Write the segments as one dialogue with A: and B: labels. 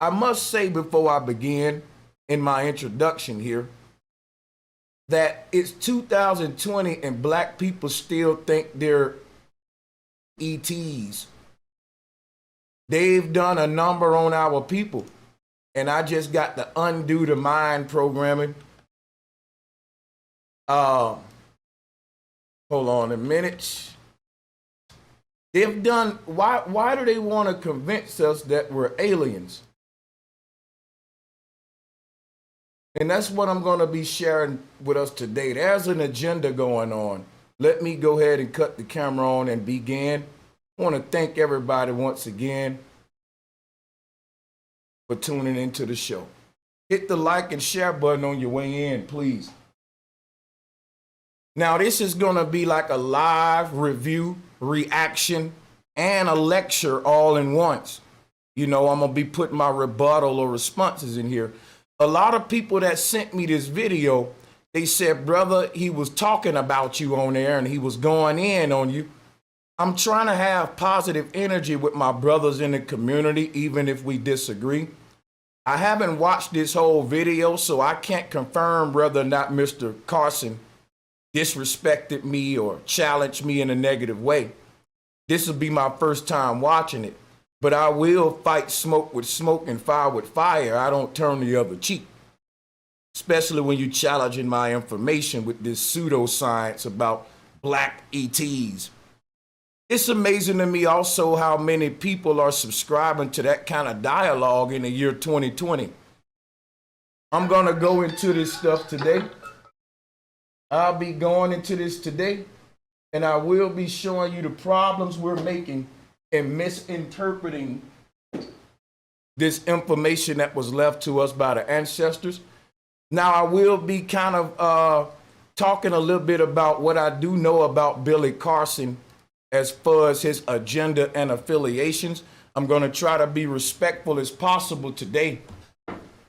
A: I must say before I begin in my introduction here that it's 2020 and black people still think they're ETs. They've done a number on our people. And I just got the undo the mind programming. Hold on a minute. They've done, why do they want to convince us that we're aliens? And that's what I'm going to be sharing with us today. There's an agenda going on. Let me go ahead and cut the camera on and begin. I want to thank everybody once again for tuning into the show. Hit the like and share button on your way in, please. Now, this is going to be like a live review, reaction, and a lecture all in once. You know, I'm going to be putting my rebuttal or responses in here. A lot of people that sent me this video, they said, brother, he was talking about you on there and he was going in on you. I'm trying to have positive energy with my brothers in the community, even if we disagree. I haven't watched this whole video, so I can't confirm whether or not Mr. Carson disrespected me or challenged me in a negative way. This will be my first time watching it, but I will fight smoke with smoke and fire with fire. I don't turn the other cheek, especially when you're challenging my information with this pseudoscience about black ETs. It's amazing to me also how many people are subscribing to that kind of dialogue in the year 2020. I'm going to go into this stuff today. I'll be going into this today, and I will be showing you the problems we're making in misinterpreting this information that was left to us by the ancestors. Now, I will be kind of talking a little bit about what I do know about Billy Carson as far as his agenda and affiliations. I'm going to try to be respectful as possible today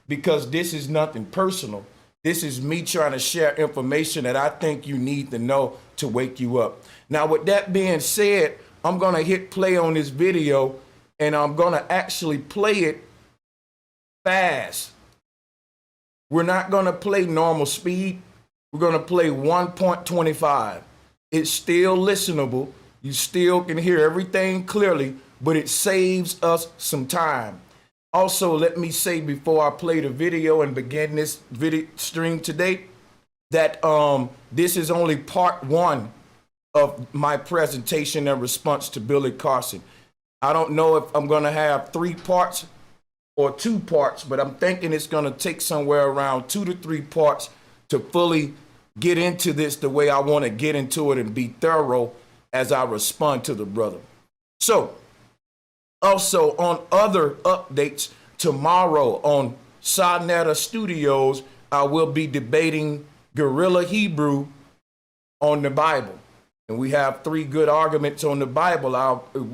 A: because this is nothing personal. This is me trying to share information that I think you need to know to wake you up. Now, with that being said, I'm going to hit play on this video and I'm going to actually play it fast. We're not going to play normal speed. We're going to play 1.25. It's still listenable. You still can hear everything clearly, but it saves us some time. Also, let me say before I play the video and begin this video stream today, that this is only part one of my presentation and response to Billy Carson. I don't know if I'm going to have 3 parts or 2 parts, but I'm thinking it's going to take somewhere around 2 to 3 parts to fully get into this the way I want to get into it and be thorough as I respond to the brother. So, also on other updates, tomorrow on Sonetta Studios, I will be debating Guerrilla Hebrew on the Bible. And we have 3 good arguments on the Bible.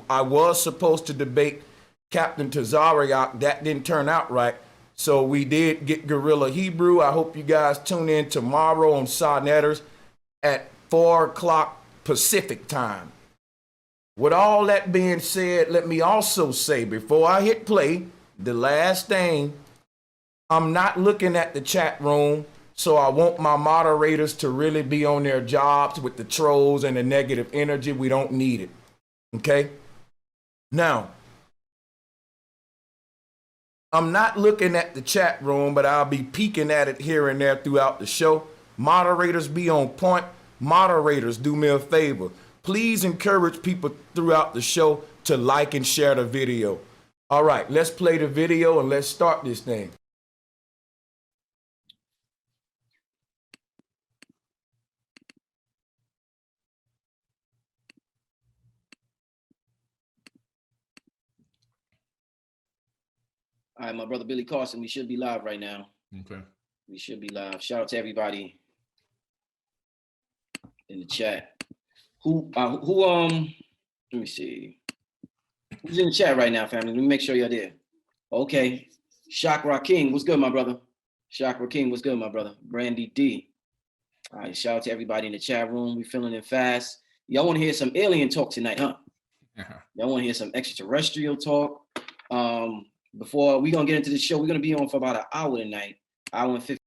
A: I was supposed to debate Captain Tazariak. That didn't turn out right. So we did get Guerrilla Hebrew. I hope you guys tune in tomorrow on Sonnetters at 4 o'clock Pacific time. With all that being said, let me also say before I hit play, the last thing, I'm not looking at the chat room, so I want my moderators to really be on their jobs with the trolls and the negative energy. We don't need it. Okay? Now, I'm not looking at the chat room, but I'll be peeking at it here and there throughout the show. Moderators, be on point. Moderators, do me a favor. Please encourage people throughout the show to like and share the video. All right, let's play the video and let's start this thing.
B: All right, my brother Billy Carson, we should be live right now.
C: Okay.
B: We should be live. Shout out to everybody in the chat. Let me see. Who's in the chat right now, family? Let me make sure you're there. Okay. Chakra King, what's good, my brother? Chakra King, what's good, my brother? Brandy D. All right, shout out to everybody in the chat room. We feeling it fast. Y'all want to hear some alien talk tonight, huh? Y'all want to hear some extraterrestrial talk? before we're gonna get into the show, we're gonna be on for about an hour tonight, hour and 50.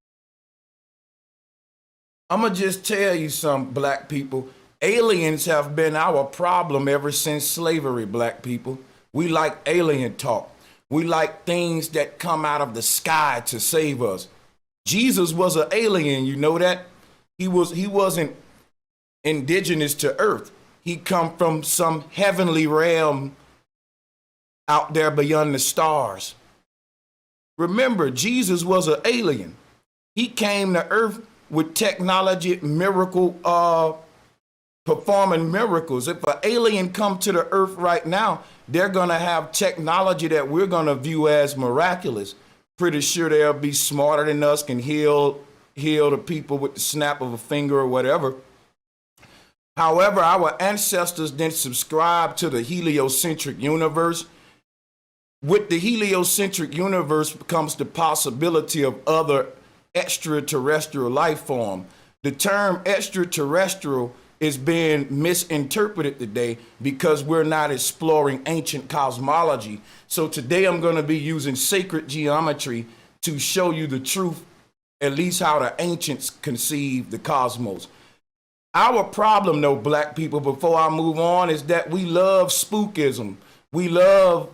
A: I'm gonna just tell you something, black people. Aliens have been our problem ever since slavery, black people. We like alien talk. We like things that come out of the sky to save us. Jesus was an alien, you know that? He wasn't indigenous to earth. He come from some heavenly realm out there beyond the stars. Remember, Jesus was an alien. He came to earth with technology, performing miracles. If an alien come to the earth right now, they're gonna have technology that we're gonna view as miraculous. Pretty sure they'll be smarter than us, can heal the people with the snap of a finger or whatever. However, our ancestors didn't subscribe to the heliocentric universe. With the heliocentric universe comes the possibility of other extraterrestrial life form. The term extraterrestrial is being misinterpreted today because we're not exploring ancient cosmology. So today I'm going to be using sacred geometry to show you the truth, at least how the ancients conceived the cosmos. Our problem, though, black people, before I move on, is that we love spookism. We love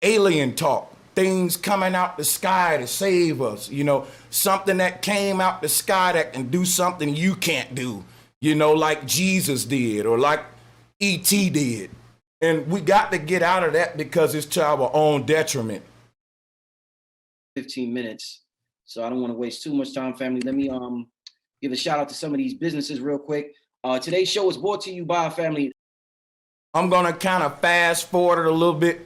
A: alien talk, things coming out the sky to save us, you know, something that came out the sky that can do something you can't do, you know, like Jesus did or like E.T. did. And we got to get out of that because it's to our own detriment.
B: 15 minutes. So I don't want to waste too much time, family. Let me give a shout out to some of these businesses real quick. Today's show is brought to you by, family,
A: I'm going to kind of fast forward it a little bit.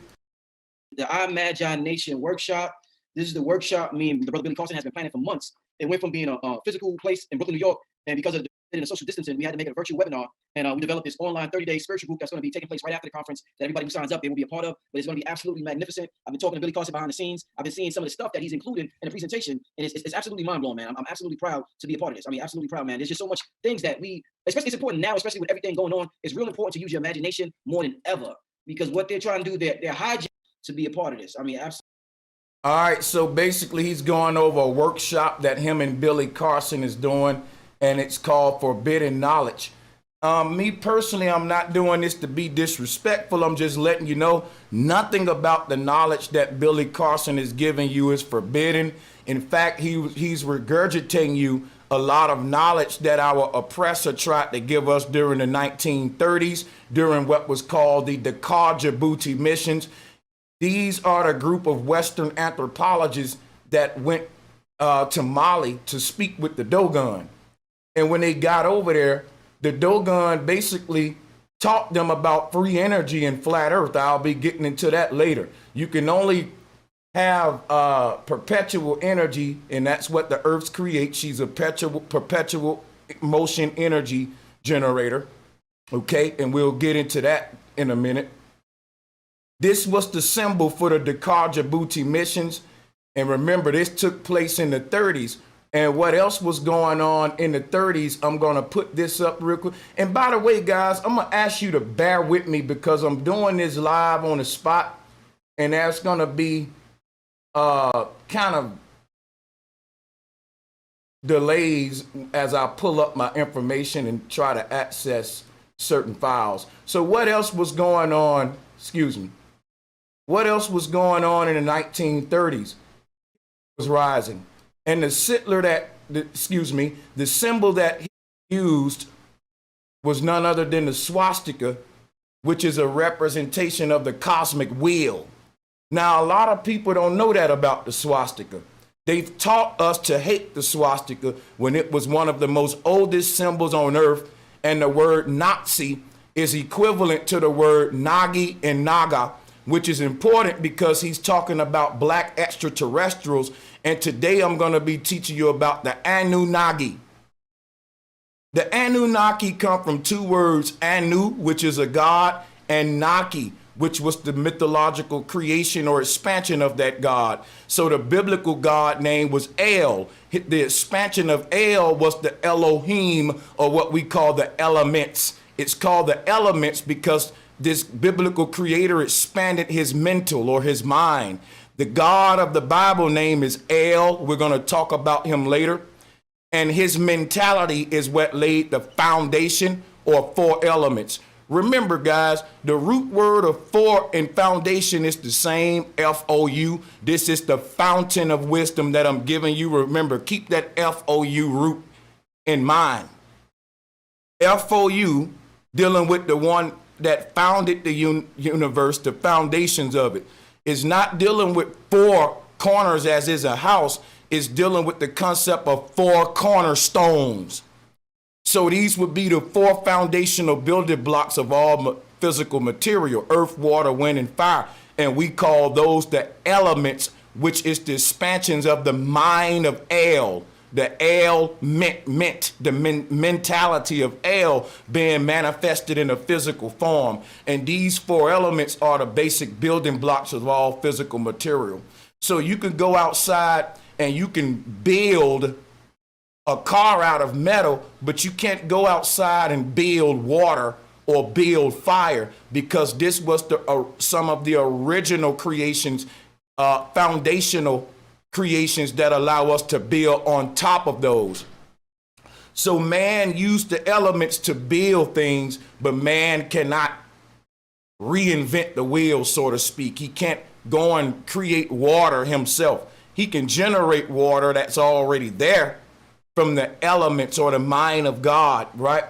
B: the I Magi Nation workshop. This is the workshop me and the brother Billy Carson has been planning for months. It went from being a physical place in Brooklyn, New York, and because of the social distancing, we had to make it a virtual webinar. And we developed this online 30-day spiritual group that's going to be taking place right after the conference that everybody who signs up, they will be a part of. But it's going to be absolutely magnificent. I've been talking to Billy Carson behind the scenes. I've been seeing some of the stuff that he's included in the presentation, and it's absolutely mind-blowing, man. I'm absolutely proud to be a part of this. I mean, absolutely proud, man. There's just so much things that especially it's important now, especially with everything going on. It's real important to use your imagination more than ever because what they're trying to do, they're hijacking to be a part of this. I mean, absolutely.
A: All right, so basically he's going over a workshop that him and Billy Carson is doing, and it's called Forbidden Knowledge. Me personally, I'm not doing this to be disrespectful. I'm just letting you know nothing about the knowledge that Billy Carson is giving you is forbidden. In fact, he's regurgitating you a lot of knowledge that our oppressor tried to give us during the 1930s, during what was called the Dakar-Djibouti missions. These are the group of Western anthropologists that went to Mali to speak with the Dogon. And when they got over there, the Dogon basically taught them about free energy and flat earth. I'll be getting into that later. You can only have perpetual energy, and that's what the earth creates. She's a perpetual motion energy generator. Okay, and we'll get into that in a minute. This was the symbol for the Dakar-Djibouti missions. And remember, this took place in the 30s. And what else was going on in the 30s, I'm going to put this up real quick. And by the way, guys, I'm going to ask you to bear with me because I'm doing this live on the spot. And there's going to be kind of delays as I pull up my information and try to access certain files. So what else was going on? Excuse me. What else was going on in the 1930s? It was rising. And the symbol that he used was none other than the swastika, which is a representation of the cosmic wheel. Now, a lot of people don't know that about the swastika. They've taught us to hate the swastika when it was one of the most oldest symbols on earth, and the word Nazi is equivalent to the word Nagi and Naga, which is important because he's talking about black extraterrestrials. And today I'm going to be teaching you about the Anunnaki. The Anunnaki come from two words, Anu, which is a god, and Naki, which was the mythological creation or expansion of that god. So the biblical god name was El. The expansion of El was the Elohim, or what we call the elements. It's called the elements because this biblical creator expanded his mental or his mind. The God of the Bible name is El. We're going to talk about him later. And his mentality is what laid the foundation or four elements. Remember, guys, the root word of four and foundation is the same, F-O-U. This is the fountain of wisdom that I'm giving you. Remember, keep that F-O-U root in mind. F-O-U, dealing with the one that founded the universe, the foundations of it, is not dealing with four corners as is a house. It's dealing with the concept of four cornerstones. So these would be the four foundational building blocks of all physical material: earth, water, wind, and fire. And we call those the elements, which is the expansions of the mind of El. The El meant the mentality of El being manifested in a physical form. And these four elements are the basic building blocks of all physical material. So you can go outside and you can build a car out of metal, but you can't go outside and build water or build fire, because this was some of the original creations, foundational creations that allow us to build on top of those. So man used the elements to build things, but man cannot reinvent the wheel, so to speak. He can't go and create water himself. He can generate water that's already there from the elements or the mind of God, right?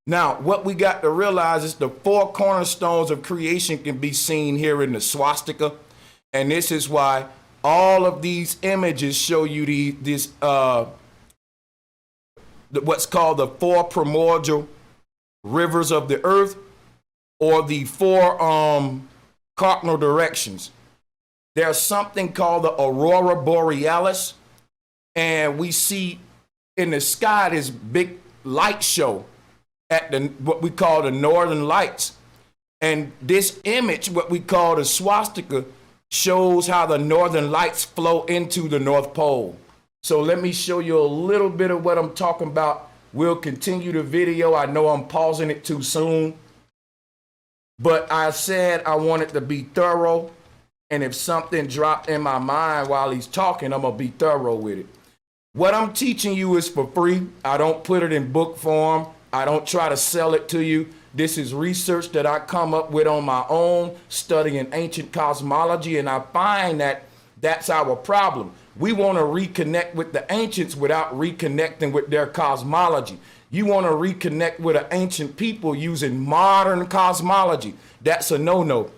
A: Now, what we got to realize is the four cornerstones of creation can be seen here in the swastika. And this is why all of these images show you what's called the four primordial rivers of the earth, or the four cardinal directions. There's something called the aurora borealis, and we see in the sky this big light show at what we call the northern lights. And this image, what we call the swastika, shows how the northern lights flow into the North Pole. So let me show you a little bit of what I'm talking about. We'll continue the video. I know I'm pausing it too soon, but I said I wanted to be thorough. And if something dropped in my mind while he's talking, I'm gonna be thorough with it. What I'm teaching you is for free. I don't put it in book form. I don't try to sell it to you. This is research that I come up with on my own, studying ancient cosmology, and I find that that's our problem. We want to reconnect with the ancients without reconnecting with their cosmology. You want to reconnect with an ancient people using modern cosmology. That's a no-no.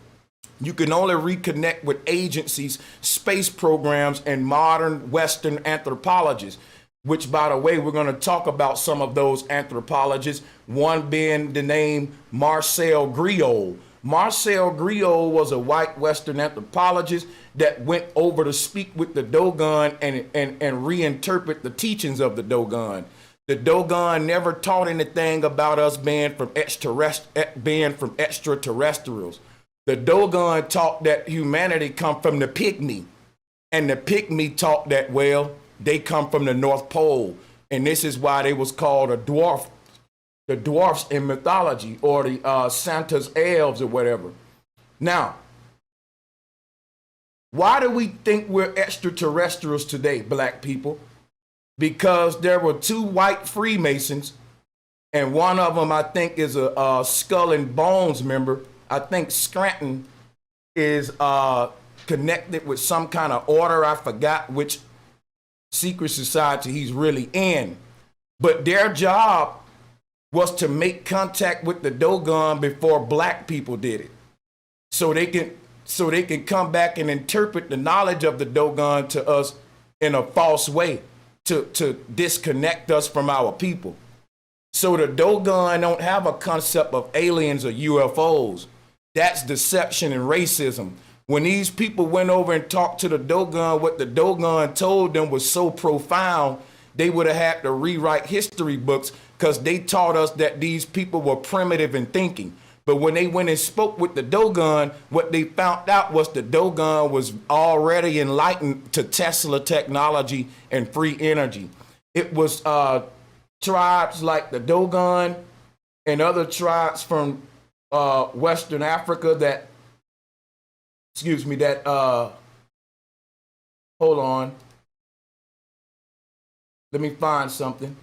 A: You can only reconnect with agencies, space programs, and modern Western anthropologists, which, by the way, we're going to talk about some of those anthropologists, one being the name Marcel Griot. Marcel Griot was a white Western anthropologist that went over to speak with the Dogon and reinterpret the teachings of the Dogon. The Dogon never taught anything about us being from extraterrestrials. The Dogon taught that humanity come from the Pygmy, and the Pygmy taught that, well, they come from the North Pole, and this is why they was called a dwarf, the dwarfs in mythology, or the Santa's elves or whatever. Now, why do we think we're extraterrestrials today, black people? Because there were two white Freemasons, and one of them I think is a Skull and Bones member. I think Scranton is connected with some kind of order. I forgot which secret society he's really in. But their job was to make contact with the Dogon before black people did it. So they can come back and interpret the knowledge of the Dogon to us in a false way to disconnect us from our people. So the Dogon don't have a concept of aliens or UFOs. That's deception and racism. When these people went over and talked to the Dogon, what the Dogon told them was so profound, they would have had to rewrite history books, because they taught us that these people were primitive in thinking. But when they went and spoke with the Dogon, what they found out was the Dogon was already enlightened to Tesla technology and free energy. It was tribes like the Dogon and other tribes from Western Africa that Hold on. Let me find something.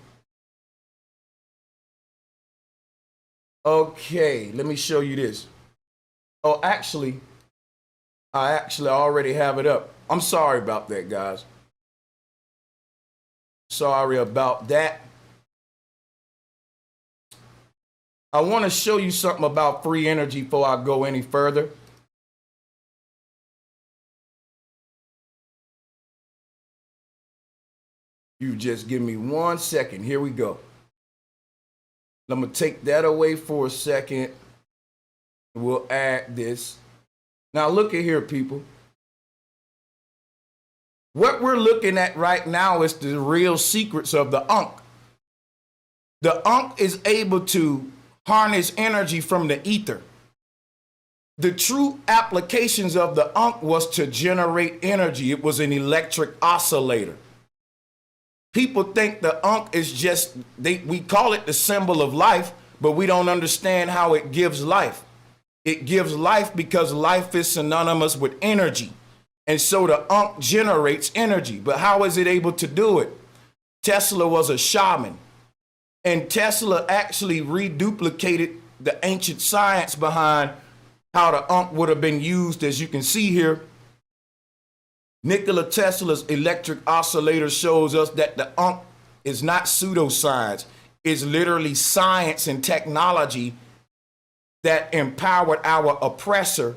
A: Okay, let me show you this. Oh, actually, I already have it up. I'm sorry about that, guys. Sorry about that. I want to show you something about free energy before I go any further. You just give me 1 second. Here we go. I'm going to take that away for a second. We'll add this. Now look at here, people. What we're looking at right now is the real secrets of the Ankh. The Ankh is able to harness energy from the ether. The true applications of the Ankh was to generate energy. It was an electric oscillator. People think the Ankh is just, we call it the symbol of life, but we don't understand how it gives life. It gives life because life is synonymous with energy. And so the Ankh generates energy. But how is it able to do it? Tesla was a shaman. And Tesla actually reduplicated the ancient science behind how the Ankh would have been used. As you can see here, Nikola Tesla's electric oscillator shows us that the Ankh is not pseudoscience. It's literally science and technology that empowered our oppressor,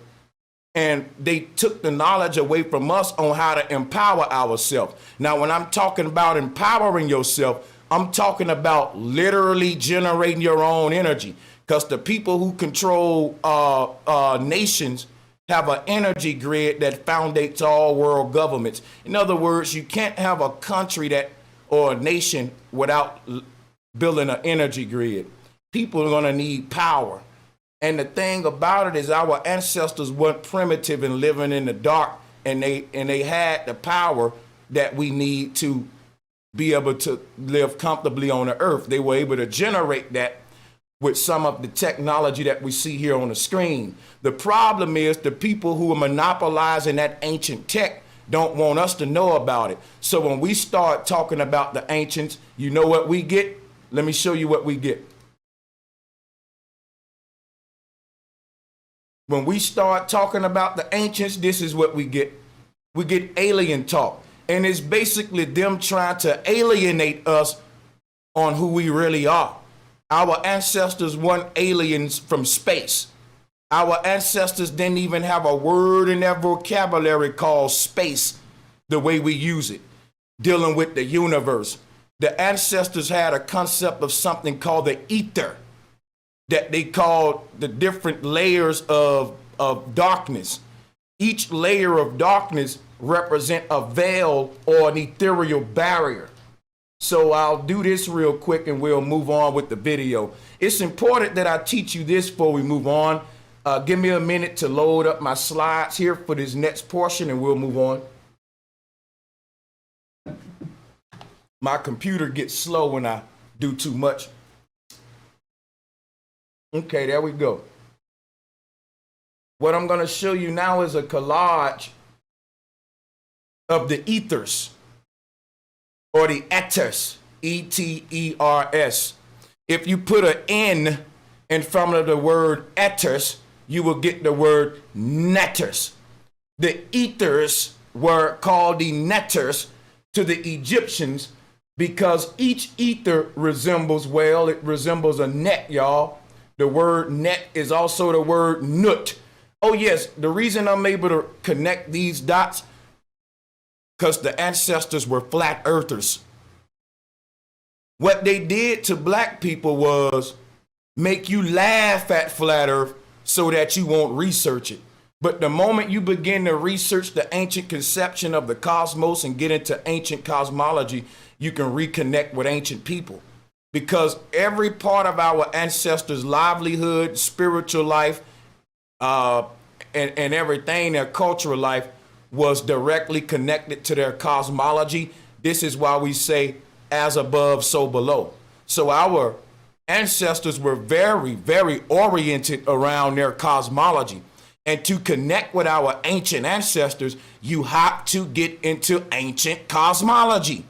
A: and they took the knowledge away from us on how to empower ourselves. Now, when I'm talking about empowering yourself, I'm talking about literally generating your own energy, because the people who control nations have an energy grid that foundates all world governments. In other words, you can't have a country or a nation without building an energy grid. People are going to need power. And the thing about it is our ancestors weren't primitive and living in the dark, and they had the power that we need to be able to live comfortably on the earth. They were able to generate that with some of the technology that we see here on the screen. The problem is the people who are monopolizing that ancient tech don't want us to know about it. So when we start talking about the ancients, you know what we get? Let me show you what we get. When we start talking about the ancients, this is what we get. We get alien talk. And it's basically them trying to alienate us on who we really are. Our ancestors weren't aliens from space. Our ancestors didn't even have a word in their vocabulary called space the way we use it, dealing with the universe. The ancestors had a concept of something called the ether, that they called the different layers of darkness. Each layer of darkness represent a veil or an ethereal barrier. So I'll do this real quick and we'll move on with the video. It's important that I teach you this before we move on. Give me a minute to load up my slides here for this next portion and we'll move on. My computer gets slow when I do too much. Okay, there we go. What I'm going to show you now is a collage of the ethers, or the ethers, E-T-E-R-S. If you put an N in front of the word ethers, you will get the word netters. The ethers were called the netters to the Egyptians because each ether resembles a net, y'all. The word net is also the word nut. Oh yes, the reason I'm able to connect these dots, because the ancestors were flat earthers. What they did to black people was make you laugh at flat earth so that you won't research it. But the moment you begin to research the ancient conception of the cosmos and get into ancient cosmology, you can reconnect with ancient people. Because every part of our ancestors' livelihood, spiritual life, and everything, their cultural life, was directly connected to their cosmology. This is why we say, as above, so below. So our ancestors were very, very oriented around their cosmology. And to connect with our ancient ancestors, you have to get into ancient cosmology.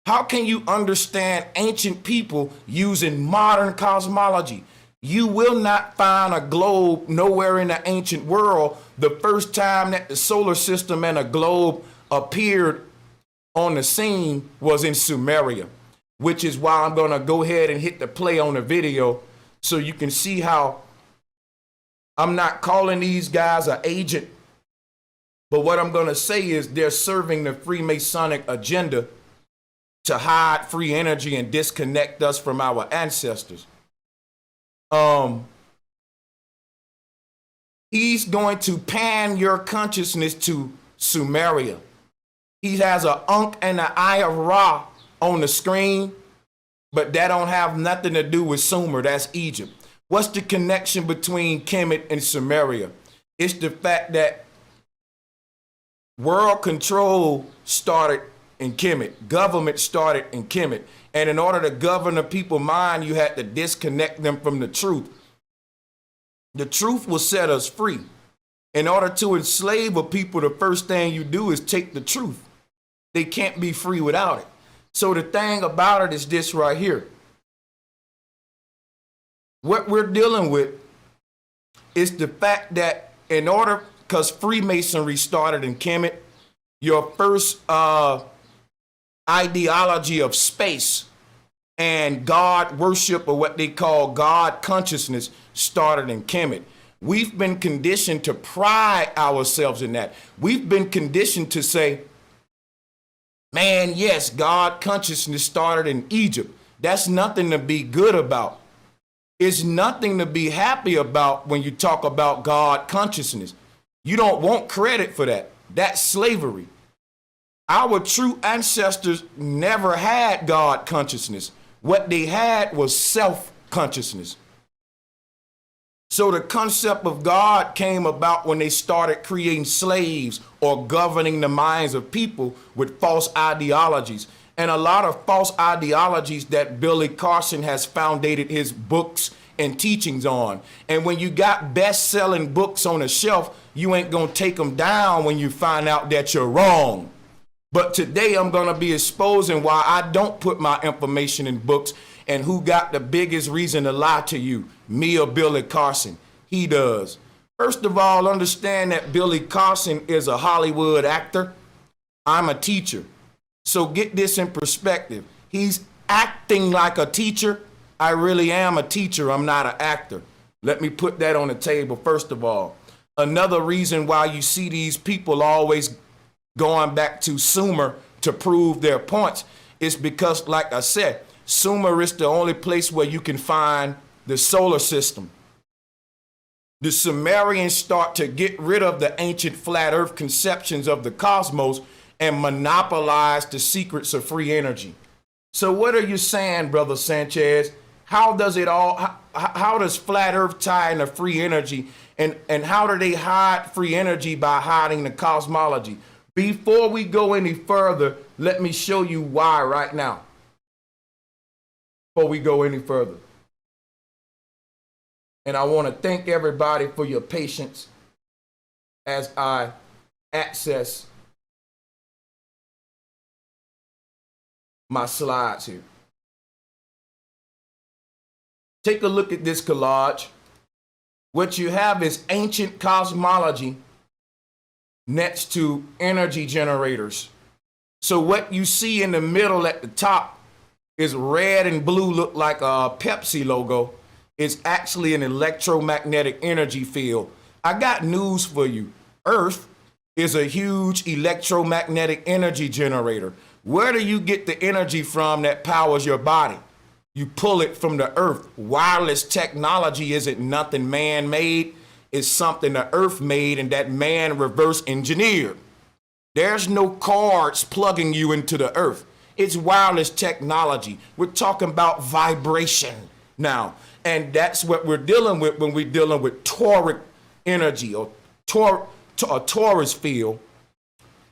A: How can you understand ancient people using modern cosmology? You will not find a globe nowhere in the ancient world. The first time that the solar system and a globe appeared on the scene was in Sumeria, which is why I'm going to go ahead and hit the play on the video so you can see how I'm not calling these guys an agent, but what I'm going to say is they're serving the Freemasonic agenda to hide free energy and disconnect us from our ancestors. He's going to pan your consciousness to Sumeria. He has an Ankh and an Eye of Ra on the screen, but that don't have nothing to do with Sumer. That's Egypt. What's the connection between Kemet and Sumeria? It's the fact that world control started in Kemet. Government started in Kemet. And in order to govern the people's mind, you had to disconnect them from the truth. The truth will set us free. In order to enslave a people, the first thing you do is take the truth. They can't be free without it. So the thing about it is this right here. What we're dealing with is the fact that in order, because Freemasonry started in Kemet, your first ideology of space and God worship, or what they call God consciousness, started in Kemet. We've been conditioned to pride ourselves in that. We've been conditioned to say, man, yes, God consciousness started in Egypt. That's nothing to be good about. It's nothing to be happy about when you talk about God consciousness. You don't want credit for that. That's slavery. Our true ancestors never had God consciousness. What they had was self-consciousness. So the concept of God came about when they started creating slaves or governing the minds of people with false ideologies. And a lot of false ideologies that Billy Carson has founded his books and teachings on. And when you got best-selling books on the shelf, you ain't gonna take them down when you find out that you're wrong. But today I'm gonna be exposing why I don't put my information in books and who got the biggest reason to lie to you, me or Billy Carson. He does. First of all, understand that Billy Carson is a Hollywood actor. I'm a teacher. So get this in perspective. He's acting like a teacher. I really am a teacher. I'm not an actor. Let me put that on the table first of all. Another reason why you see these people always going back to Sumer to prove their points is because, like I said, Sumer is the only place where you can find the solar system. The Sumerians start to get rid of the ancient flat earth conceptions of the cosmos and monopolize the secrets of free energy. So what are you saying, Brother Sanchez? How does it all, how does flat earth tie into free energy? And how do they hide free energy by hiding the cosmology? Before we go any further, let me show you why right now. Before we go any further. And I want to thank everybody for your patience as I access my slides here. Take a look at this collage. What you have is ancient cosmology next to energy generators. So what you see in the middle at the top is red and blue, look like a Pepsi logo. It's actually an electromagnetic energy field. I got news for you. Earth is a huge electromagnetic energy generator. Where do you get the energy from that powers your body? You pull it from the earth. Wireless technology isn't nothing man-made. It's something the earth made and that man reverse engineered. There's no cords plugging you into the earth. It's wireless technology. We're talking about vibration now. And that's what we're dealing with when we're dealing with toric energy or a torus field.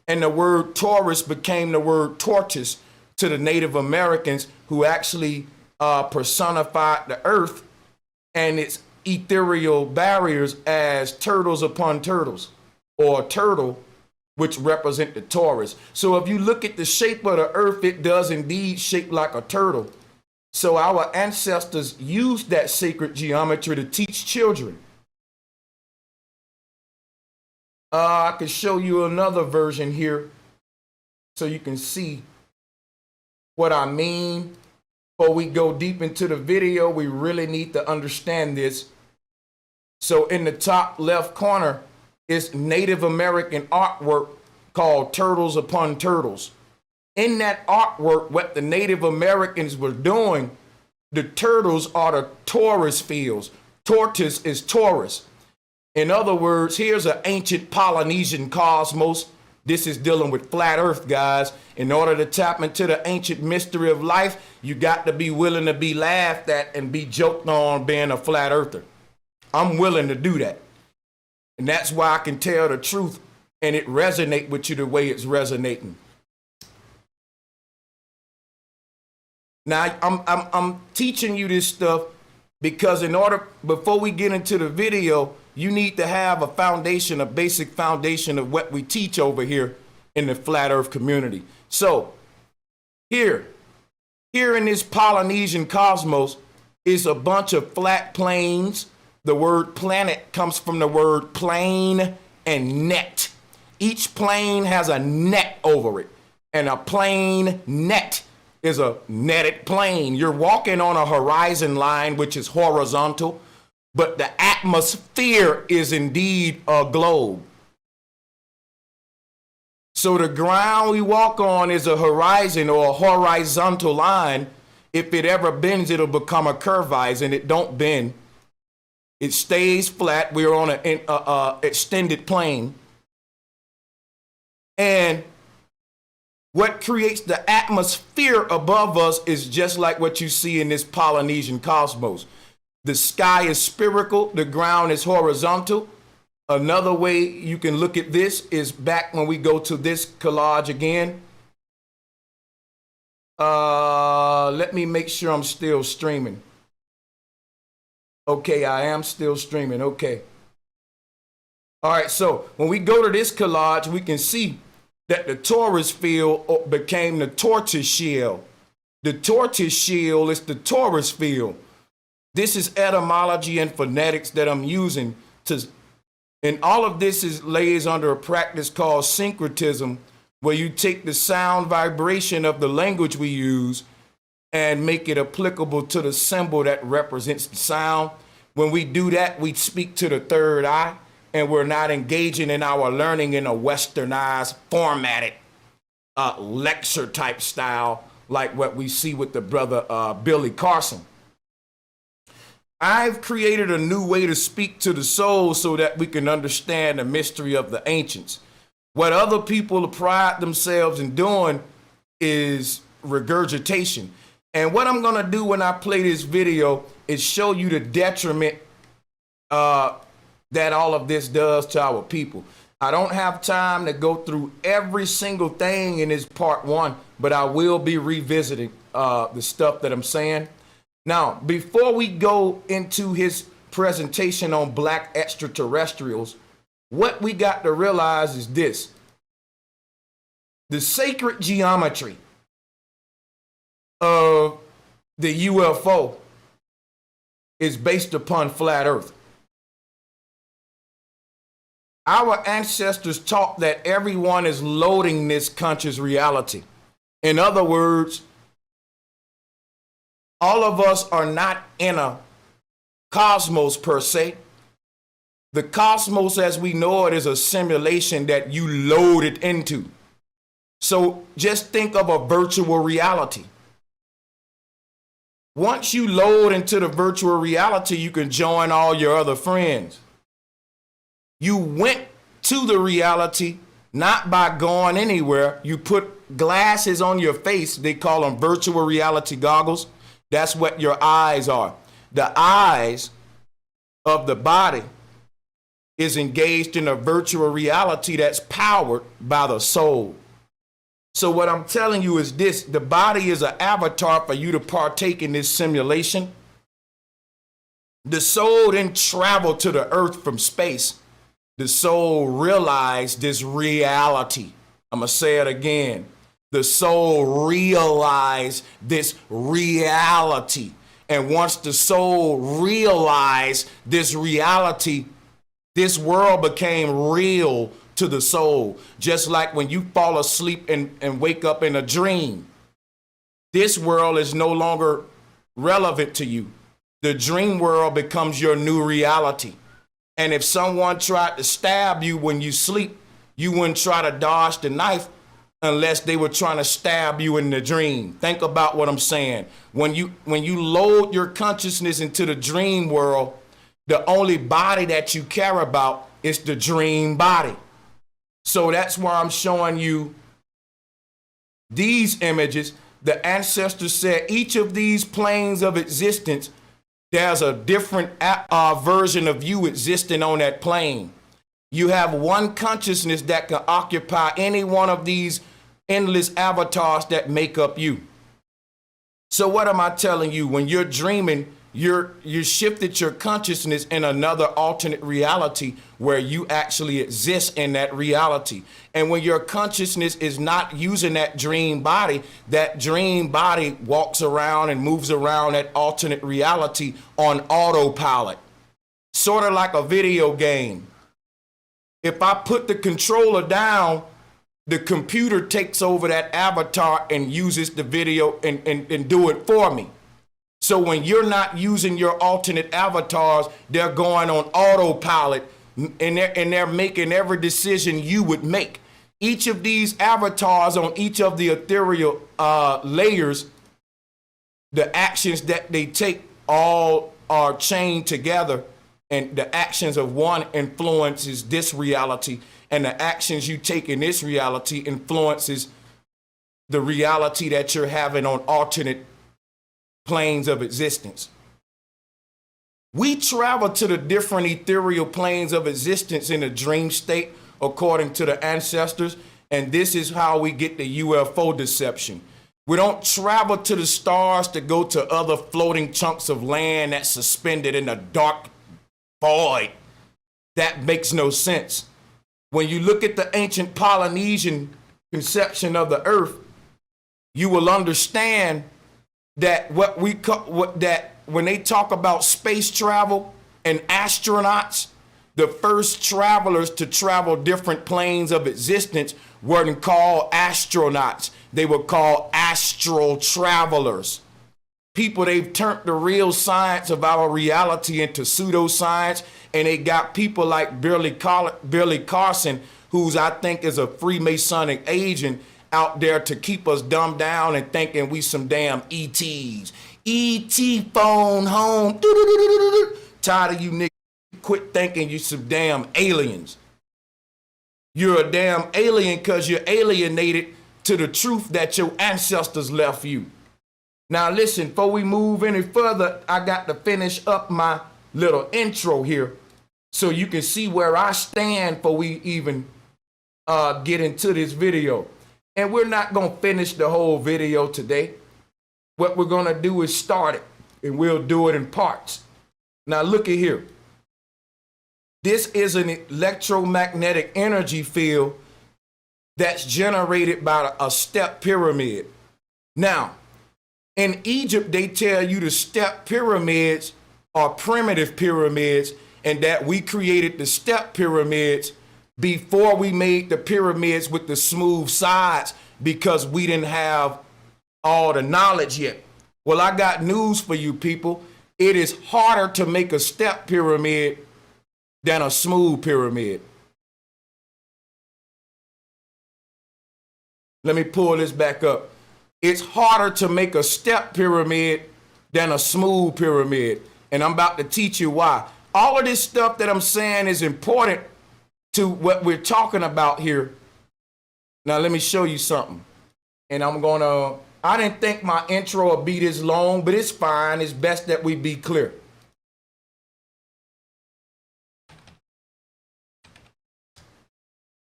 A: And the word Taurus became the word tortoise to the Native Americans who actually personified the earth. And it's ethereal barriers as turtles upon turtles, or turtle, which represent the Taurus. So if you look at the shape of the earth, it does indeed shape like a turtle. So our ancestors used that sacred geometry to teach children. I can show you another version here so you can see what I mean. Before we go deep into the video, we really need to understand this. So in the top left corner is Native American artwork called Turtles Upon Turtles. In that artwork, what the Native Americans were doing, the turtles are the Taurus fields. Tortoise is Taurus. In other words, here's an ancient Polynesian cosmos. This is dealing with flat earth, guys. In order to tap into the ancient mystery of life, you got to be willing to be laughed at and be joked on being a flat earther. I'm willing to do that. And that's why I can tell the truth and it resonate with you the way it's resonating. Now, I'm teaching you this stuff because before we get into the video, you need to have a foundation, a basic foundation of what we teach over here in the flat earth community. So here in this Polynesian cosmos is a bunch of flat plains. The word planet comes from the word plane and net. Each plane has a net over it, and a plane net is a netted plane. You're walking on a horizon line, which is horizontal, but the atmosphere is indeed a globe. So the ground we walk on is a horizon or a horizontal line. If it ever bends, it'll become a curvise, it don't bend. It stays flat. We're on an extended plane. And what creates the atmosphere above us is just like what you see in this Polynesian cosmos. The sky is spherical, the ground is horizontal. Another way you can look at this is back when we go to this collage again. Let me make sure I'm still streaming. Okay, I am still streaming. Okay. All right, so when we go to this collage, we can see that the Taurus field became the tortoise shell. The tortoise shell is the Taurus field. This is etymology and phonetics that I'm using and all of this lays under a practice called syncretism, where you take the sound vibration of the language we use and make it applicable to the symbol that represents the sound. When we do that, we speak to the third eye, and we're not engaging in our learning in a westernized, formatted lecture type style like what we see with the brother Billy Carson. I've created a new way to speak to the soul so that we can understand the mystery of the ancients. What other people pride themselves in doing is regurgitation. And what I'm going to do when I play this video is show you the detriment that all of this does to our people. I don't have time to go through every single thing in this part one, but I will be revisiting the stuff that I'm saying. Now, before we go into his presentation on black extraterrestrials, what we got to realize is this. The sacred geometry of the UFO is based upon flat earth. Our ancestors taught that everyone is loading this conscious reality. In other words, all of us are not in a cosmos per se. The cosmos as we know it is a simulation that you load it into. So just think of a virtual reality. Once you load into the virtual reality, you can join all your other friends. You went to the reality not by going anywhere. You put glasses on your face. They call them virtual reality goggles. That's what your eyes are. The eyes of the body is engaged in a virtual reality that's powered by the soul. So what I'm telling you is this: the body is an avatar for you to partake in this simulation. The soul didn't travel to the earth from space. The soul realized this reality. I'm going to say it again. The soul realized this reality. And once the soul realized this reality, this world became real to the soul. Just like when you fall asleep and wake up in a dream. This world is no longer relevant to you. The dream world becomes your new reality. And if someone tried to stab you when you sleep, you wouldn't try to dodge the knife unless they were trying to stab you in the dream. Think about what I'm saying. When you load your consciousness into the dream world, the only body that you care about is the dream body. So that's why I'm showing you these images. The ancestors said each of these planes of existence, there's a different version of you existing on that plane. You have one consciousness that can occupy any one of these endless avatars that make up you. So what am I telling you? When you're dreaming, you shifted your consciousness in another alternate reality where you actually exist in that reality. And when your consciousness is not using that dream body walks around and moves around that alternate reality on autopilot, sort of like a video game. If I put the controller down, the computer takes over that avatar and uses the video and do it for me. So when you're not using your alternate avatars, they're going on autopilot and they're making every decision you would make. Each of these avatars on each of the ethereal layers, the actions that they take all are chained together, and the actions of one influences this reality, and the actions you take in this reality influences the reality that you're having on alternate planes of existence. We travel to the different ethereal planes of existence in a dream state, according to the ancestors, and this is how we get the UFO deception. We don't travel to the stars to go to other floating chunks of land that's suspended in the dark void. That makes no sense. When you look at the ancient Polynesian conception of the earth, you will understand that when they talk about space travel and astronauts, the first travelers to travel different planes of existence weren't called astronauts. They were called astral travelers. People, they've turned the real science of our reality into pseudoscience, and they got people like Billy Carson, who's I think is a Freemasonic agent, out there to keep us dumbed down and thinking we some damn ETs. ET phone home. Tired of you niggas. Quit thinking you some damn aliens. You're a damn alien because you're alienated to the truth that your ancestors left you. Now listen, before we move any further, I got to finish up my little intro here so you can see where I stand before we even get into this video. And we're not going to finish the whole video today. What we're going to do is start it, and we'll do it in parts. Now look at here. This is an electromagnetic energy field that's generated by a step pyramid. Now, in Egypt, they tell you the step pyramids are primitive pyramids, and that we created the step pyramids before we made the pyramids with the smooth sides because we didn't have all the knowledge yet. Well, I got news for you people. It is harder to make a step pyramid than a smooth pyramid. Let me pull this back up. It's harder to make a step pyramid than a smooth pyramid. And I'm about to teach you why. All of this stuff that I'm saying is important to what we're talking about here. Now let me show you something. And I didn't think my intro would be this long, but it's fine. It's best that we be clear.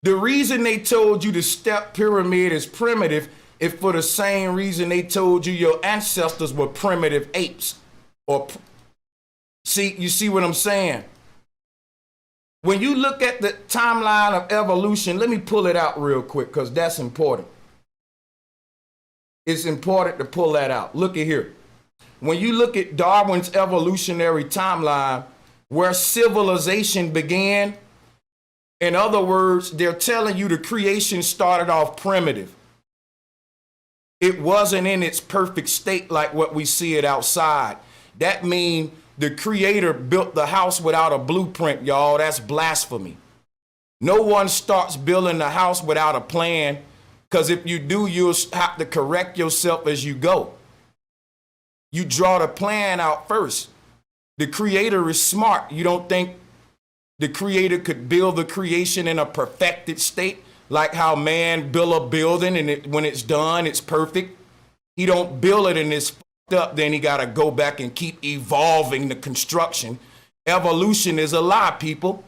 A: The reason they told you the step pyramid is primitive is for the same reason they told you your ancestors were primitive apes or See, you see what I'm saying? When you look at the timeline of evolution, let me pull it out real quick because that's important. It's important to pull that out. Look at here. When you look at Darwin's evolutionary timeline, where civilization began, in other words, they're telling you the creation started off primitive. It wasn't in its perfect state like what we see it outside. That means the creator built the house without a blueprint, y'all. That's blasphemy. No one starts building the house without a plan, because if you do, you'll have to correct yourself as you go. You draw the plan out first. The creator is smart. You don't think the creator could build the creation in a perfected state, like how man build a building and when it's done, it's perfect? He don't build it and it's fucked up, then he got to go back and keep evolving the construction. Evolution is a lie, people,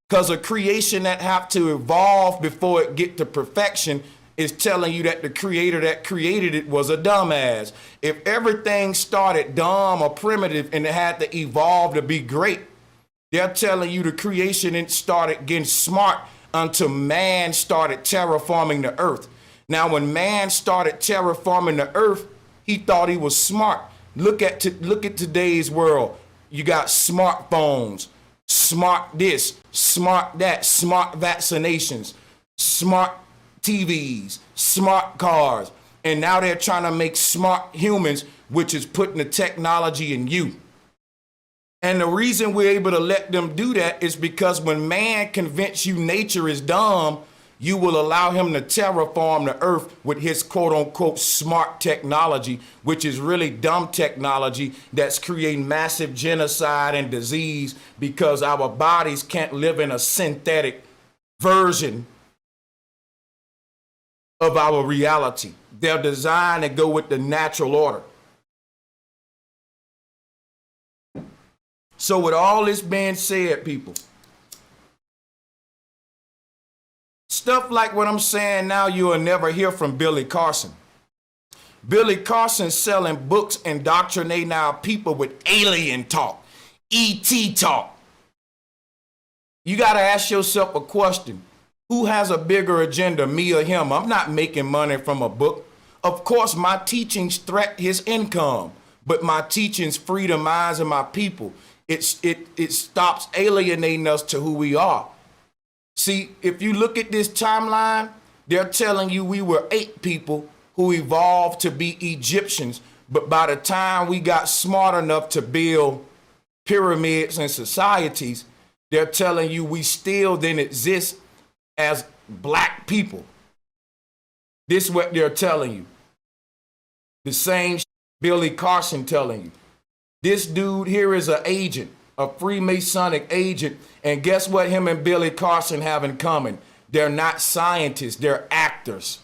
A: because a creation that have to evolve before it get to perfection is telling you that the creator that created it was a dumbass. If everything started dumb or primitive and it had to evolve to be great, they're telling you the creation started getting smart until man started terraforming the earth. Now, when man started terraforming the earth, he thought he was smart. Look at today's world. You got smartphones, smart this, smart that, smart vaccinations, smart TVs, smart cars, and now they're trying to make smart humans, which is putting the technology in you. And the reason we're able to let them do that is because when man convince you nature is dumb, you will allow him to terraform the earth with his quote unquote smart technology, which is really dumb technology that's creating massive genocide and disease because our bodies can't live in a synthetic version of our reality. They're designed to go with the natural order. So with all this being said, people, stuff like what I'm saying now, you will never hear from Billy Carson. Billy Carson selling books, indoctrinating our people with alien talk, ET talk. You got to ask yourself a question. Who has a bigger agenda, me or him? I'm not making money from a book. Of course, my teachings threaten his income, but my teachings free the minds of my people. It stops alienating us to who we are. See, if you look at this timeline, they're telling you we were 8 people who evolved to be Egyptians, but by the time we got smart enough to build pyramids and societies, they're telling you we still didn't exist as black people. This is what they're telling you. The same Billy Carson telling you. This dude here is an agent, a Freemasonic agent, and guess what him and Billy Carson have in common? They're not scientists, they're actors.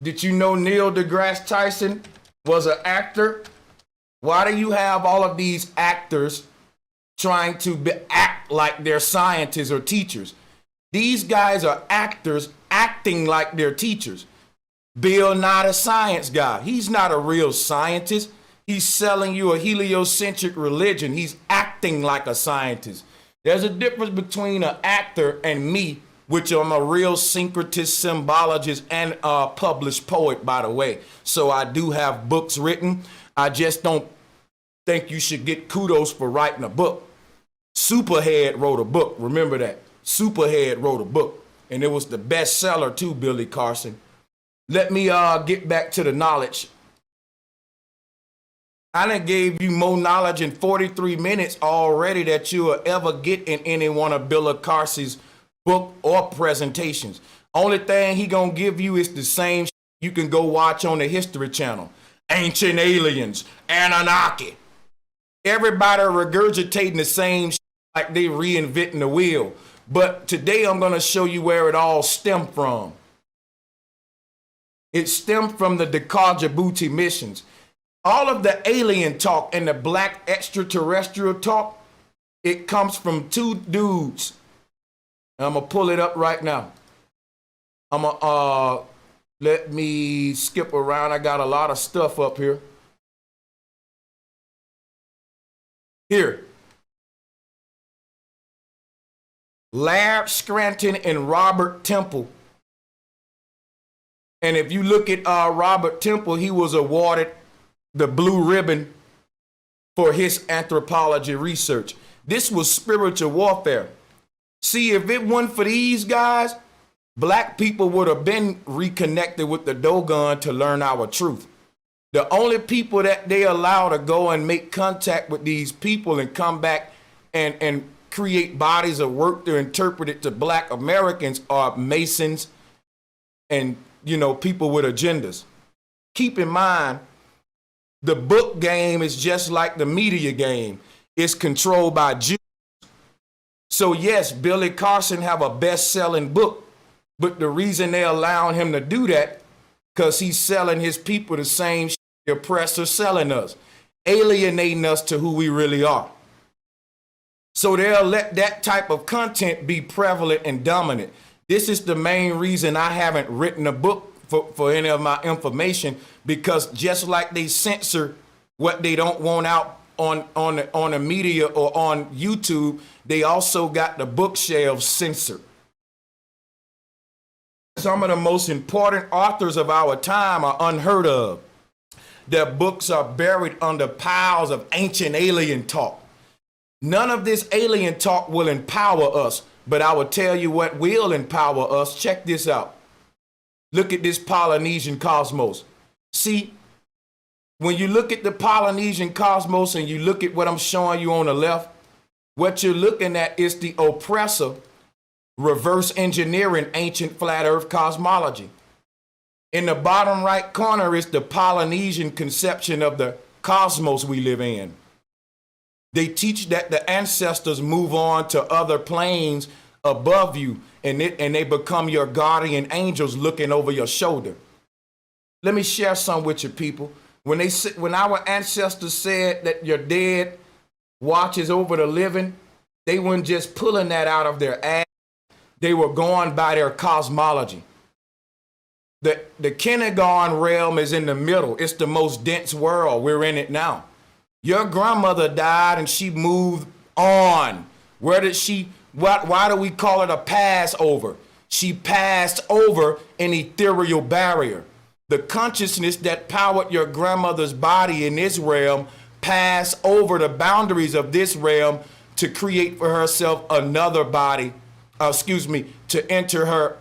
A: Did you know Neil deGrasse Tyson was an actor? Why do you have all of these actors trying to act like they're scientists or teachers? These guys are actors acting like they're teachers. Bill, not a science guy. He's not a real scientist. He's selling you a heliocentric religion. He's acting like a scientist. There's a difference between an actor and me, which I'm a real syncretist, symbologist, and a published poet, by the way. So I do have books written. I just don't think you should get kudos for writing a book. Superhead wrote a book. Remember that. Superhead wrote a book. And it was the bestseller too, Billy Carson. Let me get back to the knowledge. I done gave you more knowledge in 43 minutes already that you will ever get in any one of Billy Carson's book or presentations. Only thing he gonna give you is the same you can go watch on the History Channel. Ancient aliens, Anunnaki. Everybody regurgitating the same like they reinventing the wheel. But today I'm gonna show you where it all stemmed from. It stemmed from the Djibouti missions. All of the alien talk and the black extraterrestrial talk, it comes from 2 dudes. And I'm gonna pull it up right now. I'm gonna let me skip around. I got a lot of stuff up here. Here, Laird Scranton and Robert Temple. And if you look at Robert Temple, he was awarded the blue ribbon for his anthropology research. This was spiritual warfare. See, if it wasn't for these guys, black people would have been reconnected with the Dogon to learn our truth. The only people that they allow to go and make contact with these people and come back and create bodies of work to interpret it to black Americans are Masons and, you know, people with agendas. Keep in mind, the book game is just like the media game. It's controlled by Jews. So yes, Billy Carson have a best-selling book, but the reason they allowing him to do that, because he's selling his people the same shit the oppressor selling us, alienating us to who we really are. So they'll let that type of content be prevalent and dominant. This is the main reason I haven't written a book for any of my information, because just like they censor what they don't want out on the media or on YouTube, they also got the bookshelves censored. Some of the most important authors of our time are unheard of. Their books are buried under piles of ancient alien talk. None of this alien talk will empower us, but I will tell you what will empower us. Check this out. Look at this Polynesian cosmos. See, when you look at the Polynesian cosmos and you look at what I'm showing you on the left, what you're looking at is the oppressor reverse engineering ancient flat earth cosmology. In the bottom right corner is the Polynesian conception of the cosmos we live in. They teach that the ancestors move on to other planes above you, and they become your guardian angels looking over your shoulder. Let me share some with you, people. When our ancestors said that your dead watches over the living, they weren't just pulling that out of their ass. They were going by their cosmology. The kindergarten realm is in the middle. It's the most dense world. We're in it now. Your grandmother died and she moved on. Where did she, why do we call it a Passover? She passed over an ethereal barrier. The consciousness that powered your grandmother's body in this realm passed over the boundaries of this realm to create for herself another body, to enter her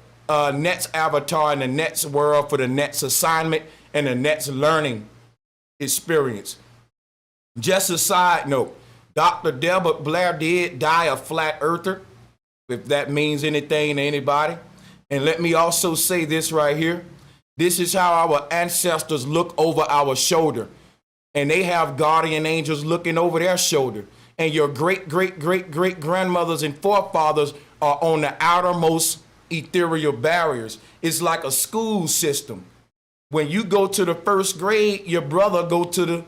A: next avatar in the next world for the next assignment and the next learning experience. Just a side note, Dr. Delbert Blair did die a flat earther, if that means anything to anybody. And let me also say this right here. This is how our ancestors look over our shoulder. And they have guardian angels looking over their shoulder. And your great, great, great, great grandmothers and forefathers are on the outermost ethereal barriers. It's like a school system. When you go to the first grade, your brother go to the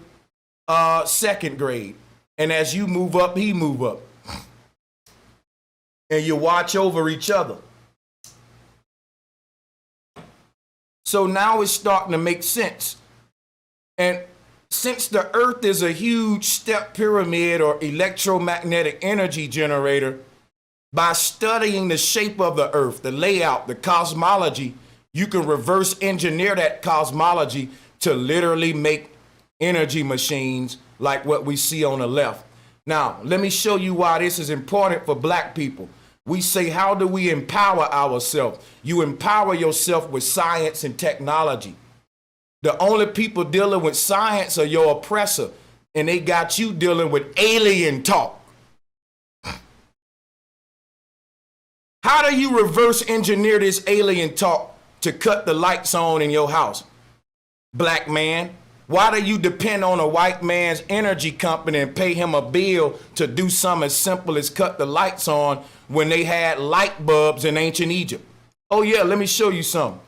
A: second grade. And as you move up, he move up. And you watch over each other. So now it's starting to make sense. And since the earth is a huge step pyramid or electromagnetic energy generator, by studying the shape of the earth, the layout, the cosmology, you can reverse engineer that cosmology to literally make energy machines like what we see on the left. Now, let me show you why this is important for black people. We say, how do we empower ourselves? You empower yourself with science and technology. The only people dealing with science are your oppressor, and they got you dealing with alien talk. How do you reverse engineer this alien talk to cut the lights on in your house? Black man, why do you depend on a white man's energy company and pay him a bill to do something as simple as cut the lights on when they had light bulbs in ancient Egypt? Oh yeah, let me show you something.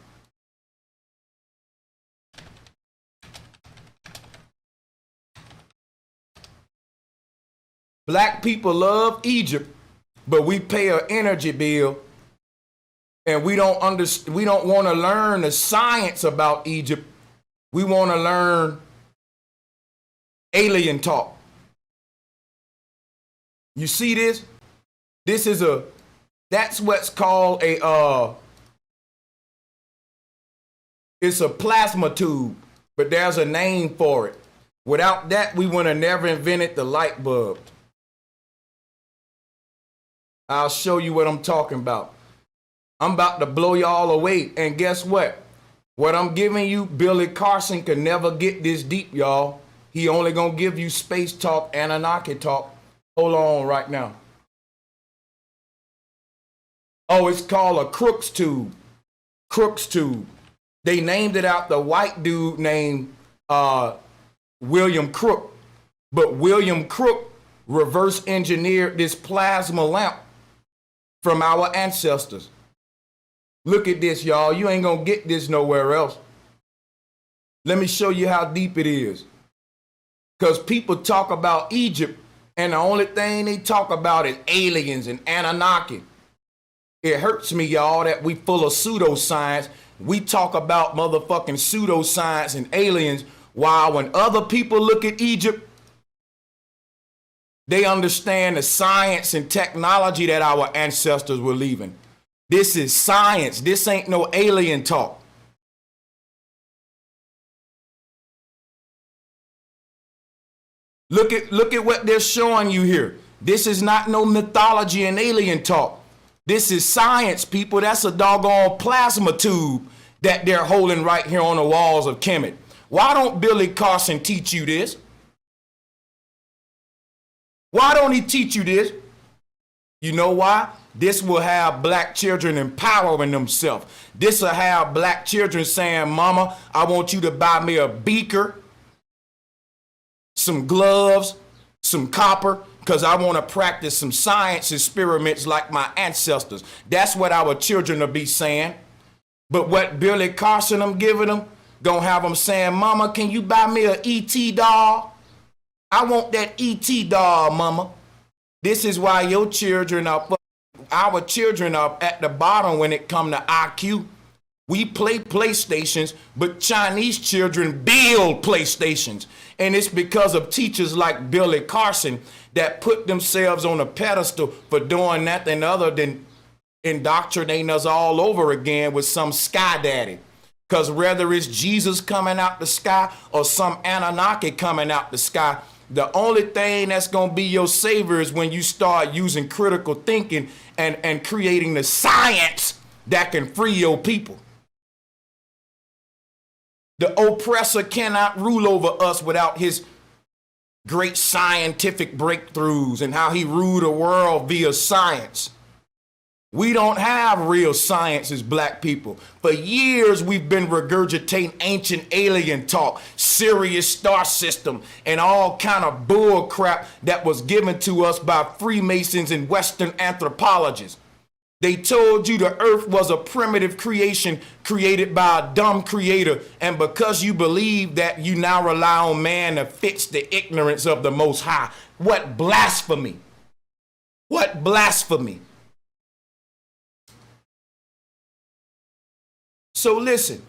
A: Black people love Egypt, but we pay an energy bill and we don't want to learn the science about Egypt. We want to learn alien talk. You see this? This is that's what's called it's a plasma tube, but there's a name for it. Without that, we would have never invented the light bulb. I'll show you what I'm talking about. I'm about to blow y'all away. And guess what? What I'm giving you, Billy Carson can never get this deep, y'all. He only gonna give you space talk, Anunnaki talk. Hold on right now. Oh, it's called a Crookes tube. Crookes tube. They named it out the white dude named William Crook. But William Crook reverse engineered this plasma lamp from our ancestors. Look at this, y'all. You ain't gonna get this nowhere else. Let me show you how deep it is. Because people talk about Egypt, and the only thing they talk about is aliens and Anunnaki. It hurts me, y'all, that we full of pseudoscience. We talk about motherfucking pseudoscience and aliens, while when other people look at Egypt, they understand the science and technology that our ancestors were leaving. This is science. This ain't no alien talk. Look at what they're showing you here. This is not no mythology and alien talk. This is science, people. That's a doggone plasma tube that they're holding right here on the walls of Kemet. Why don't Billy Carson teach you this? Why don't he teach you this? You know why? This will have black children empowering themselves. This will have black children saying, Mama, I want you to buy me a beaker, some gloves, some copper, because I want to practice some science experiments like my ancestors. That's what our children will be saying. But what Billy Carson I'm giving them, gonna have them saying, Mama, can you buy me a E.T. doll? I want that E.T. doll, Mama. This is why your children are, our children are at the bottom when it come to IQ. We play PlayStations, but Chinese children build PlayStations. And it's because of teachers like Billy Carson that put themselves on a pedestal for doing nothing other than indoctrinating us all over again with some sky daddy. Because whether it's Jesus coming out the sky or some Anunnaki coming out the sky, the only thing that's going to be your savior is when you start using critical thinking and creating the science that can free your people. The oppressor cannot rule over us without his great scientific breakthroughs and how he ruled the world via science. We don't have real science as black people. For years, we've been regurgitating ancient alien talk, Sirius star system, and all kind of bull crap that was given to us by Freemasons and Western anthropologists. They told you the earth was a primitive creation created by a dumb creator. And because you believe that, you now rely on man to fix the ignorance of the Most High. What blasphemy! What blasphemy! So listen,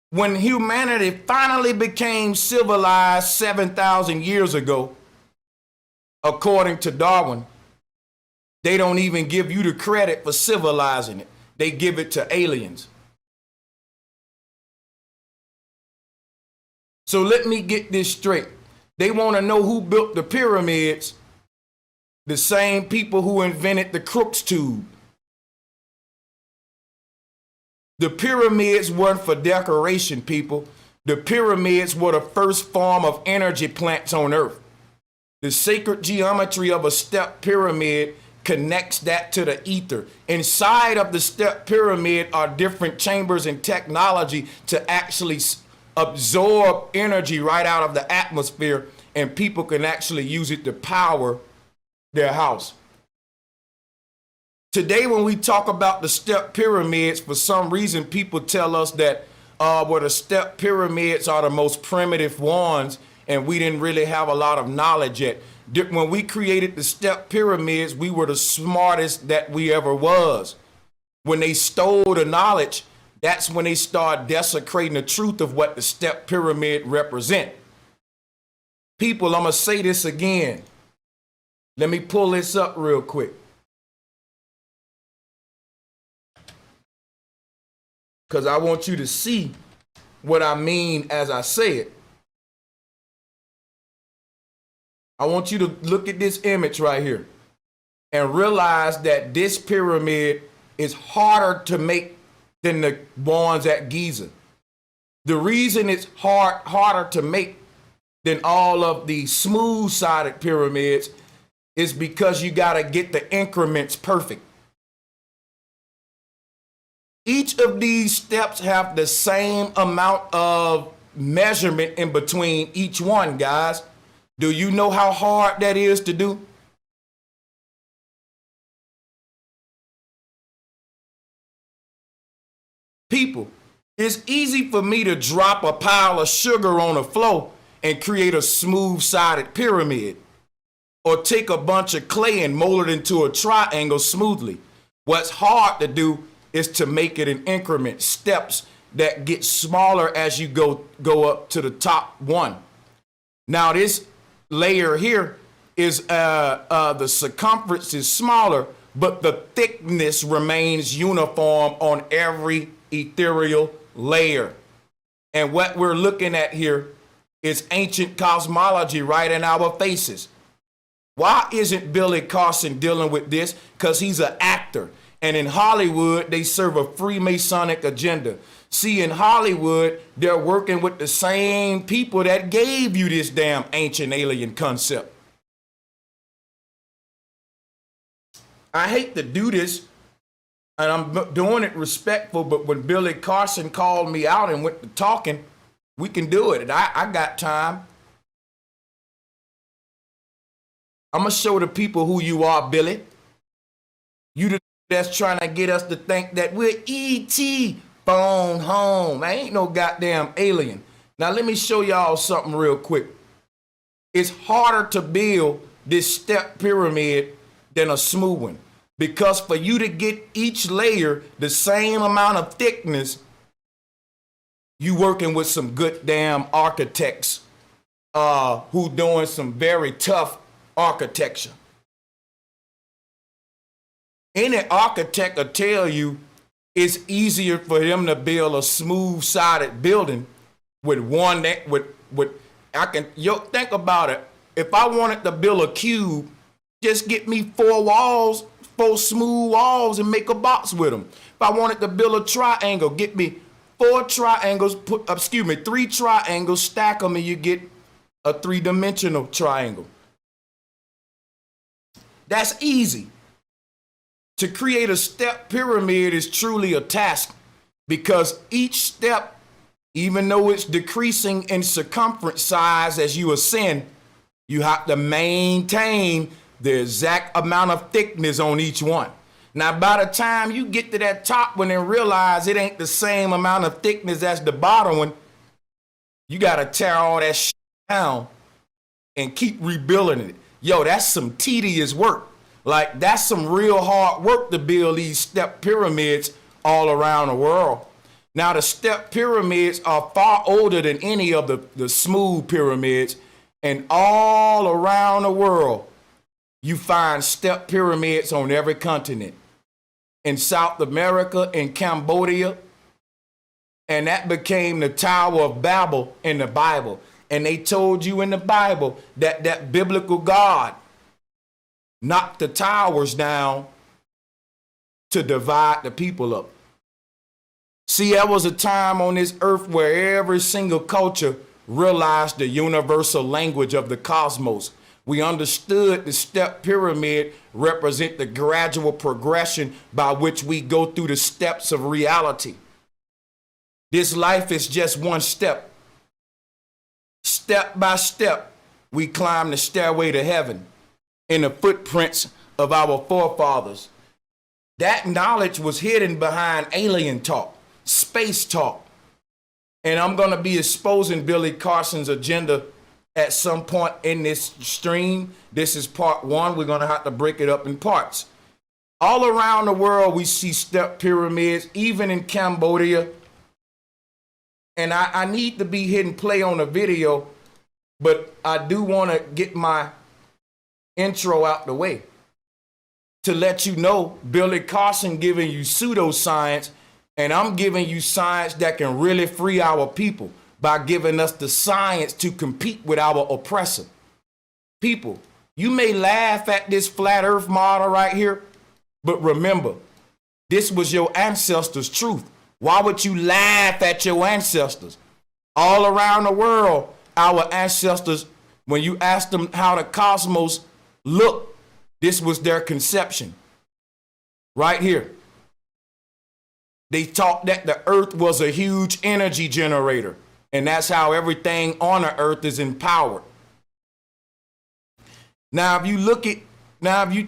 A: when humanity finally became civilized 7,000 years ago, according to Darwin, they don't even give you the credit for civilizing it. They give it to aliens. So let me get this straight. They want to know who built the pyramids, the same people who invented the Crookes tube. The pyramids weren't for decoration, people. The pyramids were the first form of energy plants on Earth. The sacred geometry of a step pyramid connects that to the ether. Inside of the step pyramid are different chambers and technology to actually absorb energy right out of the atmosphere, and people can actually use it to power their house. Today, when we talk about the step pyramids, for some reason, people tell us that the step pyramids are the most primitive ones, and we didn't really have a lot of knowledge yet. When we created the step pyramids, we were the smartest that we ever was. When they stole the knowledge, that's when they start desecrating the truth of what the step pyramid represent. People, I'm going to say this again. Let me pull this up real quick. Because I want you to see what I mean as I say it. I want you to look at this image right here and realize that this pyramid is harder to make than the ones at Giza. The reason it's harder to make than all of the smooth-sided pyramids is because you got to get the increments perfect. Each of these steps have the same amount of measurement in between each one, guys. Do you know how hard that is to do? People, it's easy for me to drop a pile of sugar on the floor and create a smooth-sided pyramid, or take a bunch of clay and mold it into a triangle smoothly. What's hard to do is to make it in increments, steps that get smaller as you go up to the top one. Now this layer here is the circumference is smaller, but the thickness remains uniform on every ethereal layer. And what we're looking at here is ancient cosmology right in our faces. Why isn't Billy Carson dealing with this? Because he's an actor. And in Hollywood, they serve a Freemasonic agenda. See, in Hollywood, they're working with the same people that gave you this damn ancient alien concept. I hate to do this, and I'm doing it respectful, but when Billy Carson called me out and went to talking, we can do it. And I got time. I'm going to show the people who you are, Billy. You that's trying to get us to think that we're E.T. phone home. I ain't no goddamn alien. Now, let me show y'all something real quick. It's harder to build this step pyramid than a smooth one, because for you to get each layer the same amount of thickness, you working with some good damn architects who doing some very tough architecture. Any architect will tell you it's easier for them to build a smooth-sided building with one that with think about it. If I wanted to build a cube, just get me four smooth walls and make a box with them. If I wanted to build a triangle, get me three triangles, stack them, and you get a three-dimensional triangle. That's easy. To create a step pyramid is truly a task, because each step, even though it's decreasing in circumference size as you ascend, you have to maintain the exact amount of thickness on each one. Now, by the time you get to that top one and realize it ain't the same amount of thickness as the bottom one, you got to tear all that shit down and keep rebuilding it. Yo, that's some tedious work. Like, that's some real hard work to build these step pyramids all around the world. Now, the step pyramids are far older than any of the smooth pyramids, and all around the world, you find step pyramids on every continent. In South America, in Cambodia, and that became the Tower of Babel in the Bible. And they told you in the Bible that that biblical God knocked the towers down to divide the people up. See, there was a time on this earth where every single culture realized the universal language of the cosmos. We understood the step pyramid represent the gradual progression by which we go through the steps of reality. This life is just one step. Step by step, we climb the stairway to heaven in the footprints of our forefathers. That knowledge was hidden behind alien talk, space talk. And I'm going to be exposing Billy Carson's agenda at some point in this stream. This is part one. We're going to have to break it up in parts. All around the world, we see step pyramids, even in Cambodia. And I need to be hitting play on a video, but I do want to get my intro out the way to let you know Billy Carson giving you pseudoscience, and I'm giving you science that can really free our people by giving us the science to compete with our oppressor. People, you may laugh at this flat earth model right here, but remember, this was your ancestors' truth. Why would you laugh at your ancestors? All around the world, our ancestors, when you ask them how the cosmos looked, this was their conception. Right here. They taught that the earth was a huge energy generator, and that's how everything on the earth is empowered. Now, if you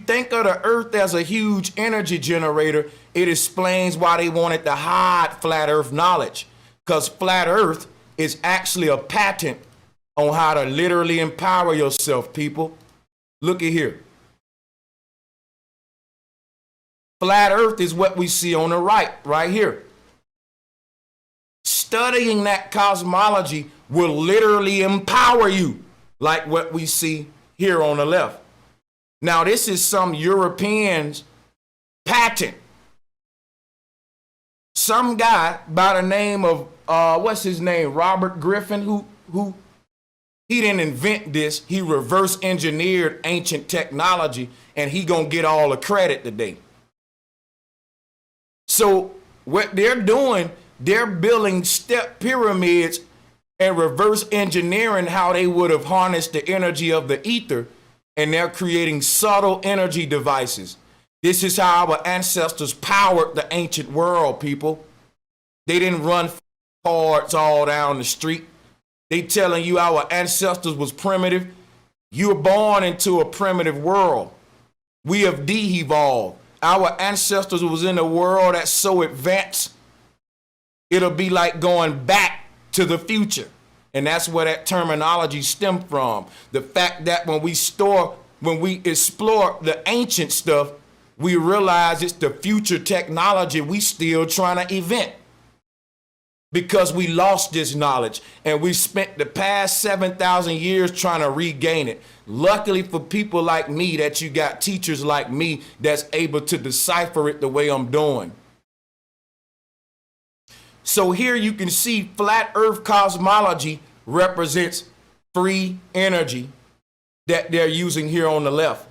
A: think of the earth as a huge energy generator, it explains why they wanted to hide flat earth knowledge, because flat earth is actually a patent on how to literally empower yourself, people. Look at here. Flat earth is what we see on the right here. Studying that cosmology will literally empower you, like what we see here on the left. Now, this is some Europeans' patent. Some guy by the name of, what's his name? Robert Griffin, who he didn't invent this. He reverse engineered ancient technology, and he gonna get all the credit today. So what they're doing, they're building step pyramids and reverse engineering how they would have harnessed the energy of the ether, and they're creating subtle energy devices. This is how our ancestors powered the ancient world, people. They didn't run cards all down the street. They telling you our ancestors was primitive. You were born into a primitive world. We have de-evolved. Our ancestors was in a world that's so advanced, it'll be like going back to the future. And that's where that terminology stemmed from. The fact that when we explore the ancient stuff, we realize it's the future technology we still trying to invent. Because we lost this knowledge and we spent the past 7,000 years trying to regain it. Luckily for people like me that you got teachers like me that's able to decipher it the way I'm doing. So here you can see flat earth cosmology represents free energy that they're using here on the left.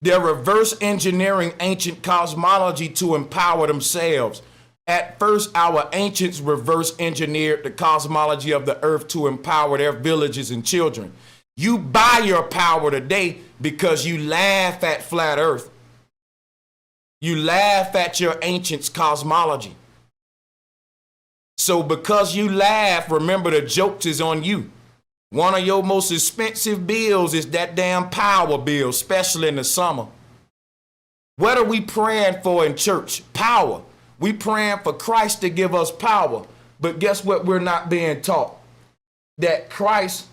A: They're reverse engineering ancient cosmology to empower themselves. At first, our ancients reverse engineered the cosmology of the earth to empower their villages and children. You buy your power today because you laugh at flat earth. You laugh at your ancients' cosmology. So because you laugh, remember the jokes is on you. One of your most expensive bills is that damn power bill, especially in the summer. What are we praying for in church? Power. We praying for Christ to give us power. But guess what we're not being taught? That Christ,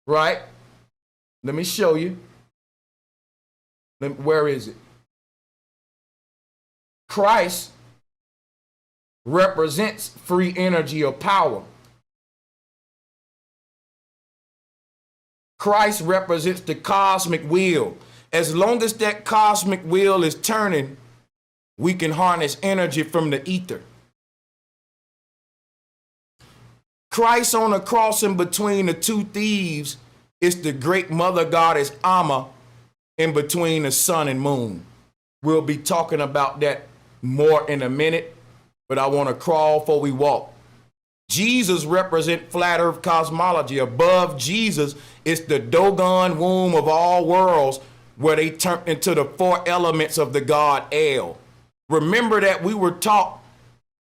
A: right? Let me show you. Where is it? Christ represents free energy or power. Christ represents the cosmic wheel. As long as that cosmic wheel is turning, we can harness energy from the ether. Christ on the cross in between the two thieves is the great mother goddess Amma in between the sun and moon. We'll be talking about that more in a minute, but I want to crawl before we walk. Jesus represents flat earth cosmology. Above Jesus is the Dogon womb of all worlds, where they turned into the four elements of the god El. Remember that we were taught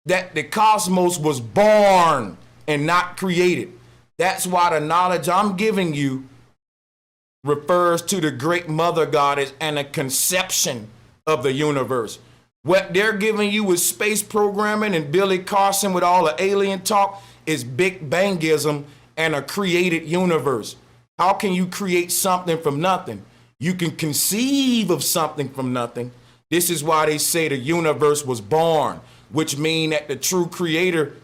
A: that the cosmos was born and not created. That's why the knowledge I'm giving you refers to the great mother goddess and the conception of the universe. What they're giving you with space programming and Billy Carson with all the alien talk is Big Bangism and a created universe. How can you create something from nothing? You can conceive of something from nothing. This is why they say the universe was born, which means that the true creator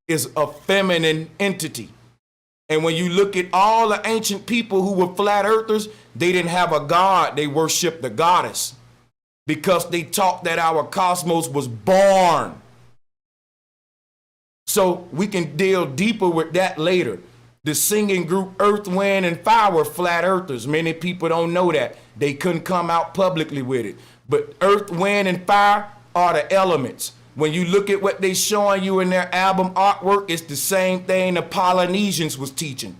A: is a feminine entity. And when you look at all the ancient people who were flat earthers, they didn't have a god, they worshiped the goddess, because they taught that our cosmos was born. So we can deal deeper with that later. The singing group Earth, Wind, and Fire were flat earthers. Many people don't know that. They couldn't come out publicly with it. But Earth, Wind, and Fire are the elements. When you look at what they showing you in their album artwork, it's the same thing the Polynesians was teaching.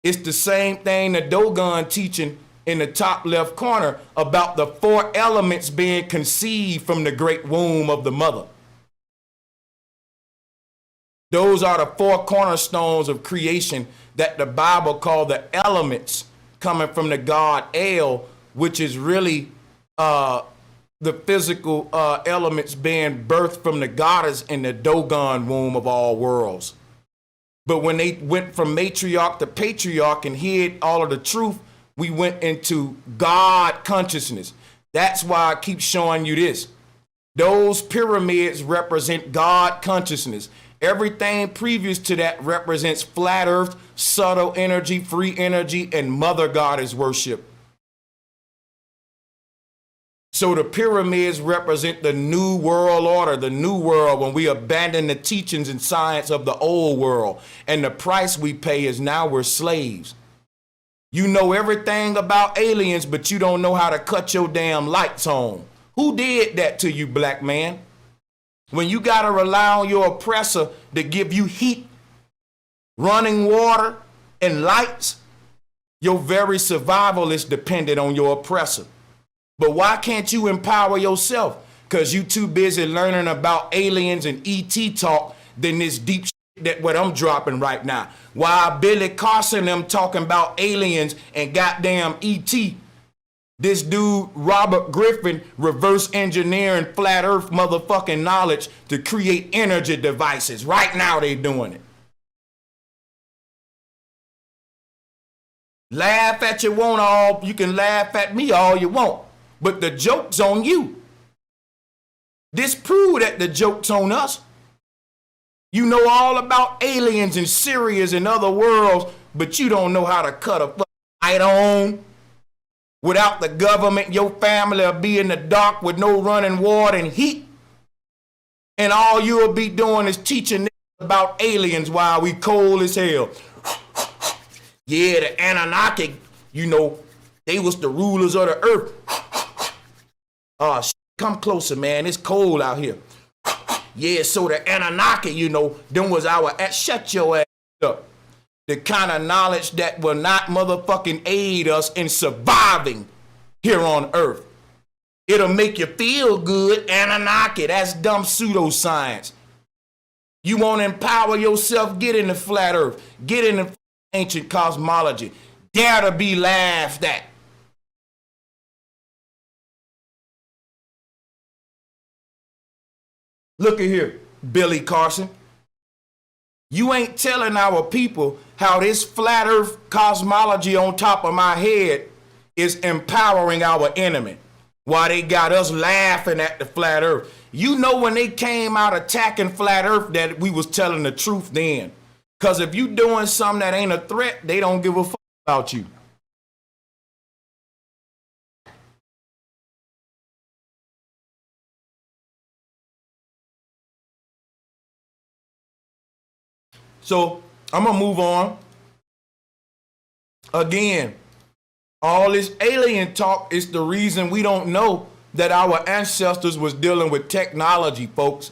A: It's the same thing the Dogon teaching in the top left corner about the 4 elements being conceived from the great womb of the mother. Those are the 4 cornerstones of creation that the Bible called the elements, coming from the god El, which is really the physical elements being birthed from the goddess in the Dogon womb of all worlds. But when they went from matriarch to patriarch and hid all of the truth, we went into God consciousness. That's why I keep showing you this. Those pyramids represent God consciousness. Everything previous to that represents flat earth, subtle energy, free energy, and mother goddess worship. So the pyramids represent the new world order, the new world, when we abandon the teachings and science of the old world. And the price we pay is now we're slaves. You know everything about aliens, but you don't know how to cut your damn lights on. Who did that to you, black man? When you got to rely on your oppressor to give you heat, running water, and lights, your very survival is dependent on your oppressor. But why can't you empower yourself? Because you too busy learning about aliens and ET talk than this deep shit that what I'm dropping right now. While Billy Carson them talking about aliens and goddamn ET, this dude, Robert Griffin, reverse engineering flat earth motherfucking knowledge to create energy devices. Right now they doing it. Laugh at you want all, you can laugh at me all you want, but the joke's on you. Disprove that the joke's on us. You know all about aliens and Syrians and other worlds, but you don't know how to cut a light on. Without the government, your family will be in the dark with no running water and heat. And all you'll be doing is teaching about aliens while we cold as hell. Yeah, the Anunnaki, you know, they was the rulers of the earth. Come closer, man. It's cold out here. Yeah, so the Anunnaki, you know, them was our, shut your ass up. The kind of knowledge that will not motherfucking aid us in surviving here on earth. It'll make you feel good, Anunnaki. That's dumb pseudoscience. You want to empower yourself, get in the flat earth. Get in the ancient cosmology. Dare to be laughed at. Look at here, Billy Carson. You ain't telling our people how this flat earth cosmology on top of my head is empowering our enemy. Why they got us laughing at the flat earth. You know when they came out attacking flat earth that we was telling the truth then. Because if you doing something that ain't a threat, they don't give a fuck about you. So I'm gonna move on. Again, all this alien talk is the reason we don't know that our ancestors was dealing with technology, folks.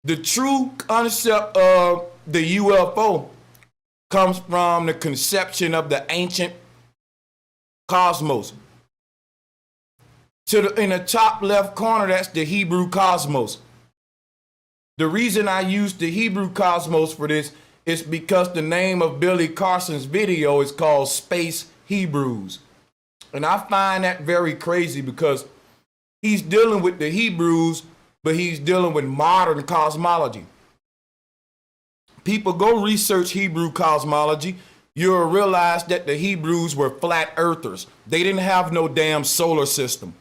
A: The true concept of the UFO comes from the conception of the ancient cosmos. In the top left corner, that's the Hebrew cosmos. The reason I use the Hebrew cosmos for this is because the name of Billy Carson's video is called Space Hebrews. And I find that very crazy because he's dealing with the Hebrews, but he's dealing with modern cosmology. People go research Hebrew cosmology. You'll realize that the Hebrews were flat earthers. They didn't have no damn solar system.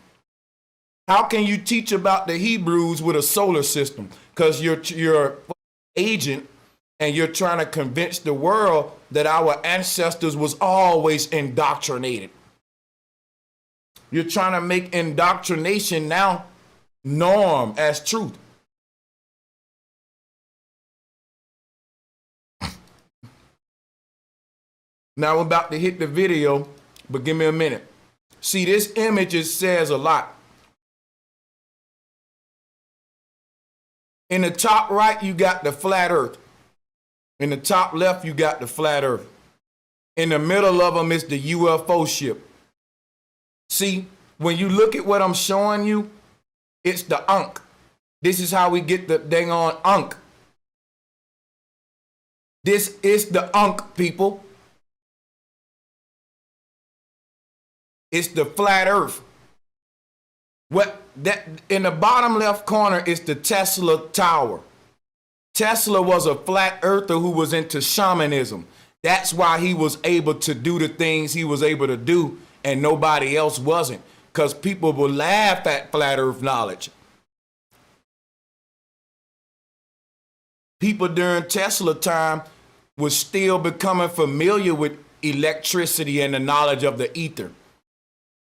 A: How can you teach about the Hebrews with a solar system? Because you're agent and you're trying to convince the world that our ancestors was always indoctrinated. You're trying to make indoctrination now norm as truth. Now we're about to hit the video, but give me a minute. See, this image says a lot. In the top right, you got the flat earth. In the top left, you got the flat earth. In the middle of them is the UFO ship. See, when you look at what I'm showing you, it's the Ankh. This is how we get the dang on Ankh. This is the Ankh, people. It's the flat earth. What that in the bottom left corner is the Tesla Tower. Tesla was a flat earther who was into shamanism. That's why he was able to do the things he was able to do and nobody else wasn't, because people will laugh at flat earth knowledge. People during Tesla time was still becoming familiar with electricity and the knowledge of the ether.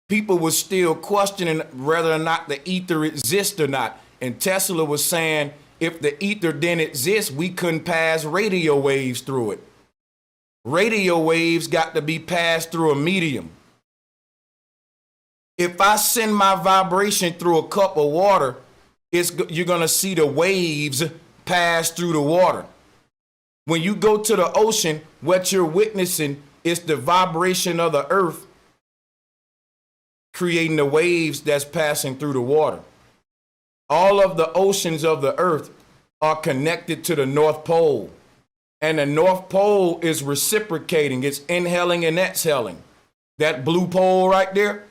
A: People were still questioning whether or not the ether exists or not. And Tesla was saying if the ether didn't exist, we couldn't pass radio waves through it. Radio waves got to be passed through a medium. If I send my vibration through a cup of water, you're going to see the waves pass through the water. When you go to the ocean, what you're witnessing is the vibration of the earth creating the waves that's passing through the water. All of the oceans of the earth are connected to the North Pole. And the North Pole is reciprocating. It's inhaling and exhaling. That blue pole right there.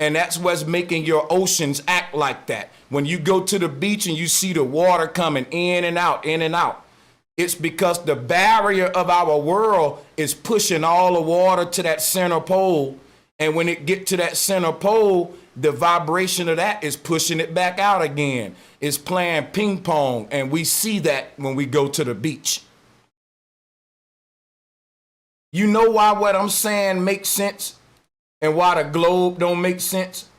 A: And that's what's making your oceans act like that. When you go to the beach and you see the water coming in and out, it's because the barrier of our world is pushing all the water to that center pole. And when it gets to that center pole, the vibration of that is pushing it back out again. It's playing ping pong, and we see that when we go to the beach. You know why what I'm saying makes sense and why the globe don't make sense?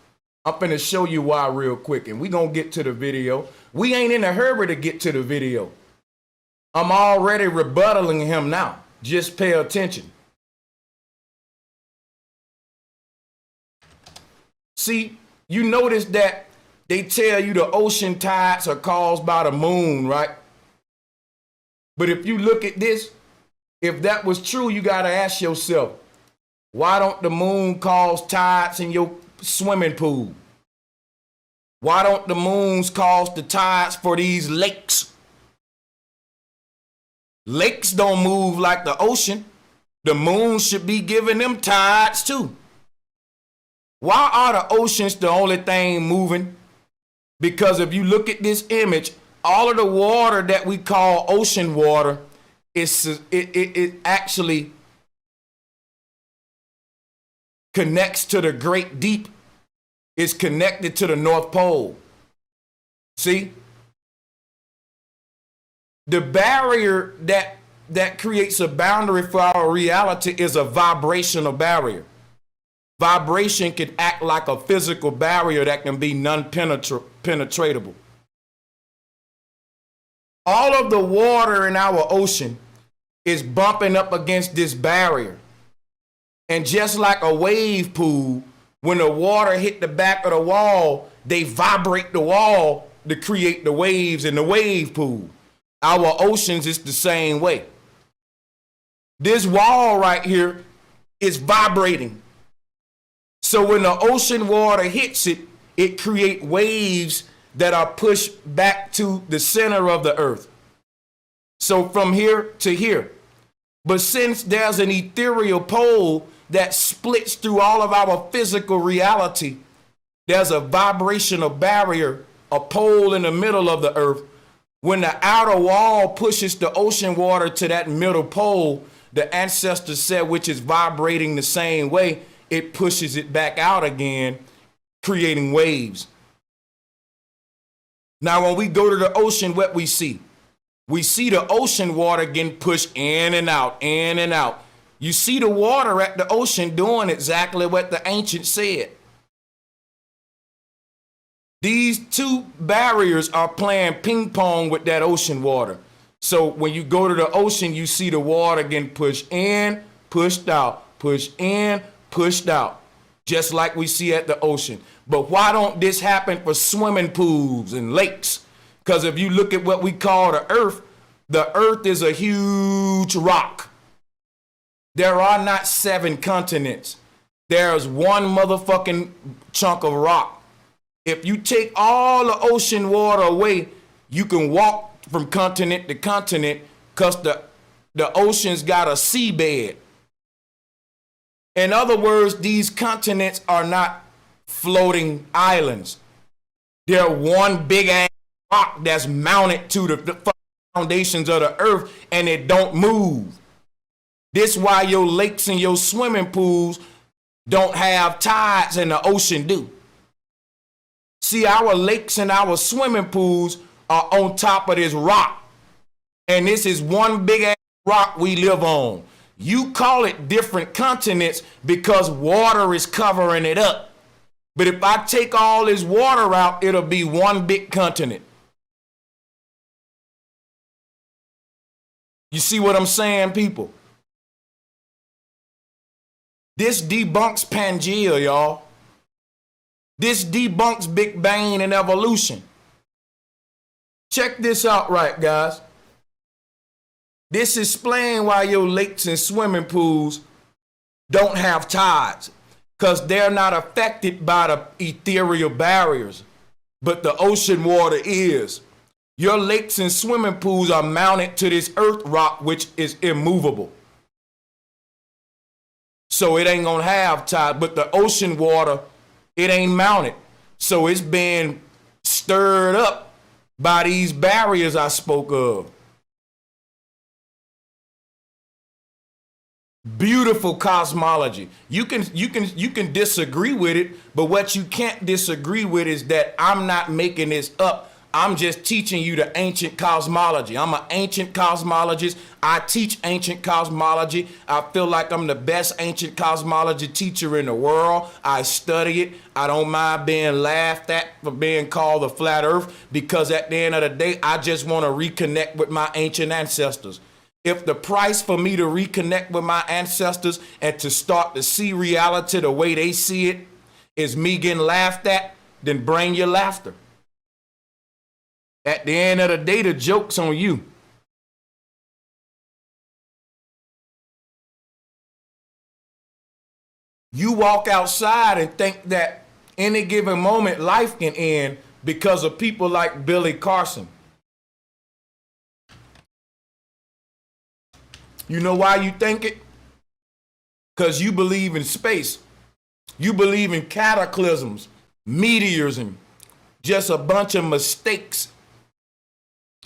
A: I'm finna show you why real quick, and we gonna get to the video. We ain't in a hurry to get to the video. I'm already rebuttaling him now. Just pay attention. See, you notice that they tell you the ocean tides are caused by the moon, right? But if you look at this, if that was true, you got to ask yourself, why don't the moon cause tides in your swimming pool? Why don't the moons cause the tides for these lakes? Lakes don't move like the ocean. The moon should be giving them tides too. Why are the oceans the only thing moving? Because if you look at this image, all of the water that we call ocean water it actually connects to the great deep. It's connected to the North Pole. See? The barrier that creates a boundary for our reality is a vibrational barrier. Vibration can act like a physical barrier that can be non-penetratable. All of the water in our ocean is bumping up against this barrier. And just like a wave pool, when the water hit the back of the wall, they vibrate the wall to create the waves in the wave pool. Our oceans is the same way. This wall right here is vibrating. So when the ocean water hits it, it creates waves that are pushed back to the center of the earth. So from here to here. But since there's an ethereal pole that splits through all of our physical reality, there's a vibrational barrier, a pole in the middle of the earth. When the outer wall pushes the ocean water to that middle pole, the ancestors said, which is vibrating the same way, it pushes it back out again, creating waves. Now, when we go to the ocean, what we see? We see the ocean water getting pushed in and out, in and out. You see the water at the ocean doing exactly what the ancients said. These two barriers are playing ping pong with that ocean water. So when you go to the ocean, you see the water getting pushed in, pushed out, pushed in, pushed out, just like we see at the ocean. But why don't this happen for swimming pools and lakes? Because if you look at what we call the earth is a huge rock. There are not 7 continents. There's one motherfucking chunk of rock. If you take all the ocean water away, you can walk from continent to continent because the ocean's got a seabed. In other words, these continents are not floating islands. They're one big ass rock that's mounted to the foundations of the earth, and it don't move. This why your lakes and your swimming pools don't have tides and the ocean do. See, our lakes and our swimming pools are on top of this rock. And this is one big ass rock we live on. You call it different continents because water is covering it up. But if I take all this water out, it'll be one big continent. You see what I'm saying, people? This debunks Pangea, y'all. This debunks Big Bang and evolution. Check this out right, guys. This explains why your lakes and swimming pools don't have tides, because they're not affected by the ethereal barriers, but the ocean water is. Your lakes and swimming pools are mounted to this earth rock, which is immovable. So it ain't gonna have tide, but the ocean water, it ain't mounted. So it's being stirred up by these barriers I spoke of. Beautiful cosmology. You can disagree with it, but what you can't disagree with is that I'm not making this up. I'm just teaching you the ancient cosmology. I'm an ancient cosmologist. I teach ancient cosmology. I feel like I'm the best ancient cosmology teacher in the world. I study it. I don't mind being laughed at for being called a flat earth, because at the end of the day, I just want to reconnect with my ancient ancestors. If the price for me to reconnect with my ancestors and to start to see reality the way they see it is me getting laughed at, then bring your laughter. At the end of the day, the joke's on you. You walk outside and think that any given moment life can end because of people like Billy Carson. You know why you think it? Because you believe in space. You believe in cataclysms, meteors, and just a bunch of mistakes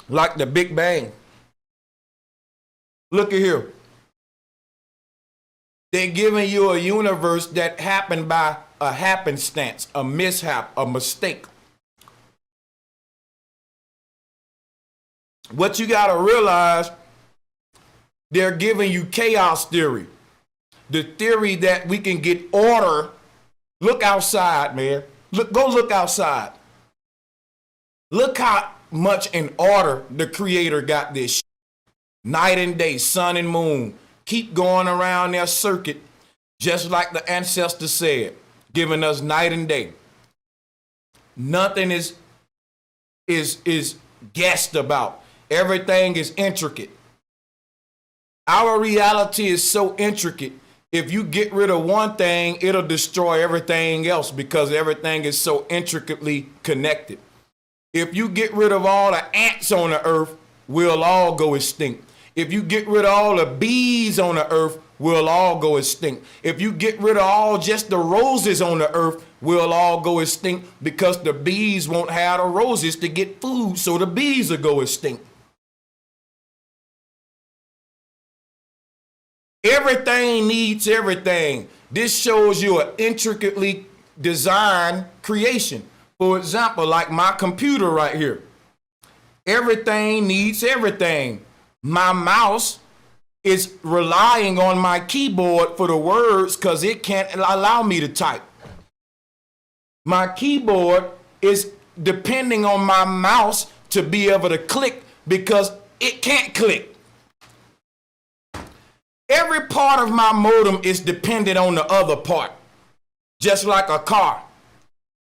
A: like the Big Bang. Look at here. They're giving you a universe that happened by a happenstance, a mishap, a mistake. What you got to realize, they're giving you chaos theory. The theory that we can get order. Look outside, man. Go look outside. Look how much in order the creator got this shit. Night and day, sun and moon, keep going around their circuit, just like the ancestors said, giving us night and day. Nothing is guessed about. Everything is intricate. Our reality is so intricate. If you get rid of one thing, it'll destroy everything else because everything is so intricately connected. If you get rid of all the ants on the earth, we'll all go extinct. If you get rid of all the bees on the earth, we'll all go extinct. If you get rid of all just the roses on the earth, we'll all go extinct because the bees won't have the roses to get food, so the bees will go extinct. Everything needs everything. This shows you an intricately designed creation. For example, like my computer right here. Everything needs everything. My mouse is relying on my keyboard for the words because it can't allow me to type. My keyboard is depending on my mouse to be able to click because it can't click. Every part of my modem is dependent on the other part, just like a car.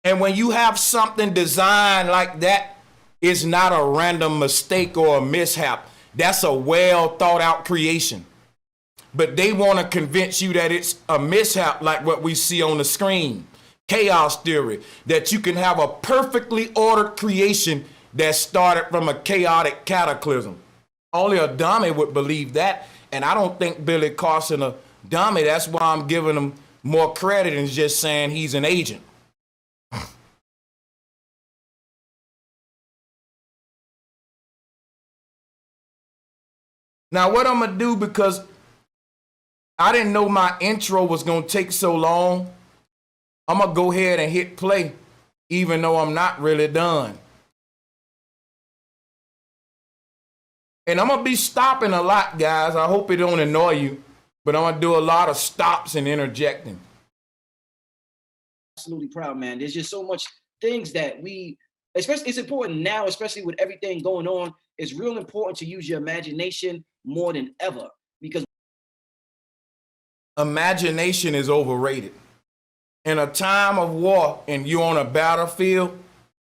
A: And when you have something designed like that, it's not a random mistake or a mishap. That's a well thought out creation. But they want to convince you that it's a mishap like what we see on the screen. Chaos theory, that you can have a perfectly ordered creation that started from a chaotic cataclysm. Only a dummy would believe that. And I don't think Billy Carson a dummy. That's why I'm giving him more credit than just saying he's an agent. Now, what I'm going to do, because I didn't know my intro was going to take so long, I'm going to go ahead and hit play, even though I'm not really done. And I'm going to be stopping a lot, guys. I hope it don't annoy you, but I'm going to do a lot of stops and interjecting.
B: Absolutely proud, man. There's just so much things that especially it's important now, especially with everything going on. It's real important to use your imagination more than ever, because
A: imagination is overrated. In a time of war and you're on a battlefield,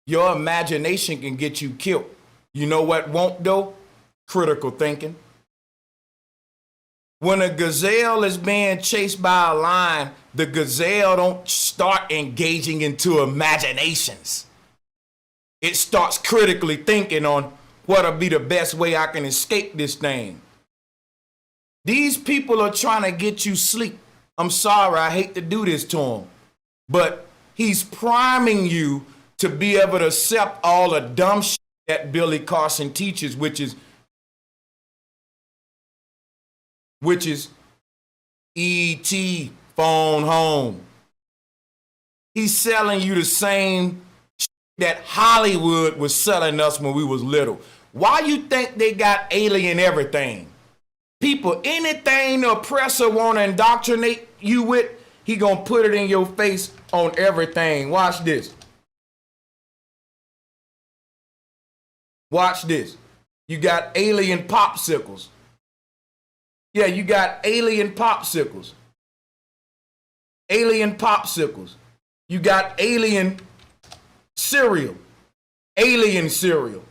A: your imagination can get you killed. You know what won't though? Critical thinking. When a gazelle is being chased by a lion, the gazelle don't start engaging into imaginations. It starts critically thinking on what'll be the best way I can escape this thing. These people are trying to get you sleep. I'm sorry, I hate to do this to them, but he's priming you to be able to accept all the dumb shit that Billy Carson teaches, which is E.T. phone home. He's selling you the same shit that Hollywood was selling us when we was little. Why you think they got alien everything? People, anything the oppressor want to indoctrinate you with, he gonna put it in your face on everything. Watch this. Watch this. You got alien popsicles. Yeah, you got alien popsicles. Alien popsicles. You got alien cereal. Alien cereal.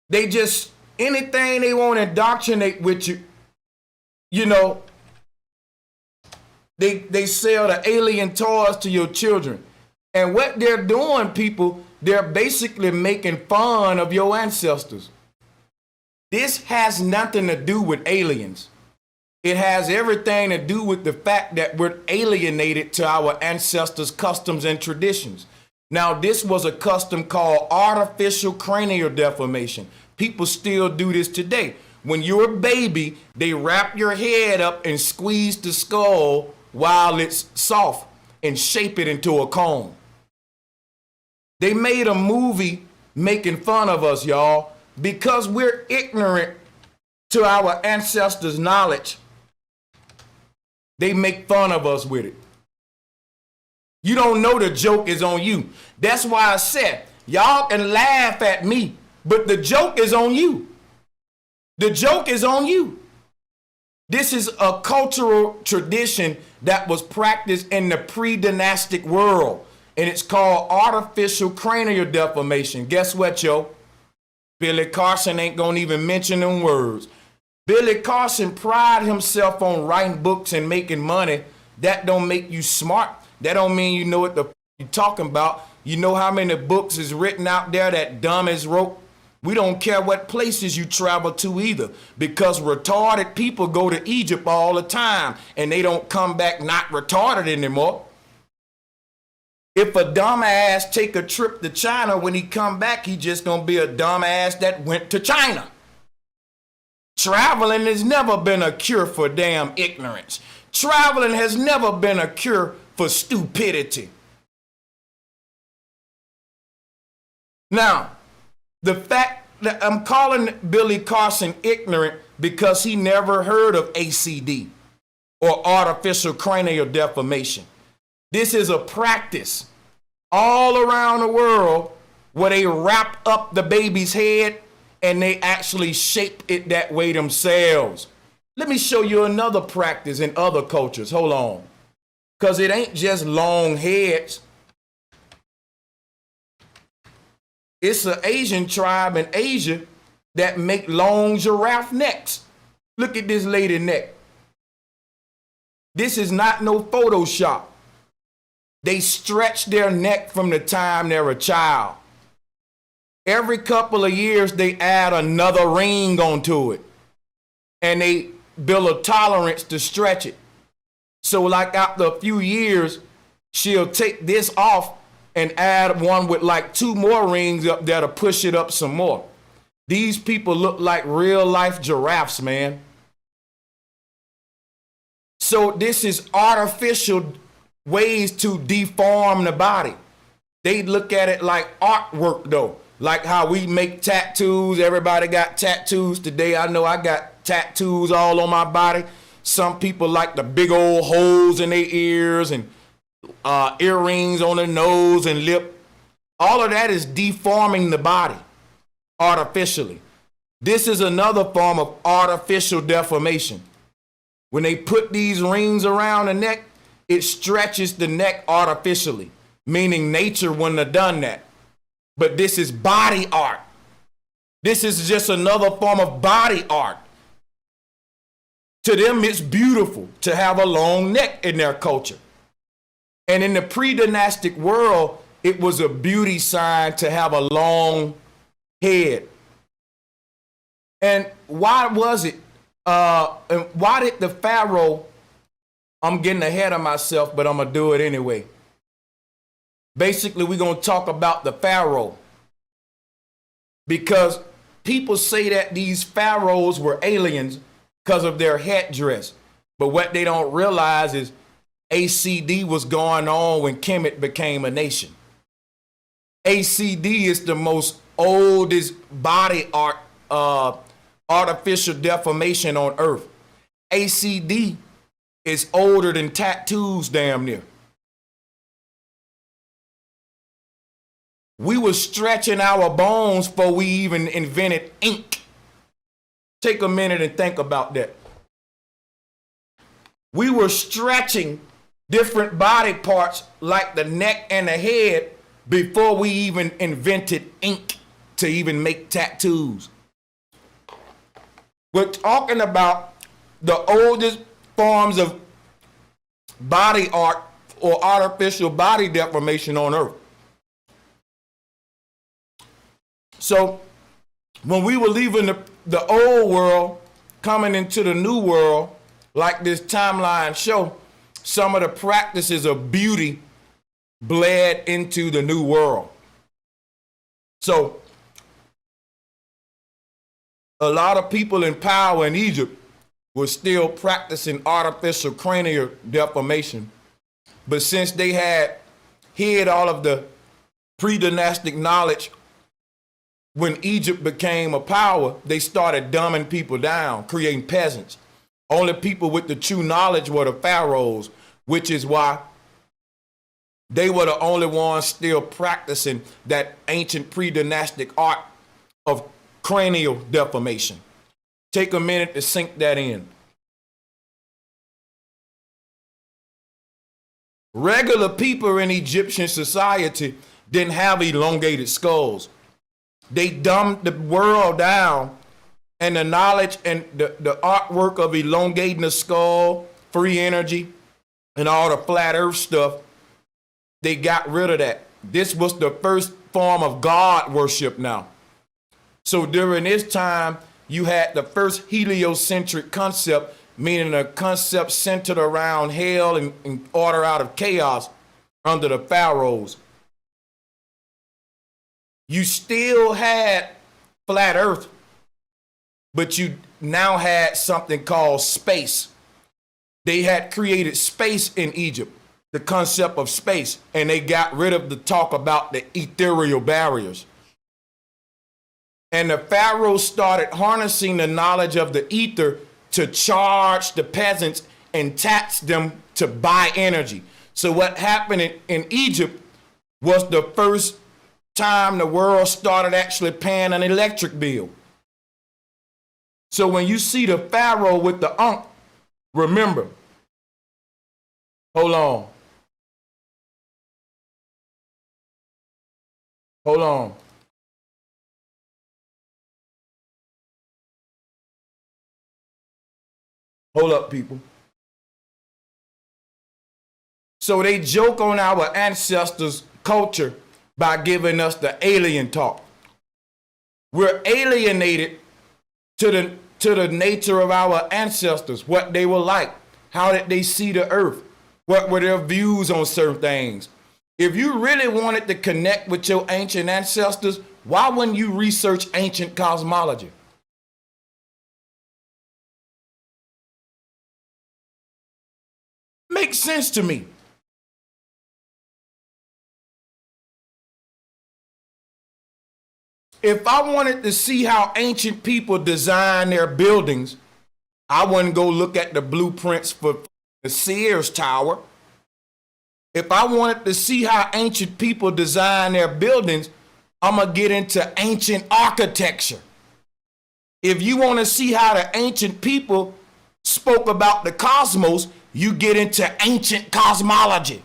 A: They just, anything they want to indoctrinate with you, you know, they sell the alien toys to your children. And what they're doing, people, they're basically making fun of your ancestors. This has nothing to do with aliens. It has everything to do with the fact that we're alienated to our ancestors' customs and traditions. Now, this was a custom called artificial cranial deformation. People still do this today. When you're a baby, they wrap your head up and squeeze the skull while it's soft and shape it into a cone. They made a movie making fun of us, y'all, because we're ignorant to our ancestors' knowledge. They make fun of us with it. You don't know the joke is on you. That's why I said, y'all can laugh at me, but the joke is on you. The joke is on you. This is a cultural tradition that was practiced in the pre-dynastic world, and it's called artificial cranial deformation. Guess what, yo? Billy Carson ain't gonna even mention them words. Billy Carson prided himself on writing books and making money. That don't make you smart. That don't mean you know what the you're talking about. You know how many books is written out there that dummies wrote? We don't care what places you travel to either, because retarded people go to Egypt all the time and they don't come back not retarded anymore. If a dumbass take a trip to China, when he come back, he just gonna be a dumbass that went to China. Traveling has never been a cure for damn ignorance. Traveling has never been a cure for stupidity. Now, The fact that I'm calling Billy Carson ignorant because he never heard of ACD or artificial cranial deformation. This is a practice all around the world where they wrap up the baby's head and they actually shape it that way themselves. Let me show you another practice in other cultures. Hold on. Because it ain't just long heads. It's an Asian tribe in Asia that make long giraffe necks. Look at this lady neck. This is not no Photoshop. They stretch their neck from the time they're a child. Every couple of years, they add another ring onto it. And they build a tolerance to stretch it. So like after a few years, she'll take this off and add one with like 2 more rings up there to push it up some more. These people look like real life giraffes, man. So this is artificial ways to deform the body. They look at it like artwork though. Like how we make tattoos. Everybody got tattoos today. I know I got tattoos all on my body. Some people like the big old holes in their ears and earrings on their nose and lip. All of that is deforming the body artificially. This is another form of artificial deformation. When they put these rings around the neck, it stretches the neck artificially, meaning nature wouldn't have done that. But this is body art. This is just another form of body art. To them, it's beautiful to have a long neck in their culture. And in the pre-dynastic world, it was a beauty sign to have a long head. And why was it? And why did the Pharaoh, I'm getting ahead of myself, but I'm going to do it anyway. Basically, we're going to talk about the Pharaoh. Because people say that these pharaohs were aliens because of their headdress. But what they don't realize is ACD was going on when Kemet became a nation. ACD is the most oldest body art, artificial deformation on earth. ACD is older than tattoos damn near. We were stretching our bones before we even invented ink. Take a minute and think about that. We were stretching different body parts like the neck and the head before we even invented ink to even make tattoos. We're talking about the oldest forms of body art or artificial body deformation on earth. So when we were leaving the old world, coming into the new world, like this timeline show, some of the practices of beauty bled into the new world. So a lot of people in power in Egypt were still practicing artificial cranial deformation. But since they had hid all of the pre-dynastic knowledge, when Egypt became a power, they started dumbing people down, creating peasants. Only people with the true knowledge were the pharaohs, which is why they were the only ones still practicing that ancient pre-dynastic art of cranial deformation. Take a minute to sink that in. Regular people in Egyptian society didn't have elongated skulls. They dumbed the world down, and the knowledge and the artwork of elongating the skull, free energy, and all the flat earth stuff, they got rid of that. This was the first form of God worship now. So during this time, you had the first heliocentric concept, meaning a concept centered around hell and order out of chaos under the pharaohs. You still had flat earth, but you now had something called space. They had created space in Egypt, the concept of space, and they got rid of the talk about the ethereal barriers. And the pharaohs started harnessing the knowledge of the ether to charge the peasants and tax them to buy energy. So what happened in Egypt was the first time the world started actually paying an electric bill. So when you see the pharaoh with the ankh, remember, hold on. Hold on. Hold up, people. So they joke on our ancestors' culture by giving us the alien talk. We're alienated to the nature of our ancestors, what they were like, how did they see the earth, what were their views on certain things. If you really wanted to connect with your ancient ancestors, why wouldn't you research ancient cosmology? Makes sense to me. If I wanted to see how ancient people design their buildings, I wouldn't go look at the blueprints for the Sears Tower. If I wanted to see how ancient people design their buildings, I'm going to get into ancient architecture. If you want to see how the ancient people spoke about the cosmos, you get into ancient cosmology.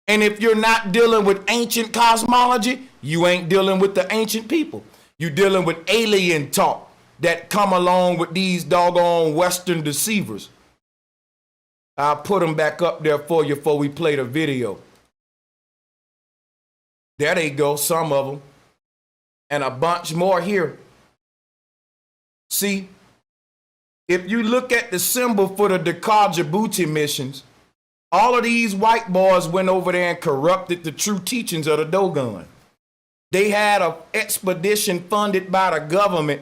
A: And if you're not dealing with ancient cosmology, you ain't dealing with the ancient people. You're dealing with alien talk that come along with these doggone Western deceivers. I'll put them back up there for you before we play the video. There they go, some of them. And a bunch more here. See, if you look at the symbol for the Djibouti missions, all of these white boys went over there and corrupted the true teachings of the Dogon. They had an expedition funded by the government,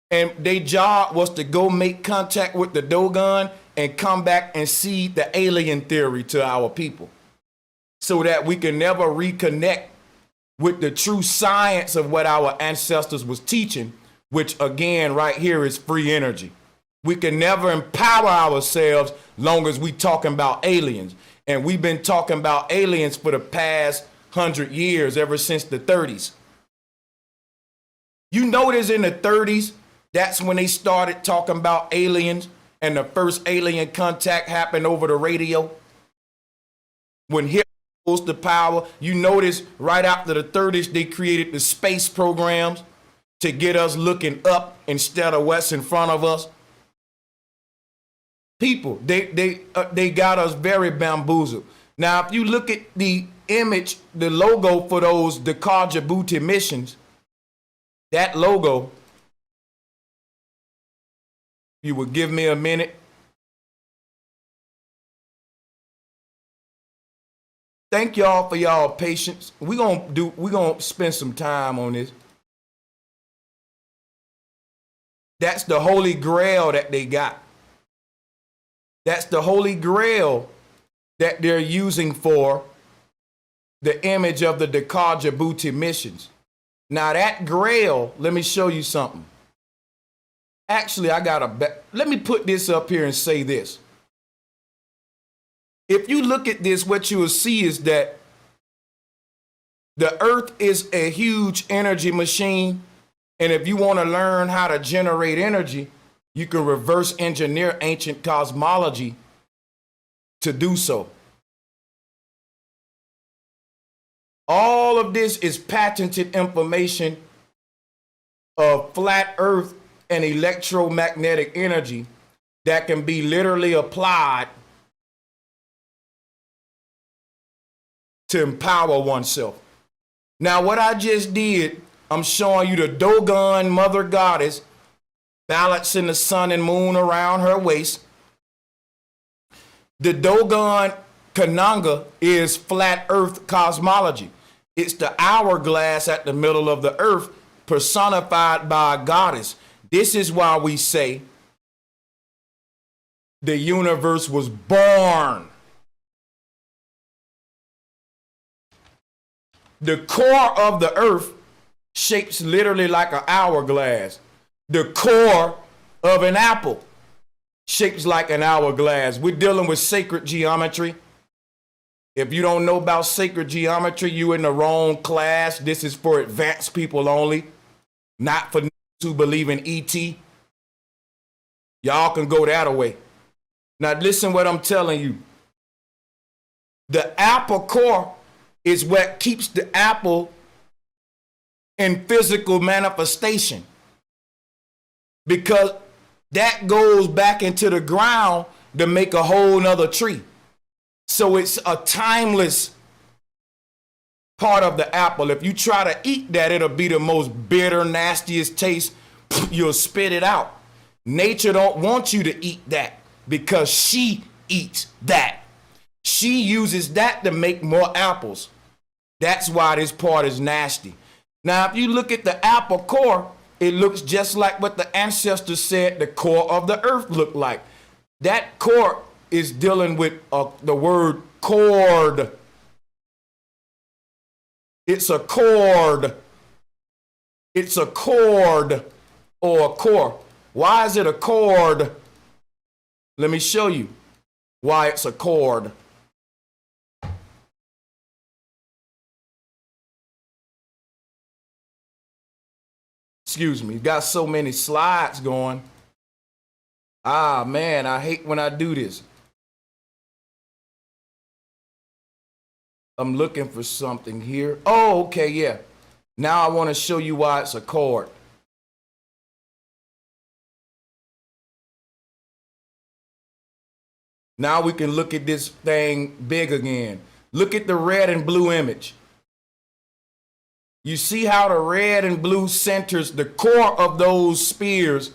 A: and their job was to go make contact with the Dogon and come back and seed the alien theory to our people so that we can never reconnect with the true science of what our ancestors was teaching, which again right here is free energy. We can never empower ourselves long as we talking about aliens. And we've been talking about aliens for the past 100 years, ever since the 30s. You notice in the 30s, that's when they started talking about aliens, and the first alien contact happened over the radio. When Hitler rose to power, you notice right after the 30s, they created the space programs to get us looking up instead of what's in front of us. People, they got us very bamboozled. Now, if you look at the image, the logo for those Djibouti missions, that logo, you would give me a minute. Thank y'all for y'all patience. We're gonna spend some time on this. That's the Holy Grail that they got. That's the Holy Grail that they're using for the image of the Djibouti missions. Now that Grail, let me show you something. Actually, let me put this up here and say this. If you look at this, what you will see is that the earth is a huge energy machine. And if you want to learn how to generate energy, you can reverse engineer ancient cosmology to do so. All of this is patented information of flat earth and electromagnetic energy that can be literally applied to empower oneself. Now, what I just did, I'm showing you the Dogon mother goddess balancing the sun and moon around her waist. The Dogon Kananga is flat earth cosmology. It's the hourglass at the middle of the earth personified by a goddess. This is why we say the universe was born. The core of the earth shapes literally like an hourglass. The core of an apple shapes like an hourglass. We're dealing with sacred geometry. If you don't know about sacred geometry, you're in the wrong class. This is for advanced people only, not for who believe in ET. Y'all can go that away. Now listen what I'm telling you. The apple core is what keeps the apple in physical manifestation, because that goes back into the ground to make a whole nother tree. So it's a timeless part of the apple. If you try to eat that, it'll be the most bitter, nastiest taste. You'll spit it out. Nature don't want you to eat that because she eats that. She uses that to make more apples. That's why this part is nasty. Now, if you look at the apple core, it looks just like what the ancestors said the core of the earth looked like. That core is dealing with the word cord. It's a cord. It's a cord or a core. Why is it a cord? Let me show you why it's a cord. Excuse me, got so many slides going. Ah, man, I hate when I do this. I'm looking for something here. Oh, okay, yeah. Now I want to show you why it's a cord. Now we can look at this thing big again. Look at the red and blue image. You see how the red and blue centers the core of those spears.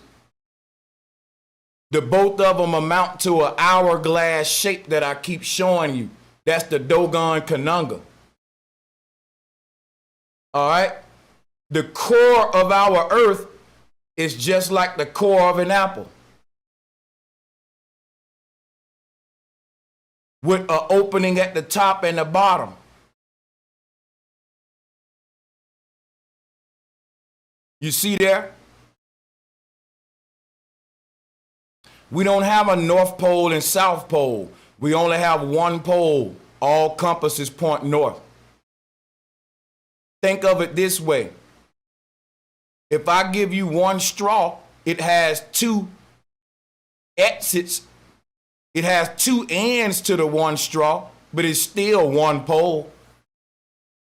A: The both of them amount to an hourglass shape that I keep showing you. That's the Dogon Kanunga. All right. The core of our earth is just like the core of an apple, with an opening at the top and the bottom. You see there? We don't have a North Pole and South Pole. We only have one pole. All compasses point north. Think of it this way. If I give you one straw, it has two exits. It has two ends to the one straw, but it's still one pole.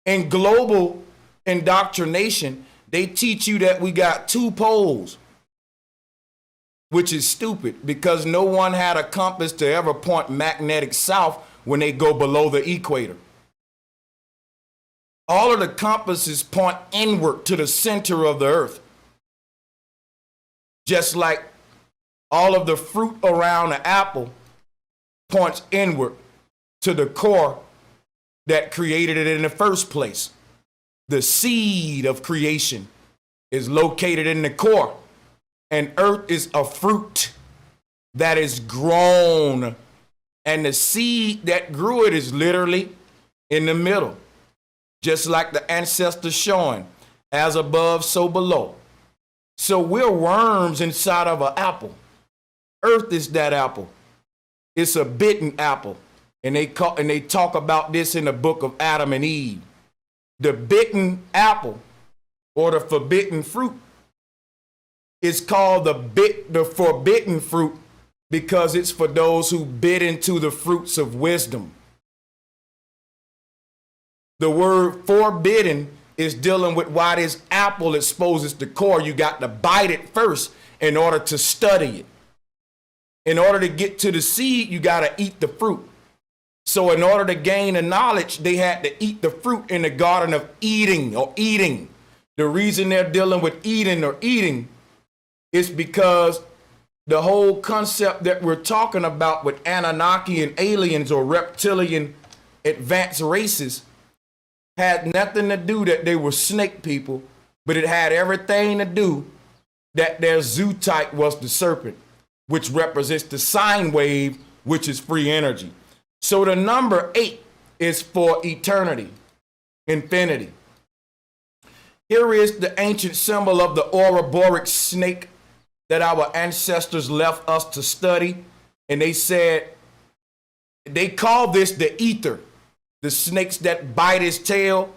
A: In global indoctrination, they teach you that we got two poles, which is stupid because no one had a compass to ever point magnetic south when they go below the equator. All of the compasses point inward to the center of the earth. Just like all of the fruit around the apple points inward to the core that created it in the first place. The seed of creation is located in the core, and earth is a fruit that is grown, and the seed that grew it is literally in the middle, just like the ancestors showing, as above, so below. So we're worms inside of an apple. Earth is that apple. It's a bitten apple, and they talk about this in the book of Adam and Eve. The bitten apple, or the forbidden fruit, is called the forbidden fruit because it's for those who bit into the fruits of wisdom. The word forbidden is dealing with why this apple exposes the core. You got to bite it first in order to study it. In order to get to the seed, you got to eat the fruit. So in order to gain the knowledge, they had to eat the fruit in the Garden of Eden or eating. The reason they're dealing with eating or eating is because the whole concept that we're talking about with Anunnaki and aliens or reptilian advanced races had nothing to do that they were snake people, but it had everything to do that their zoo type was the serpent, which represents the sine wave, which is free energy. So the number 8 is for eternity, infinity. Here is the ancient symbol of the Ouroboros snake that our ancestors left us to study. And they said, they call this the ether, the snakes that bite his tail.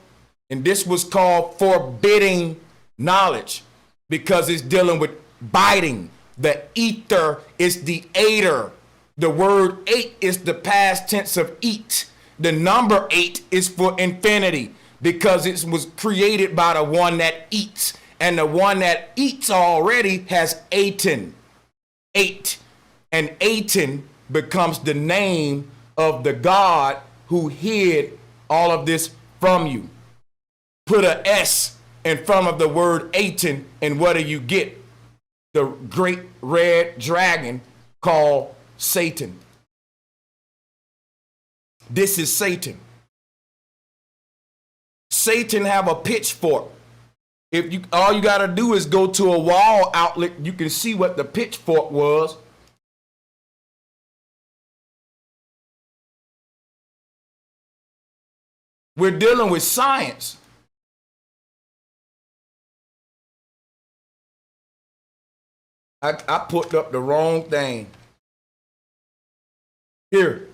A: And this was called forbidding knowledge because it's dealing with biting. The ether is the aider. The word 8 is the past tense of eat. The number 8 is for infinity because it was created by the one that eats. And the one that eats already has Aten, 8. And Aten becomes the name of the God who hid all of this from you. Put a S in front of the word Aten, and what do you get? The great red dragon called Satan. This is Satan. Satan have a pitchfork. If you all you got to do is go to a wall outlet, you can see what the pitchfork was. We're dealing with science. I put up the wrong thing. Here,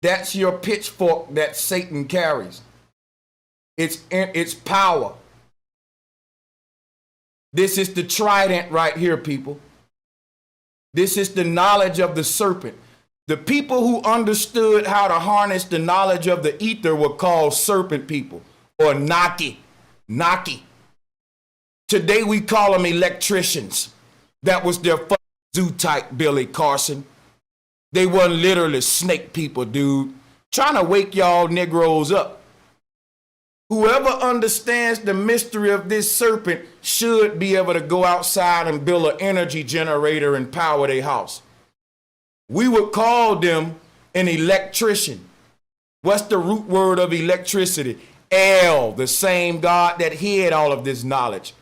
A: that's your pitchfork that Satan carries. It's power. This is the trident right here, people. This is the knowledge of the serpent. The people who understood how to harness the knowledge of the ether were called serpent people or Naki. Today we call them electricians. That was their zoo type, Billy Carson. They weren't literally snake people, dude. Trying to wake y'all Negroes up. Whoever understands the mystery of this serpent should be able to go outside and build an energy generator and power their house. We would call them an electrician. What's the root word of electricity? El, the same God that hid all of this knowledge.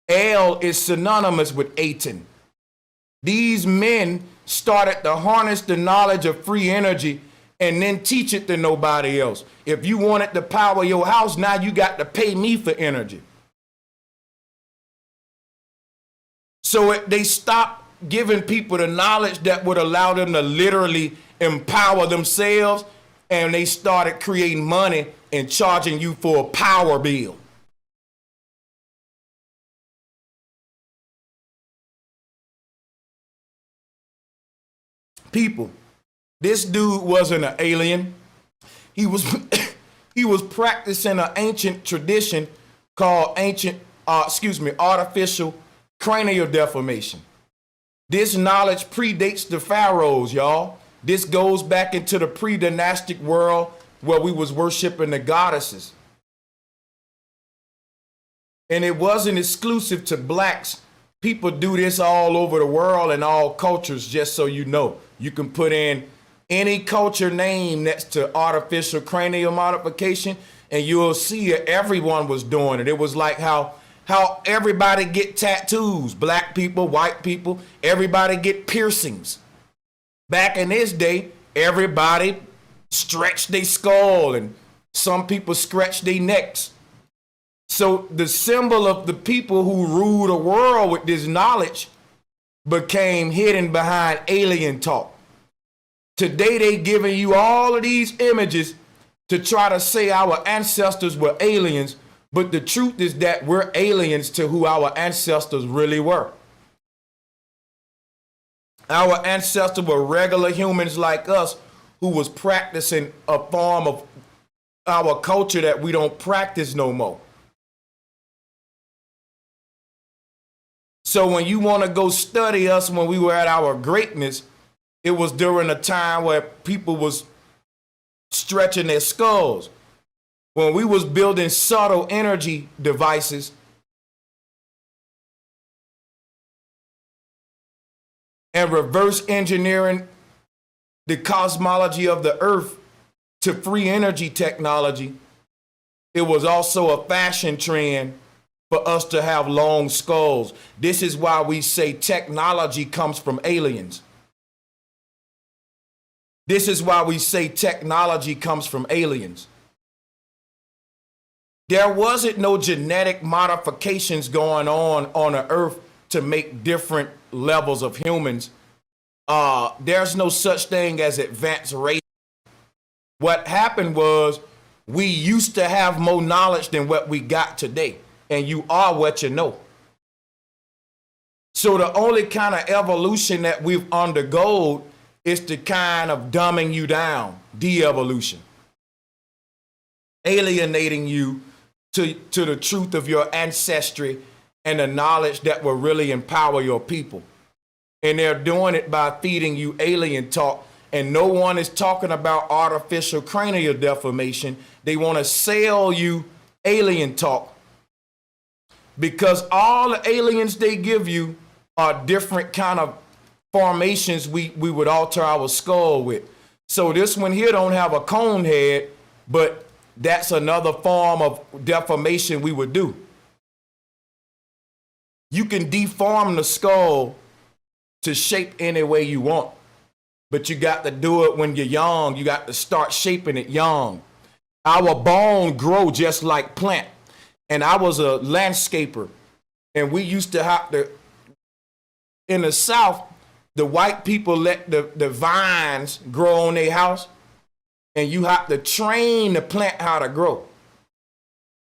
A: El is synonymous with Aten. These men started to harness the knowledge of free energy and then teach it to nobody else. If you wanted to power your house, now you got to pay me for energy. So they stopped giving people the knowledge that would allow them to literally empower themselves, and they started creating money and charging you for a power bill. People, this dude wasn't an alien. He was he was practicing an ancient tradition called artificial cranial deformation. This knowledge predates the pharaohs, y'all. This goes back into the pre-dynastic world where we was worshiping the goddesses. And it wasn't exclusive to blacks. People do this all over the world and all cultures, just so you know. You can put in any culture name next to artificial cranial modification and you'll see it. Everyone was doing it. It was like how everybody get tattoos, black people, white people, everybody get piercings. Back in this day, everybody stretched their skull and some people scratched their necks. So the symbol of the people who rule the world with this knowledge became hidden behind alien talk. Today they giving you all of these images to try to say our ancestors were aliens, but the truth is that we're aliens to who our ancestors really were. Our ancestors were regular humans like us who was practicing a form of our culture that we don't practice no more. So when you want to go study us when we were at our greatness, it was during a time where people was stretching their skulls. When we was building subtle energy devices, and reverse engineering the cosmology of the earth to free energy technology, it was also a fashion trend for us to have long skulls. This is why we say technology comes from aliens. This is why we say technology comes from aliens. There wasn't no genetic modifications going on the earth to make different levels of humans. There's no such thing as advanced race. What happened was we used to have more knowledge than what we got today. And you are what you know. So the only kind of evolution that we've undergone is the kind of dumbing you down, de-evolution. Alienating you to the truth of your ancestry and the knowledge that will really empower your people. And they're doing it by feeding you alien talk. And no one is talking about artificial cranial deformation. They want to sell you alien talk. Because all the aliens they give you are different kind of formations we would alter our skull with. So this one here don't have a cone head, but that's another form of deformation we would do. You can deform the skull to shape any way you want, but you got to do it when you're young. You got to start shaping it young. Our bone grow just like plant. And I was a landscaper, and we used to have to, in the South, the white people let the vines grow on their house, and you have to train the plant how to grow.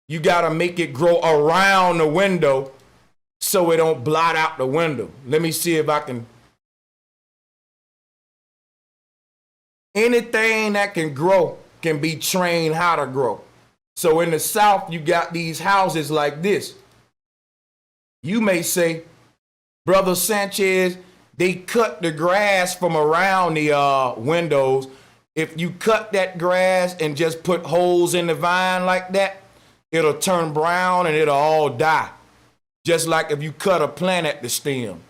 A: You got to make it grow around the window so it don't blot out the window. Let me see if I can. Anything that can grow can be trained how to grow. So in the South, you got these houses like this. You may say, Brother Sanchez, they cut the grass from around the windows. If you cut that grass and just put holes in the vine like that, it'll turn brown and it'll all die. Just like if you cut a plant at the stem.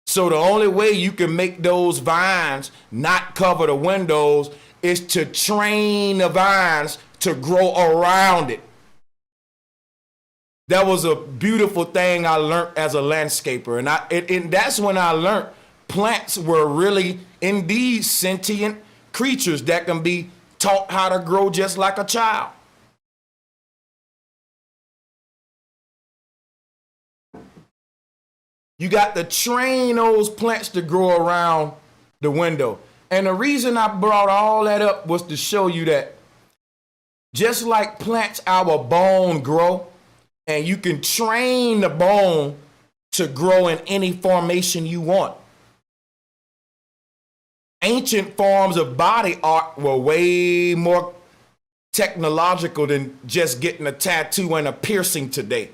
A: So the only way you can make those vines not cover the windows is to train the vines to grow around it. That was a beautiful thing I learned as a landscaper. And that's when I learned plants were really indeed sentient creatures that can be taught how to grow just like a child. You got to train those plants to grow around the window. And the reason I brought all that up was to show you that just like plants, our bone grow, and you can train the bone to grow in any formation you want. Ancient forms of body art were way more technological than just getting a tattoo and a piercing today.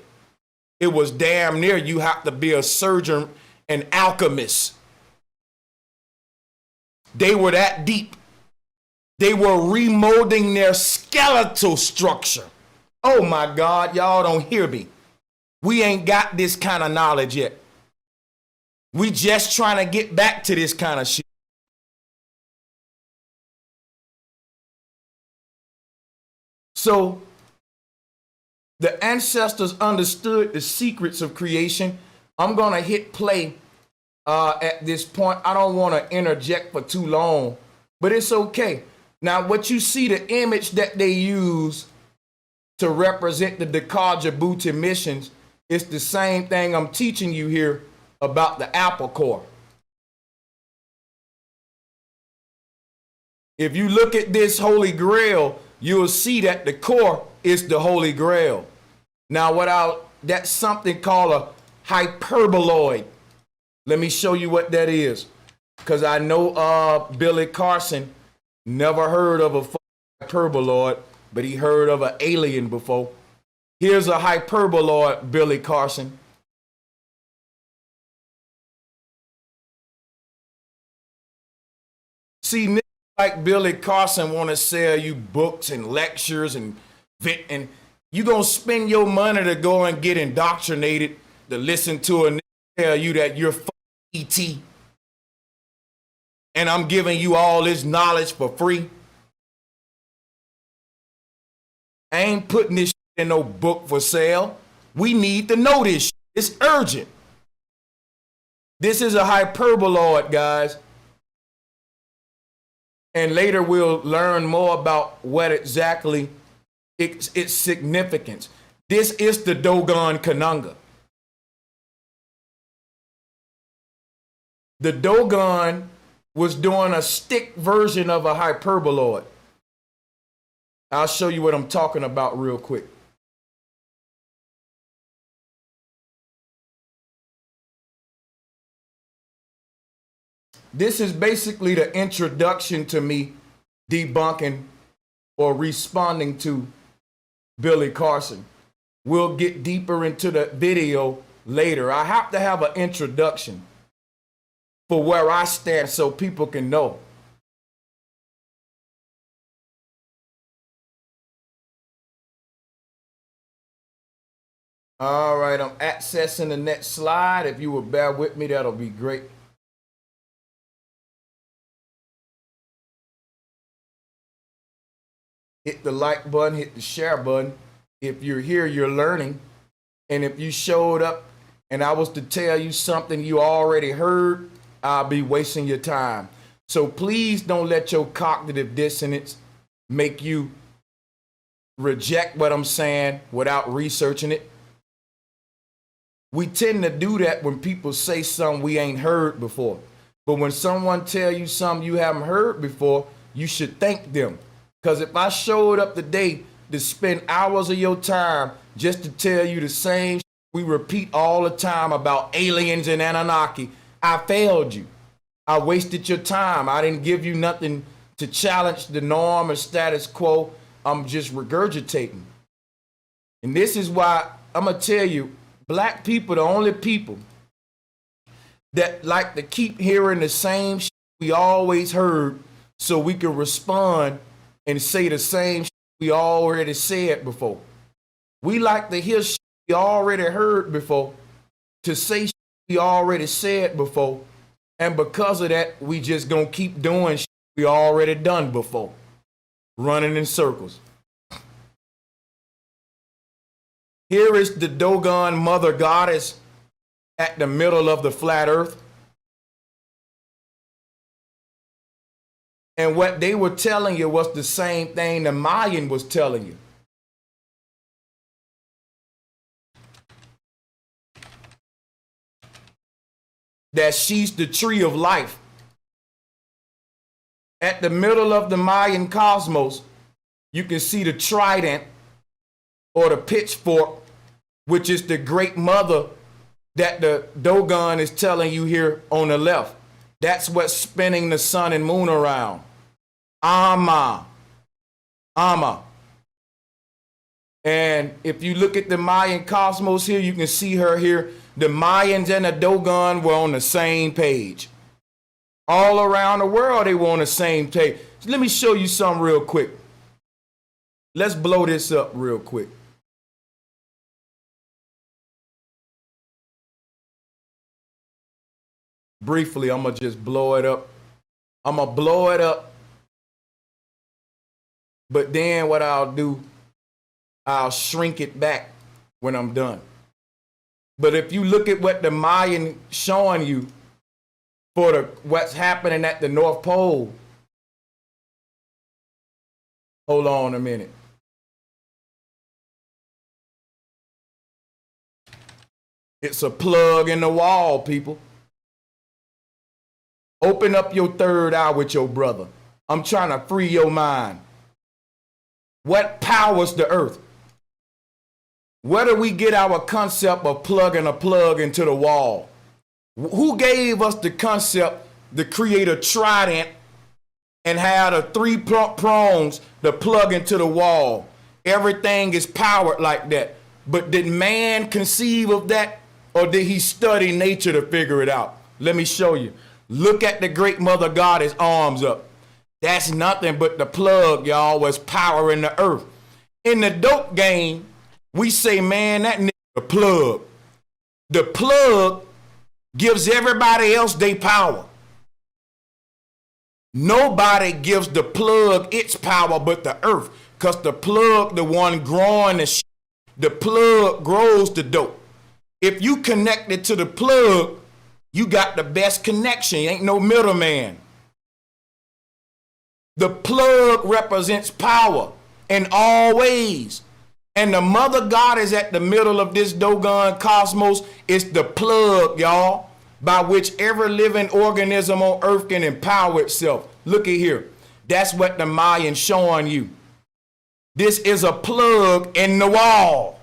A: It was damn near you have to be a surgeon and alchemist. They were that deep. They were remolding their skeletal structure. Oh my God, y'all don't hear me. We ain't got this kind of knowledge yet. We just trying to get back to this kind of shit. So the ancestors understood the secrets of creation. I'm going to hit play at this point. I don't want to interject for too long, but it's okay. Now, what you see, the image that they use to represent the Djibouti missions, is the same thing I'm teaching you here about the apple core. If you look at this Holy Grail, you'll see that the core is the Holy Grail. Now, that's something called a hyperboloid. Let me show you what that is, because I know Billy Carson never heard of a hyperboloid, but he heard of an alien before. Here's a hyperboloid, Billy Carson. See, niggas like Billy Carson want to sell you books and lectures and you gonna spend your money to go and get indoctrinated to listen to a nigga tell you that you're ET and I'm giving you all this knowledge for free. I ain't putting this in no book for sale. We need to know this. It's urgent. This is a hyperboloid, guys. And later we'll learn more about what exactly its significance. This is the Dogon Kanunga. The Dogon was doing a stick version of a hyperboloid. I'll show you what I'm talking about real quick. This is basically the introduction to me debunking or responding to Billy Carson. We'll get deeper into the video later. I have to have an introduction for where I stand so people can know. All right, I'm accessing the next slide. If you will bear with me, that'll be great. Hit the like button, hit the share button. If you're here, you're learning. And if you showed up and I was to tell you something you already heard, I'll be wasting your time. So please don't let your cognitive dissonance make you reject what I'm saying without researching it. We tend to do that when people say something we ain't heard before. But when someone tell you something you haven't heard before, you should thank them. Because if I showed up today to spend hours of your time just to tell you the same we repeat all the time about aliens and Anunnaki, I failed you. I wasted your time. I didn't give you nothing to challenge the norm or status quo. I'm just regurgitating. And this is why I'm going to tell you, black people, the only people that like to keep hearing the same shit we always heard so we can respond and say the same shit we already said before. We like to hear shit we already heard before to say shit we already said before. And because of that, we just gonna keep doing shit we already done before. Running in circles. Here is the Dogon mother goddess at the middle of the flat earth. And what they were telling you was the same thing the Mayan was telling you. That she's the tree of life. At the middle of the Mayan cosmos, you can see the trident or the pitchfork, which is the great mother that the Dogon is telling you here on the left. That's what's spinning the sun and moon around. Ama. And if you look at the Mayan cosmos here, you can see her here. The Mayans and the Dogon were on the same page. All around the world, they were on the same page. So let me show you something real quick. Let's blow this up real quick. Briefly, I'm going to just blow it up. I'm going to blow it up. But then what I'll do, I'll shrink it back when I'm done. But if you look at what the Mayan showing you for what's happening at the North Pole, hold on a minute. It's a plug in the wall, people. Open up your third eye with your brother. I'm trying to free your mind. What powers the earth? Where do we get our concept of plugging a plug into the wall? Who gave us the concept to create a trident and have the three prongs to plug into the wall? Everything is powered like that. But did man conceive of that, or did he study nature to figure it out? Let me show you. Look at the great mother goddess arms up. That's nothing but the plug, y'all, was powering the earth. In the dope game, we say, man, that nigga the plug. The plug gives everybody else their power. Nobody gives the plug its power but the earth, because the plug, the one growing the shit, the plug grows the dope. If you connect it to the plug, you got the best connection. You ain't no middleman. The plug represents power in all ways. And the mother goddess at the middle of this doggone cosmos is the plug, y'all, by which every living organism on earth can empower itself. Look at here. That's what the Mayan showing you. This is a plug in the wall.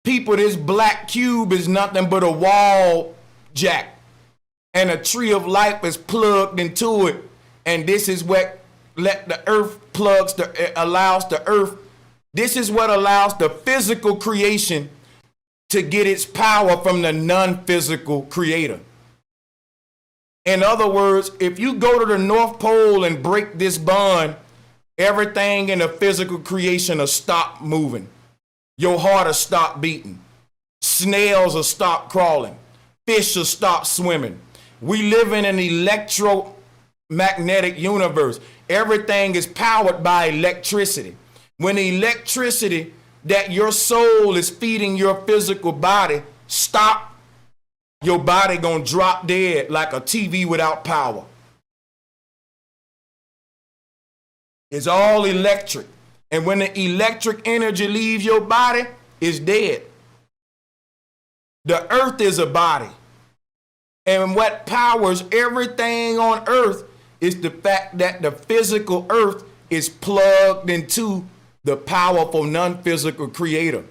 A: People, this black cube is nothing but a wall jack. And a tree of life is plugged into it. And this is what let the earth allows the earth. This is what allows the physical creation to get its power from the non-physical creator. In other words, if you go to the North Pole and break this bond, everything in the physical creation will stop moving. Your heart will stop beating. Snails will stop crawling. Fish will stop swimming. We live in an electromagnetic universe. Everything is powered by electricity. When electricity that your soul is feeding your physical body stop, your body gonna drop dead like a TV without power. It's all electric. And when the electric energy leaves your body, it's dead. The earth is a body. And what powers everything on earth is the fact that the physical earth is plugged into the powerful non-physical creator.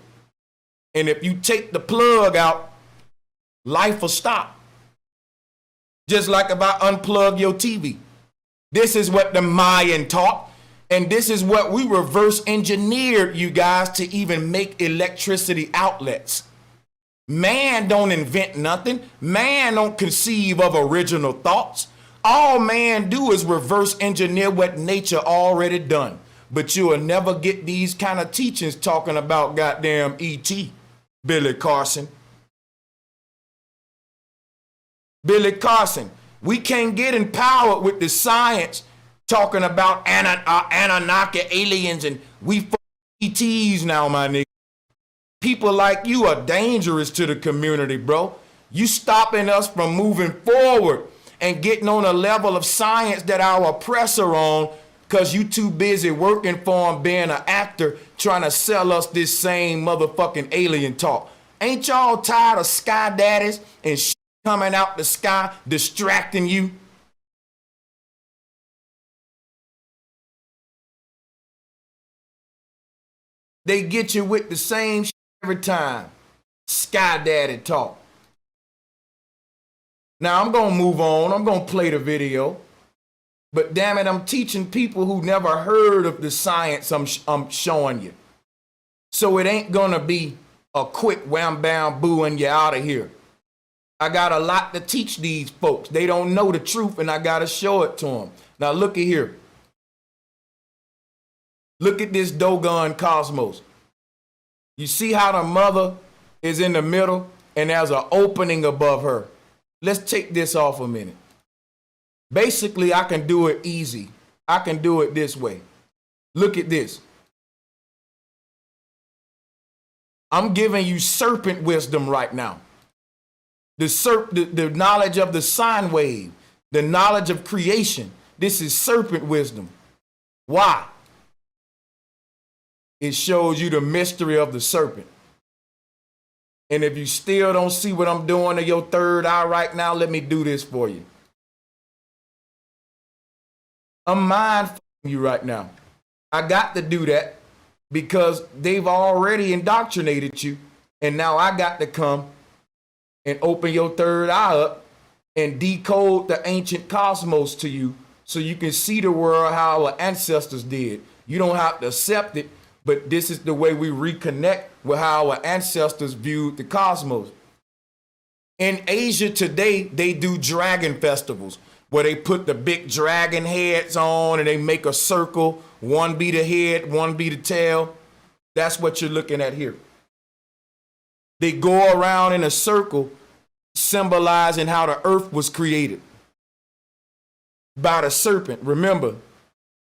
A: And if you take the plug out, life will stop. Just like if I unplug your TV. This is what the Mayan taught. And this is what we reverse engineered, you guys, to even make electricity outlets. Man don't invent nothing. Man don't conceive of original thoughts. All man do is reverse engineer what nature already done. But you will never get these kind of teachings talking about goddamn E.T., Billy Carson. Billy Carson, we can't get empowered with the science talking about Anunnaki aliens and we ETs now, my nigga. People like you are dangerous to the community, bro. You stopping us from moving forward and getting on a level of science that our oppressor on because you too busy working for him, being an actor, trying to sell us this same motherfucking alien talk. Ain't y'all tired of sky daddies and shit coming out the sky distracting you? They get you with the same shit every time. Sky daddy talk. Now I'm gonna move on. I'm gonna play the video. But damn it, I'm teaching people who never heard of the science I'm showing you. So it ain't gonna be a quick wham bam boo and you're out of here. I got a lot to teach these folks. They don't know the truth and I gotta show it to them. Now look at here. Look at this doggone cosmos. You see how the mother is in the middle and there's an opening above her. Let's take this off a minute. Basically, I can do it easy. I can do it this way. Look at this. I'm giving you serpent wisdom right now. The knowledge of the sine wave, the knowledge of creation. This is serpent wisdom. Why? It shows you the mystery of the serpent. And if you still don't see what I'm doing to your third eye right now, let me do this for you. I'm mindfulling you right now. I got to do that because they've already indoctrinated you. And now I got to come and open your third eye up and decode the ancient cosmos to you so you can see the world how our ancestors did. You don't have to accept it, but this is the way we reconnect with how our ancestors viewed the cosmos. In Asia today, they do dragon festivals where they put the big dragon heads on and they make a circle. One be the head, one be the tail. That's what you're looking at here. They go around in a circle symbolizing how the earth was created by the serpent. Remember,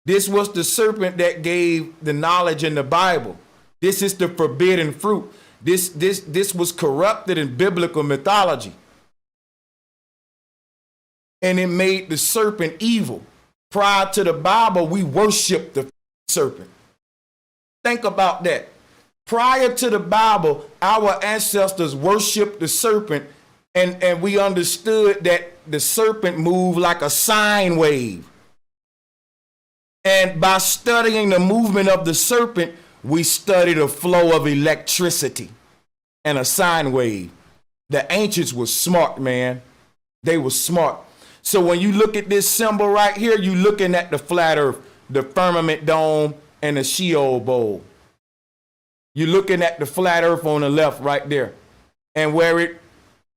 A: this was the serpent that gave the knowledge in the Bible. This is the forbidden fruit. This was corrupted in biblical mythology. And it made the serpent evil. Prior to the Bible, we worshiped the serpent. Think about that. Prior to the Bible, our ancestors worshiped the serpent, and we understood that the serpent moved like a sine wave. And by studying the movement of the serpent, we study the flow of electricity and a sine wave. The ancients were smart, man. They were smart. So when you look at this symbol right here, you're looking at the flat earth, the firmament dome, and the Sheol bowl. You're looking at the flat earth on the left right there. And where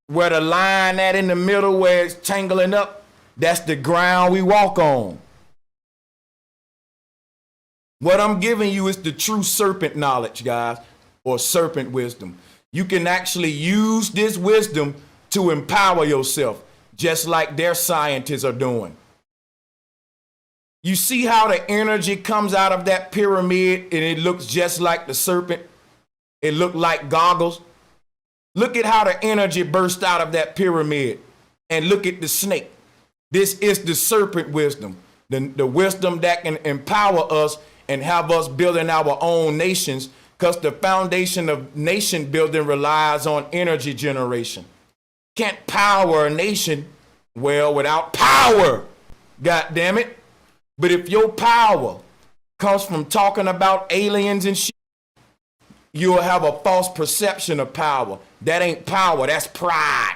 A: the line at in the middle where it's tangling up, that's the ground we walk on. What I'm giving you is the true serpent knowledge, guys, or serpent wisdom. You can actually use this wisdom to empower yourself, just like their scientists are doing. You see how the energy comes out of that pyramid and it looks just like the serpent? It looked like goggles. Look at how the energy burst out of that pyramid, and look at the snake. This is the serpent wisdom, the wisdom that can empower us and have us building our own nations, because the foundation of nation building relies on energy generation. Can't power a nation well without power, God damn it. But if your power comes from talking about aliens and shit, you'll have a false perception of power. That ain't power, that's pride.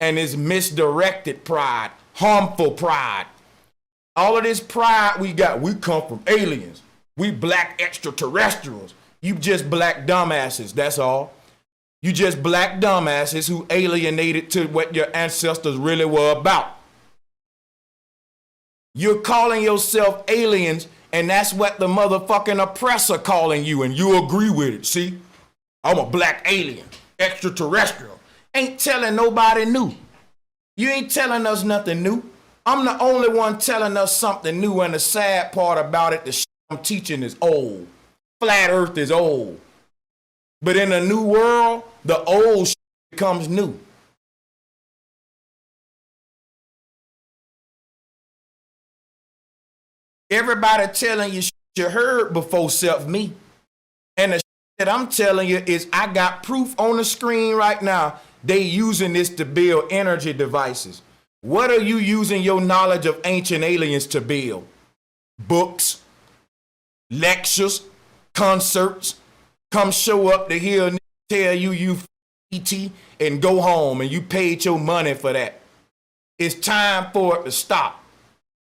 A: And it's misdirected pride, harmful pride. All of this pride we got, we come from aliens. We black extraterrestrials. You just black dumbasses, that's all. You just black dumbasses who alienated to what your ancestors really were about. You're calling yourself aliens, and that's what the motherfucking oppressor calling you, and you agree with it, see? I'm a black alien, extraterrestrial. Ain't telling nobody new. You ain't telling us nothing new. I'm the only one telling us something new, and the sad part about it, the shit I'm teaching is old. Flat earth is old. But in a new world, the old shit becomes new. Everybody telling you shit you heard before self me. And the shit that I'm telling you is I got proof on the screen right now. They using this to build energy devices. What are you using your knowledge of ancient aliens to build? Books, lectures, concerts. Come show up to hear and tell you ET and go home, and you paid your money for that. It's time for it to stop.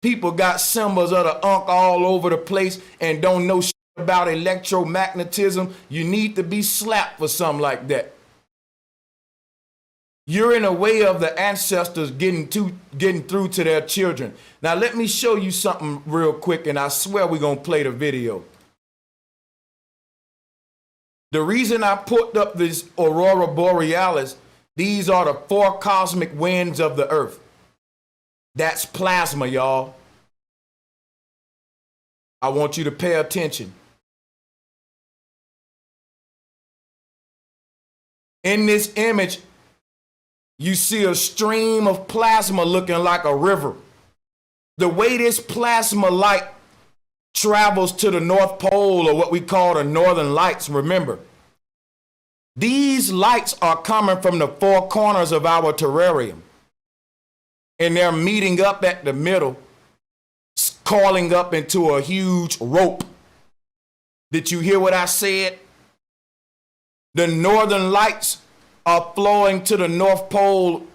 A: People got symbols of the Ankh all over the place and don't know shit about electromagnetism. You need to be slapped for something like that. You're in a way of the ancestors getting through to their children. Now let me show you something real quick, and I swear we're gonna play the video. The reason I put up this Aurora Borealis, these are the 4 cosmic winds of the earth. That's plasma, y'all. I want you to pay attention. In this image, you see a stream of plasma looking like a river. The way this plasma light travels to the North Pole, or what we call the Northern Lights, remember, these lights are coming from the 4 corners of our terrarium. And they're meeting up at the middle, coiling up into a huge rope. Did you hear what I said? The Northern Lights are flowing to the North Pole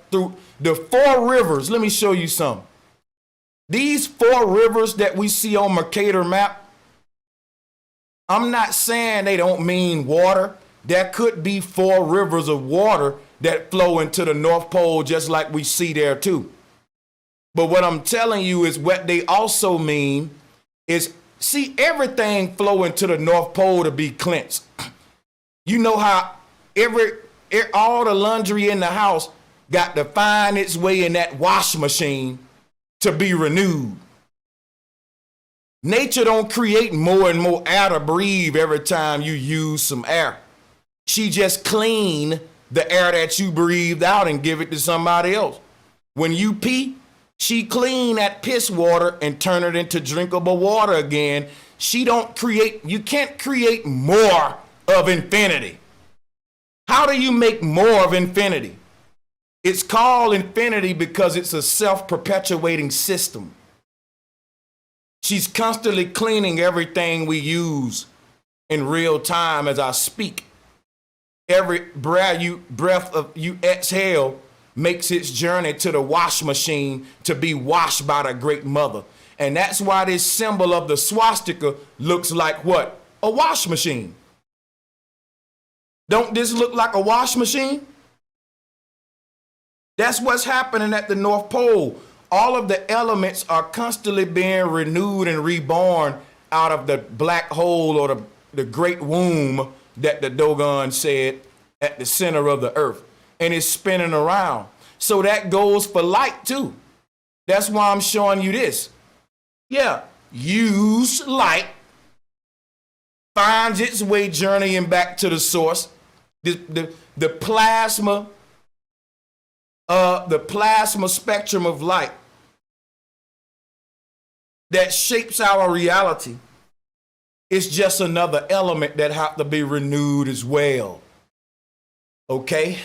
A: through the 4 rivers. Let me show you some. These 4 rivers that we see on Mercator map, I'm not saying they don't mean water. There could be 4 rivers of water that flow into the North Pole just like we see there too. But what I'm telling you is what they also mean is, see, everything flowing to the North Pole to be cleansed. You know how all the laundry in the house got to find its way in that wash machine to be renewed. Nature don't create more and more air to breathe every time you use some air. She just clean the air that you breathed out and give it to somebody else. When you pee, She clean that piss water and turn it into drinkable water again. She don't create, you can't create more of infinity. How do you make more of infinity? It's called infinity because it's a self-perpetuating system. She's constantly cleaning everything we use in real time as I speak. Every breath you exhale makes its journey to the wash machine to be washed by the great mother. And that's why this symbol of the swastika looks like what? A wash machine. Don't this look like a wash machine? That's what's happening at the North Pole. All of the elements are constantly being renewed and reborn out of the black hole or the great womb that the Dogon said at the center of the earth. And it's spinning around. So that goes for light too. That's why I'm showing you this. Yeah, use light, finds its way journeying back to the source. The plasma spectrum of light that shapes our reality is just another element that have to be renewed as well. Okay?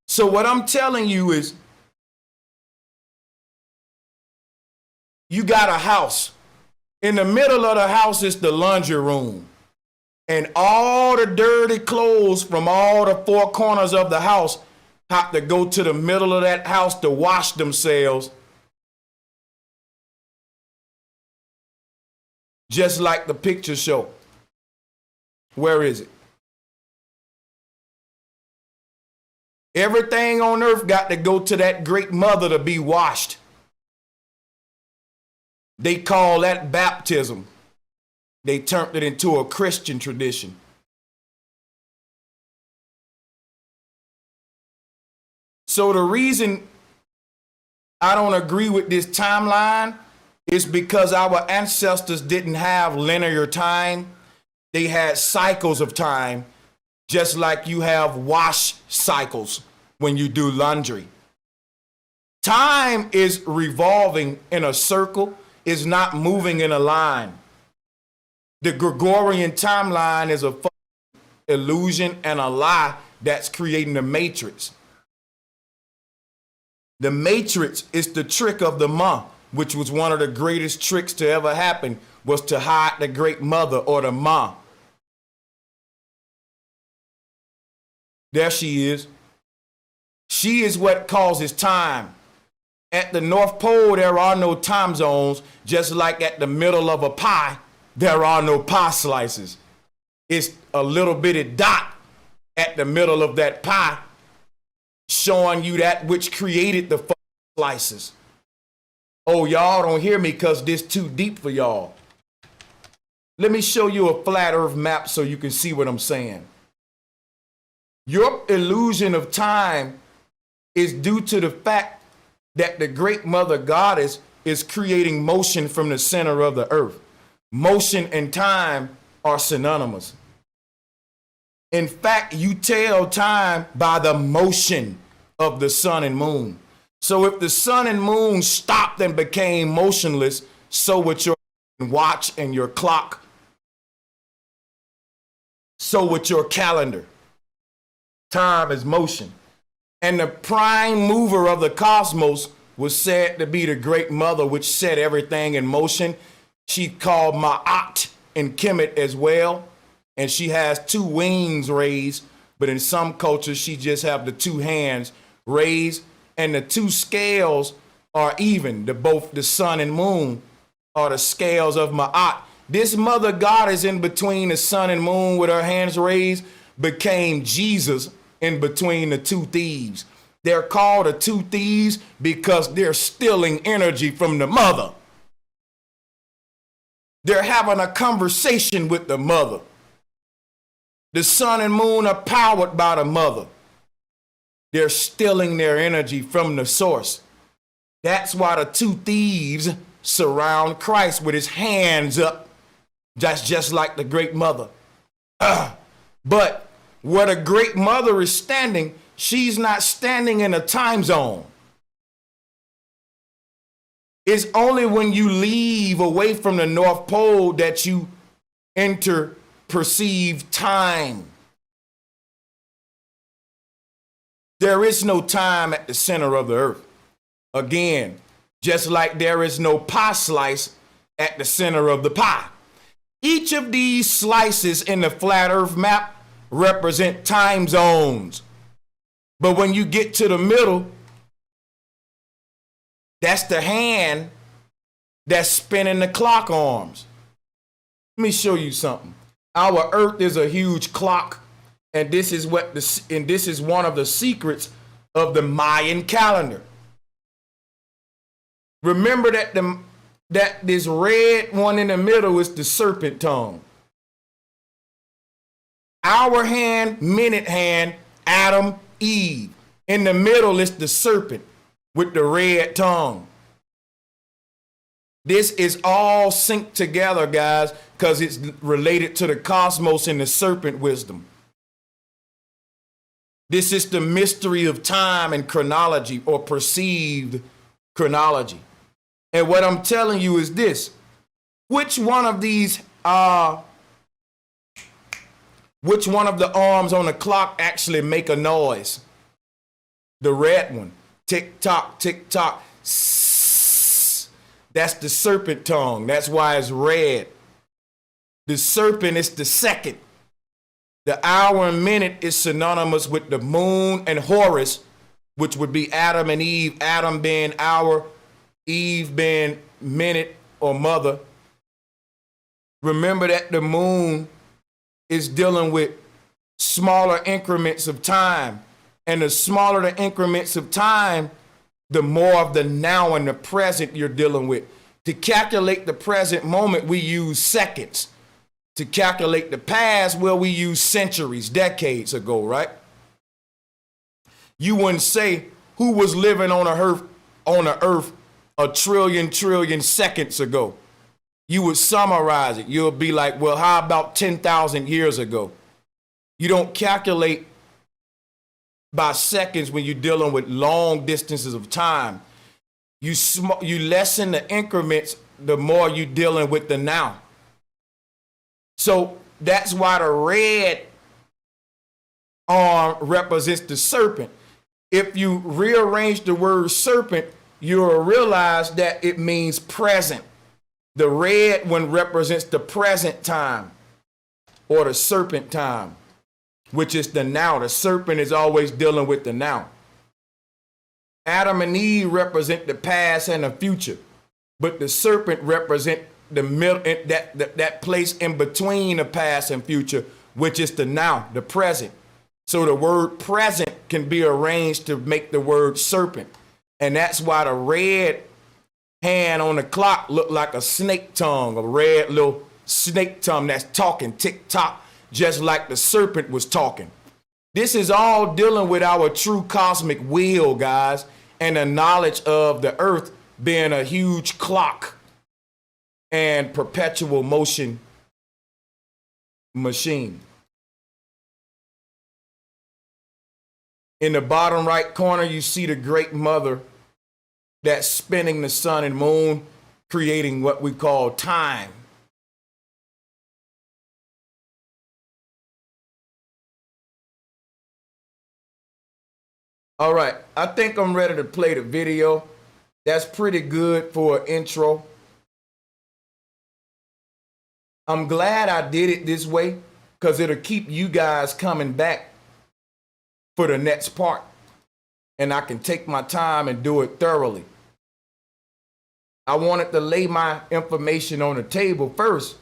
A: So what I'm telling you is, you got a house. In the middle of the house is the laundry room. And all the dirty clothes from all the four corners of the house have to go to the middle of that house to wash themselves. Just like the picture show. Where is it? Everything on earth got to go to that great mother to be washed. They call that baptism. They turned it into a Christian tradition. So the reason I don't agree with this timeline is because our ancestors didn't have linear time. They had cycles of time, just like you have wash cycles when you do laundry. Time is revolving in a circle, is not moving in a line. The Gregorian timeline is a illusion and a lie that's creating the matrix. The matrix is the trick of the Ma, which was one of the greatest tricks to ever happen, was to hide the great mother or the Ma. There she is. She is what causes time. At the North Pole, there are no time zones, just like at the middle of a pie, there are no pie slices. It's a little bitty dot at the middle of that pie, showing you that which created the slices. Oh, y'all don't hear me because this too deep for y'all. Let me show you a flat earth map so you can see what I'm saying. Your illusion of time is due to the fact that the great mother goddess is creating motion from the center of the earth. Motion and time are synonymous. In fact, you tell time by the motion of the sun and moon. So if the sun and moon stopped and became motionless, so would your watch and your clock. So would your calendar. Time is motion. And the prime mover of the cosmos was said to be the great mother, which set everything in motion. She called Ma'at and Kemet as well. And she has two wings raised, but in some cultures, she just have the two hands raised, and the two scales are even. Both the sun and moon are the scales of Ma'at. This mother goddess in between the sun and moon with her hands raised became Jesus in between the two thieves. They're called the two thieves because they're stealing energy from the mother. They're having a conversation with the mother. The sun and moon are powered by the mother. They're stealing their energy from the source. That's why the two thieves surround Christ with his hands up. That's just like the great mother. But where the great mother is standing, she's not standing in a time zone. It's only when you leave away from the North Pole that you enter perceived time. There is no time at the center of the earth. Again, just like there is no pie slice at the center of the pie. Each of these slices in the flat earth map represent time zones. But when you get to the middle, that's the hand that's spinning the clock arms. Let me show you something. Our earth is a huge clock, and this is one of the secrets of the Mayan calendar. Remember that this red one in the middle is the serpent tongue. Our hand, minute hand, Adam, Eve. In the middle is the serpent with the red tongue. This is all synced together, guys, because it's related to the cosmos and the serpent wisdom. This is the mystery of time and chronology, or perceived chronology. And what I'm telling you is this: which one of the arms on the clock actually make a noise? The red one. Tick tock, tick tock. That's the serpent tongue. That's why it's red. The serpent is the second. The hour and minute is synonymous with the moon and Horus, which would be Adam and Eve. Adam being hour, Eve being minute or mother. Remember that the moon is dealing with smaller increments of time. And the smaller the increments of time, the more of the now and the present you're dealing with. To calculate the present moment, we use seconds. To calculate the past, well, we use centuries, decades ago, right? You wouldn't say who was living on the earth a trillion seconds ago. You would summarize it. You'll be like, well, how about 10,000 years ago? You don't calculate by seconds when you're dealing with long distances of time. You lessen the increments the more you're dealing with the now. So that's why the red arm represents the serpent. If you rearrange the word serpent, you'll realize that it means present. The red one represents the present time, or the serpent time, which is the now. The serpent is always dealing with the now. Adam and Eve represent the past and the future, but the serpent represent the middle, that place in between the past and future, which is the now, the present. So the word present can be arranged to make the word serpent. And that's why the red hand on the clock looked like a snake tongue, a red little snake tongue that's talking tick tock, just like the serpent was talking. This is all dealing with our true cosmic will, guys, and the knowledge of the earth being a huge clock and perpetual motion machine. In the bottom right corner, you see the great mother that's spinning the sun and moon, creating what we call time. All right, I think I'm ready to play the video. That's pretty good for an intro. I'm glad I did it this way because it'll keep you guys coming back for the next part. And I can take my time and do it thoroughly. I wanted to lay my information on the table first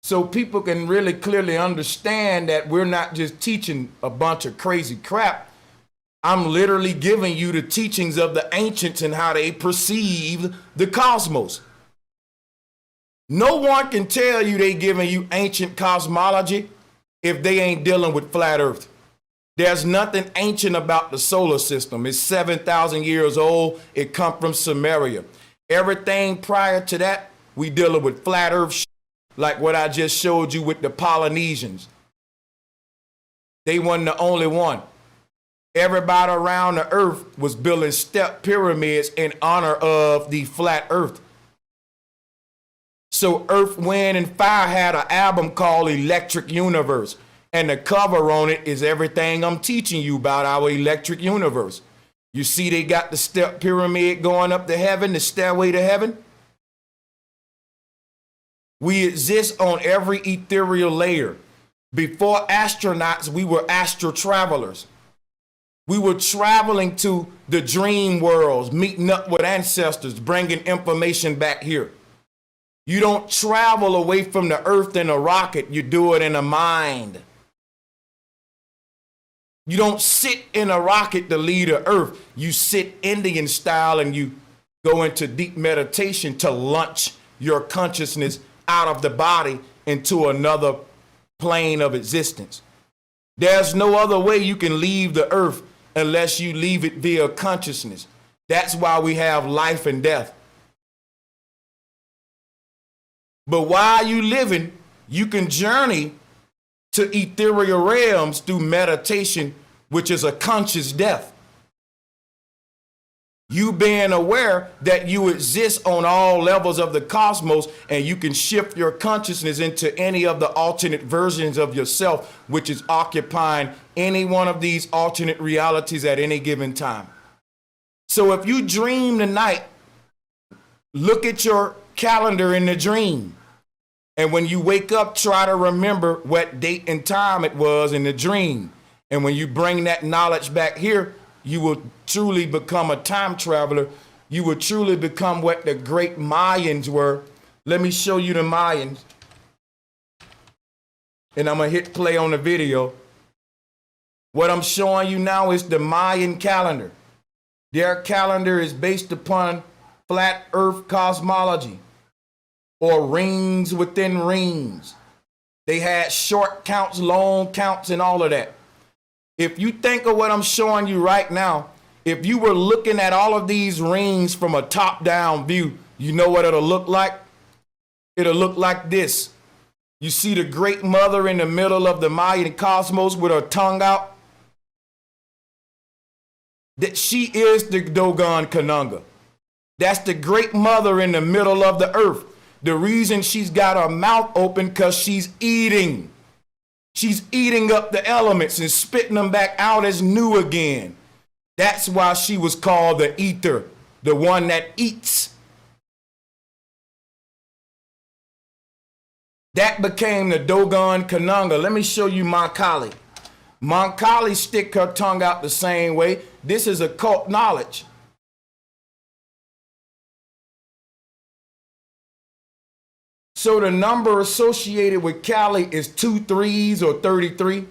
A: so people can really clearly understand that we're not just teaching a bunch of crazy crap. I'm literally giving you the teachings of the ancients and how they perceive the cosmos. No one can tell you they giving you ancient cosmology if they ain't dealing with flat earth. There's nothing ancient about the solar system. It's 7,000 years old. It come from Sumeria. Everything prior to that, we dealing with flat earth like what I just showed you with the Polynesians. They weren't the only one. Everybody around the earth was building step pyramids in honor of the flat earth. So Earth, Wind, and Fire had an album called Electric Universe. And the cover on it is everything I'm teaching you about our electric universe. You see they got the step pyramid going up to heaven, the stairway to heaven. We exist on every ethereal layer. Before astronauts, we were astral travelers. We were traveling to the dream worlds, meeting up with ancestors, bringing information back here. You don't travel away from the earth in a rocket, you do it in a mind. You don't sit in a rocket to leave the earth. You sit Indian style and you go into deep meditation to launch your consciousness out of the body into another plane of existence. There's no other way you can leave the earth unless you leave it via consciousness. That's why we have life and death. But while you living, you can journey to ethereal realms through meditation, which is a conscious death. You being aware that you exist on all levels of the cosmos, and you can shift your consciousness into any of the alternate versions of yourself, which is occupying any one of these alternate realities at any given time. So if you dream tonight, look at your calendar in the dream. And when you wake up, try to remember what date and time it was in the dream. And when you bring that knowledge back here, you will truly become a time traveler. You will truly become what the great Mayans were. Let me show you the Mayans. And I'm going to hit play on the video. What I'm showing you now is the Mayan calendar. Their calendar is based upon flat earth cosmology, or rings within rings. They had short counts, long counts, and all of that. If you think of what I'm showing you right now, if you were looking at all of these rings from a top-down view, you know what it'll look like? It'll look like this. You see the Great Mother in the middle of the Mayan cosmos with her tongue out? That she is the Dogon Kanunga. That's the Great Mother in the middle of the earth. The reason she's got her mouth open because she's eating. She's eating up the elements and spitting them back out as new again. That's why she was called the eater, the one that eats. That became the Dogon Kanunga. Let me show you Mankali. Mankali stick her tongue out the same way. This is occult knowledge. So the number associated with Kali is 2 3s or 33.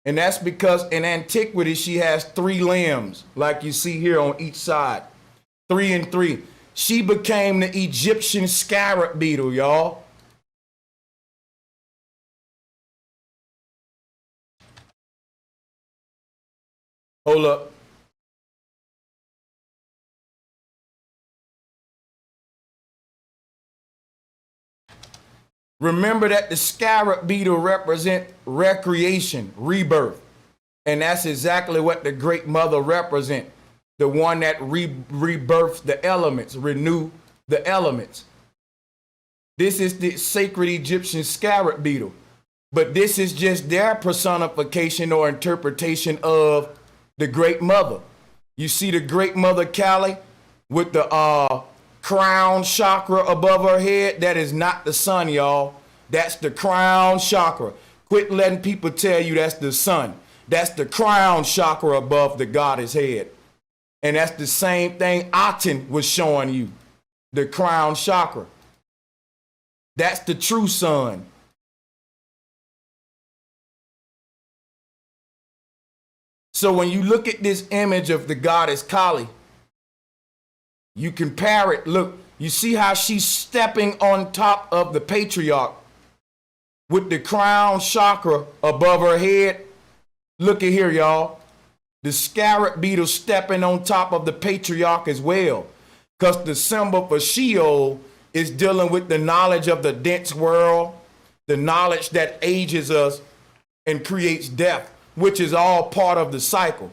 A: And that's because in antiquity, she has 3 limbs, like you see here on each side. 3 and 3. She became the Egyptian scarab beetle, y'all. Hold up. Remember that the scarab beetle represents recreation, rebirth. And that's exactly what the Great Mother represents. The one that rebirths the elements, renew the elements. This is the sacred Egyptian scarab beetle. But this is just their personification or interpretation of the Great Mother. You see the Great Mother Kali with the crown chakra above her head? That is not the sun, y'all. That's the crown chakra. Quit letting people tell you that's the sun. That's the crown chakra above the goddess head. And that's the same thing Aten was showing you, the crown chakra. That's the true sun. So when you look at this image of the goddess Kali, you compare it. Look, you see how she's stepping on top of the patriarch with the crown chakra above her head. Look at here, y'all. The scarab beetle stepping on top of the patriarch as well. Because the symbol for Sheol is dealing with the knowledge of the dense world, the knowledge that ages us, and creates death, which is all part of the cycle.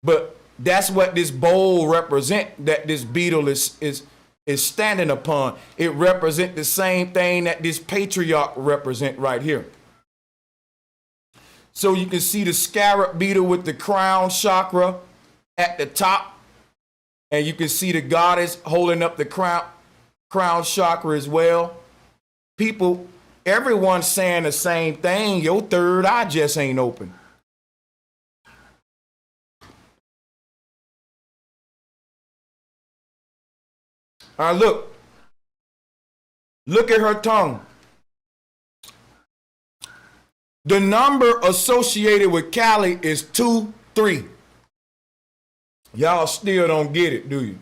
A: But that's what this bowl represent, that this beetle is standing upon. It represent the same thing that this patriarch represent right here. So you can see the scarab beetle with the crown chakra at the top, and you can see the goddess holding up the crown chakra as well. People, everyone's saying the same thing. Your third eye just ain't open. All right, look at her tongue. The number associated with Cali is 2, 3. Y'all still don't get it, do you?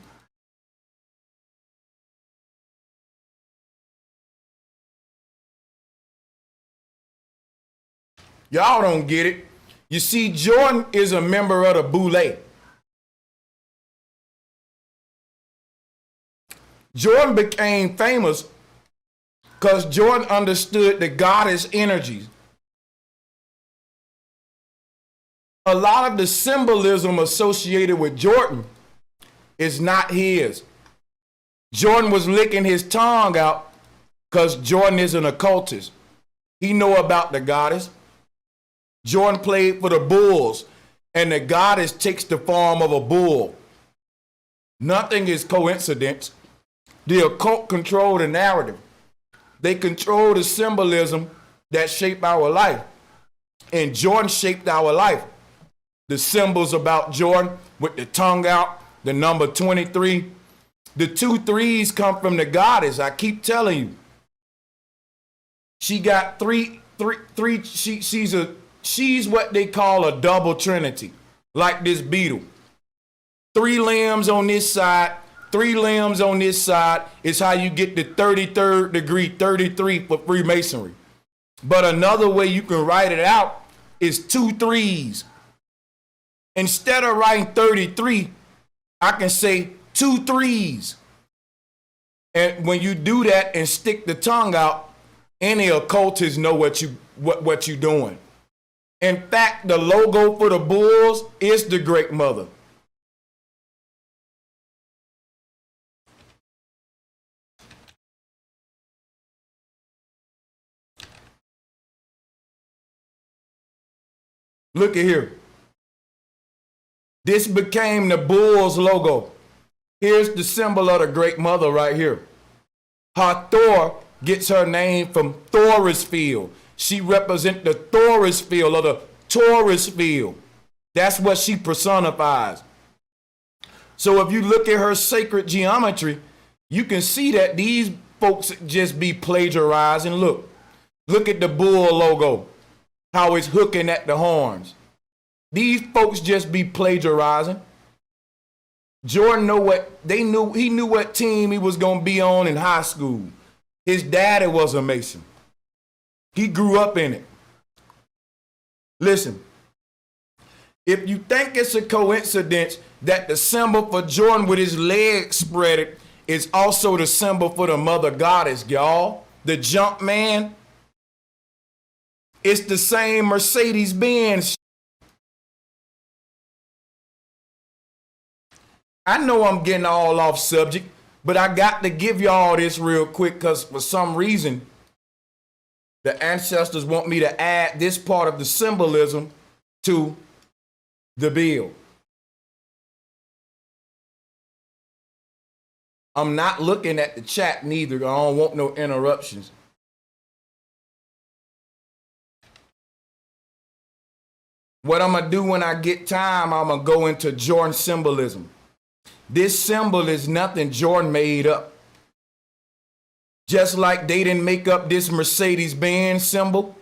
A: Y'all don't get it. You see, Jordan is a member of the Boule. Jordan became famous because Jordan understood the goddess energies. A lot of the symbolism associated with Jordan is not his. Jordan was licking his tongue out because Jordan is an occultist. He know about the goddess. Jordan played for the Bulls, and the goddess takes the form of a bull. Nothing is coincidence. The occult control the narrative. They control the symbolism that shape our life. And Jordan shaped our life. The symbols about Jordan with the tongue out, the number 23. The 2 3s come from the goddess. I keep telling you. She got three. She's what they call a double trinity, like this beetle. 3 limbs on this side, 3 limbs on this side is how you get the 33rd degree, 33 for Freemasonry. But another way you can write it out is 2 3s. Instead of writing 33, I can say 2 3s. And when you do that and stick the tongue out, any occultists know what you're doing. In fact, the logo for the Bulls is the Great Mother. Look at here. This became the Bulls logo. Here's the symbol of the Great Mother right here. Hathor gets her name from Thoris field. She represents the Thoris field or the Taurus field. That's what she personifies. So if you look at her sacred geometry, you can see that these folks just be plagiarizing. Look at the bull logo, how it's hooking at the horns. These folks just be plagiarizing. Jordan he knew what team he was going to be on in high school. His daddy was a Mason. He grew up in it. Listen, if you think it's a coincidence that the symbol for Jordan with his legs spread is also the symbol for the mother goddess, y'all, the jump man, it's the same Mercedes-Benz. I know I'm getting all off subject, but I got to give y'all this real quick because for some reason, the ancestors want me to add this part of the symbolism to the bill. I'm not looking at the chat neither. I don't want no interruptions. What I'm going to do when I get time, I'm going to go into Jordan symbolism. This symbol is nothing Jordan made up. Just like they didn't make up this Mercedes-Benz symbol,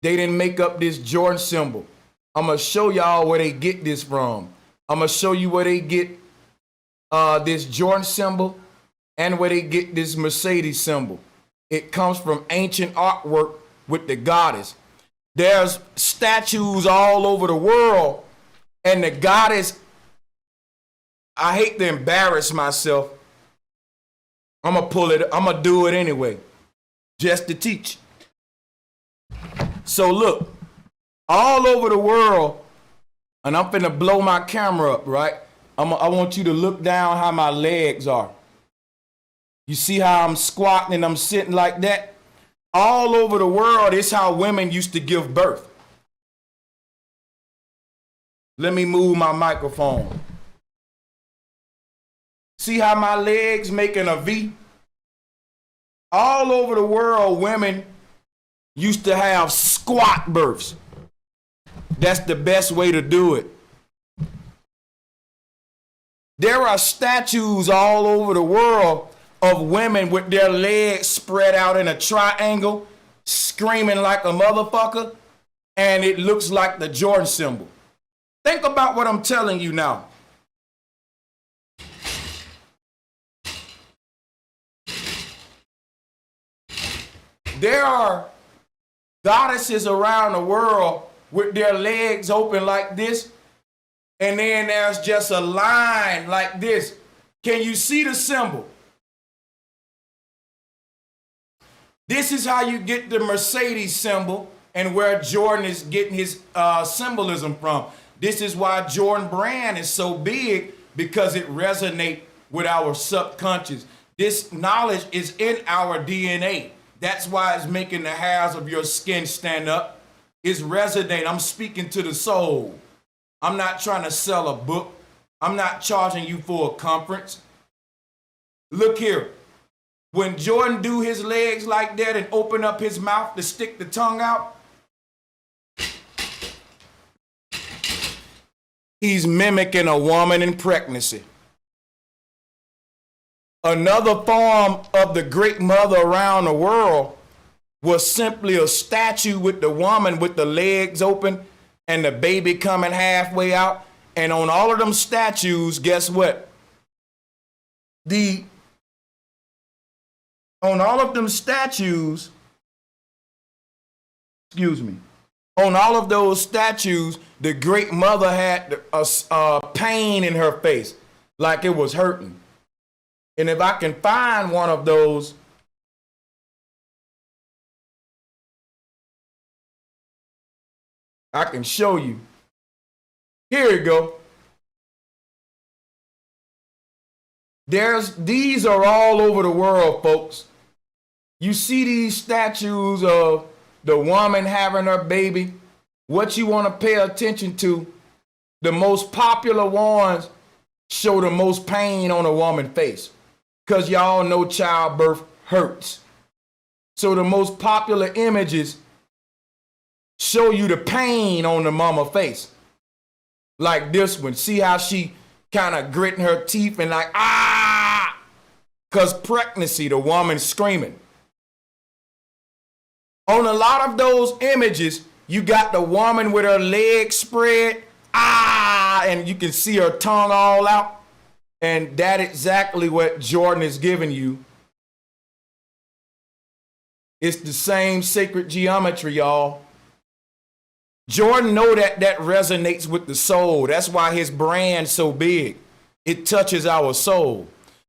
A: they didn't make up this Jordan symbol. I'm going to show y'all where they get this from. I'm going to show you where they get this Jordan symbol and where they get this Mercedes symbol. It comes from ancient artwork with the goddess. There's statues all over the world, and the goddess, I hate to embarrass myself. I'm going to do it anyway, just to teach. So look, all over the world, and I'm finna blow my camera up, right? I want you to look down how my legs are. You see how I'm squatting and I'm sitting like that? All over the world, it's how women used to give birth. Let me move my microphone. See how my legs making a V? All over the world, women used to have squat births. That's the best way to do it. There are statues all over the world of women with their legs spread out in a triangle, screaming like a motherfucker, and it looks like the Jordan symbol. Think about what I'm telling you now. There are goddesses around the world with their legs open like this, and then there's just a line like this. Can you see the symbol? This is how you get the Mercedes symbol and where Jordan is getting his symbolism from. This is why Jordan brand is so big, because it resonates with our subconscious. This knowledge is in our DNA. That's why it's making the hairs of your skin stand up. It's resonating. I'm speaking to the soul. I'm not trying to sell a book. I'm not charging you for a conference. Look here. When Jordan do his legs like that and open up his mouth to stick the tongue out, he's mimicking a woman in pregnancy. Another form of the great mother around the world was simply a statue with the woman with the legs open and the baby coming halfway out. And on all of them statues, guess what? On all of them statues, on all of those statues, the great mother had a pain in her face, like it was hurting. And if I can find one of those, I can show you. Here you go. These are all over the world, folks. You see these statues of the woman having her baby. What you want to pay attention to, the most popular ones show the most pain on a woman's face, because y'all know childbirth hurts. So the most popular images show you the pain on the mama face. Like this one. See how she kind of gritting her teeth and like, ah, because pregnancy, the woman screaming. On a lot of those images, you got the woman with her legs spread, ah, and you can see her tongue all out. And that's exactly what Jordan is giving you. It's the same sacred geometry, y'all. Jordan know that resonates with the soul. That's why his brand's so big. It touches our soul.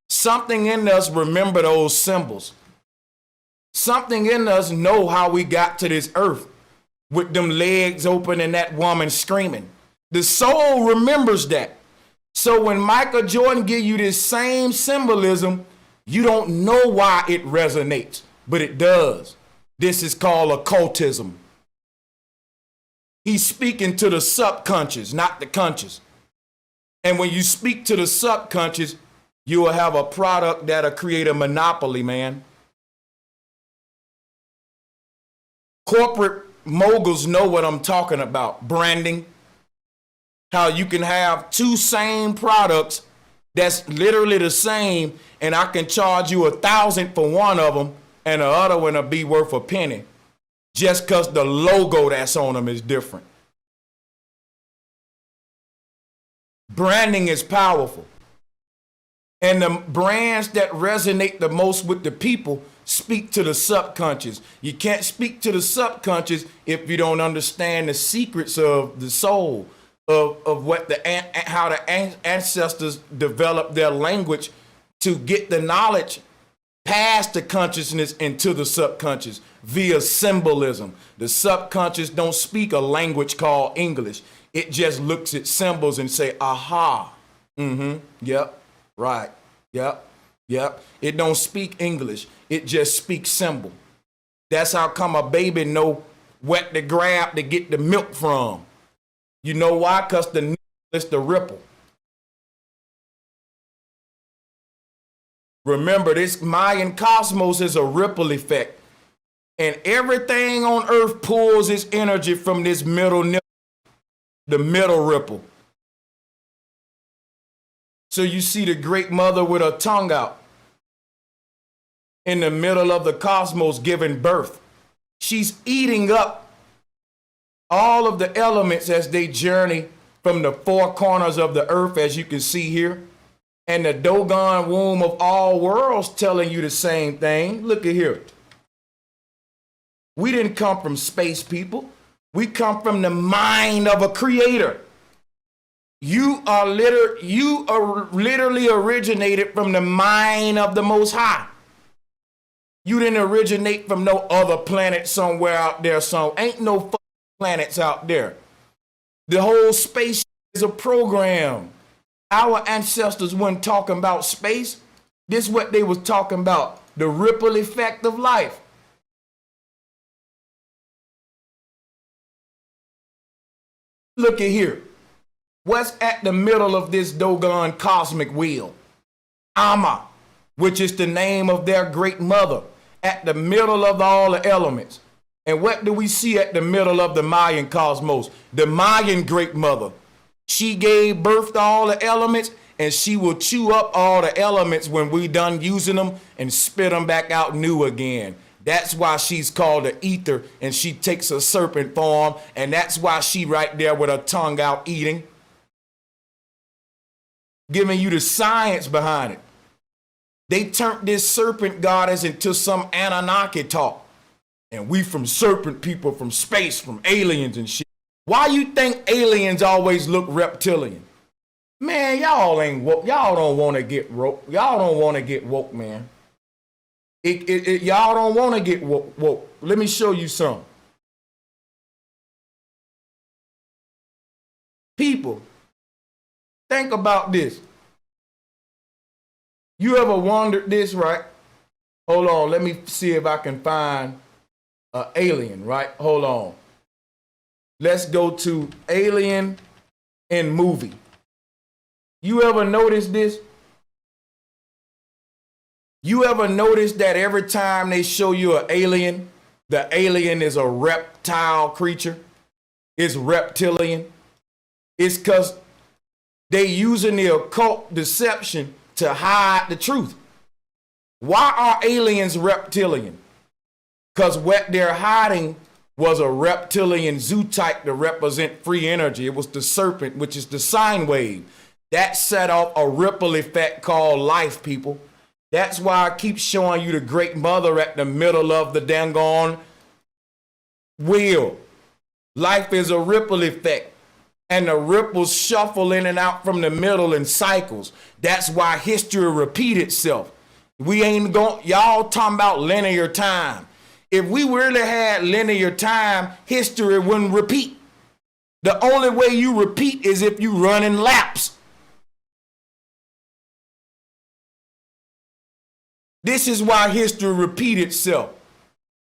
A: Something in us remember those symbols. Something in us know how we got to this earth with them legs open and that woman screaming. The soul remembers that. So when Michael Jordan give you this same symbolism, you don't know why it resonates, but it does. This is called occultism. He's speaking to the subconscious, not the conscious. And when you speak to the subconscious, you will have a product that'll create a monopoly, man. Corporate moguls know what I'm talking about. Branding. How you can have two same products that's literally the same, and I can charge you $1,000 for one of them, and the other one will be worth a penny, just because the logo that's on them is different. Branding is powerful. And the brands that resonate the most with the people speak to the subconscious. You can't speak to the subconscious if you don't understand the secrets of the soul, of what how the ancestors developed their language to get the knowledge past the consciousness into the subconscious via symbolism. The subconscious don't speak a language called English. It just looks at symbols and say, aha, yep, right, yep. It don't speak English. It just speaks symbol. That's how come a baby know what to grab to get the milk from. You know why? Because the needle is the ripple. Remember, this Mayan cosmos is a ripple effect. And everything on earth pulls its energy from this middle nipple, the middle ripple. So you see the great mother with her tongue out in the middle of the cosmos giving birth. She's eating up all of the elements as they journey from the four corners of the earth, as you can see here. And the Dogon womb of all worlds telling you the same thing. Look at here. We didn't come from space, people. We come from the mind of a creator. You are literally originated from the mind of the Most High. You didn't originate from no other planet somewhere out there. So ain't no fucking planets out there. The whole space is a program. Our ancestors weren't talking about space. This is what they was talking about. The ripple effect of life. Look at here. What's at the middle of this Dogon cosmic wheel? Ama, which is the name of their great mother, at the middle of all the elements. And what do we see at the middle of the Mayan cosmos? The Mayan great mother. She gave birth to all the elements, and she will chew up all the elements when we done using them and spit them back out new again. That's why she's called the ether, and she takes a serpent form, and that's why she right there with her tongue out eating. Giving you the science behind it. They turned this serpent goddess into some Anunnaki talk. And we from serpent people, from space, from aliens and shit. Why you think aliens always look reptilian? Man, y'all ain't woke. Y'all don't want to get woke. Y'all don't want to get woke, man. Y'all don't want to get woke. Let me show you some. People, think about this. You ever wondered this, right? Hold on, let me see if I can find an alien, right? Hold on. Let's go to alien in movie. You ever notice this? You ever notice that every time they show you an alien, the alien is a reptile creature? It's reptilian. It's because they using the occult deception to hide the truth. Why are aliens reptilian? Because what they're hiding was a reptilian zoo type to represent free energy. It was the serpent, which is the sine wave. That set off a ripple effect called life, people. That's why I keep showing you the great mother at the middle of the dang on wheel. Life is a ripple effect. And the ripples shuffle in and out from the middle in cycles. That's why history repeats itself. We ain't going, y'all talking about linear time. If we really had linear time, history wouldn't repeat. The only way you repeat is if you run in laps. This is why history repeats itself.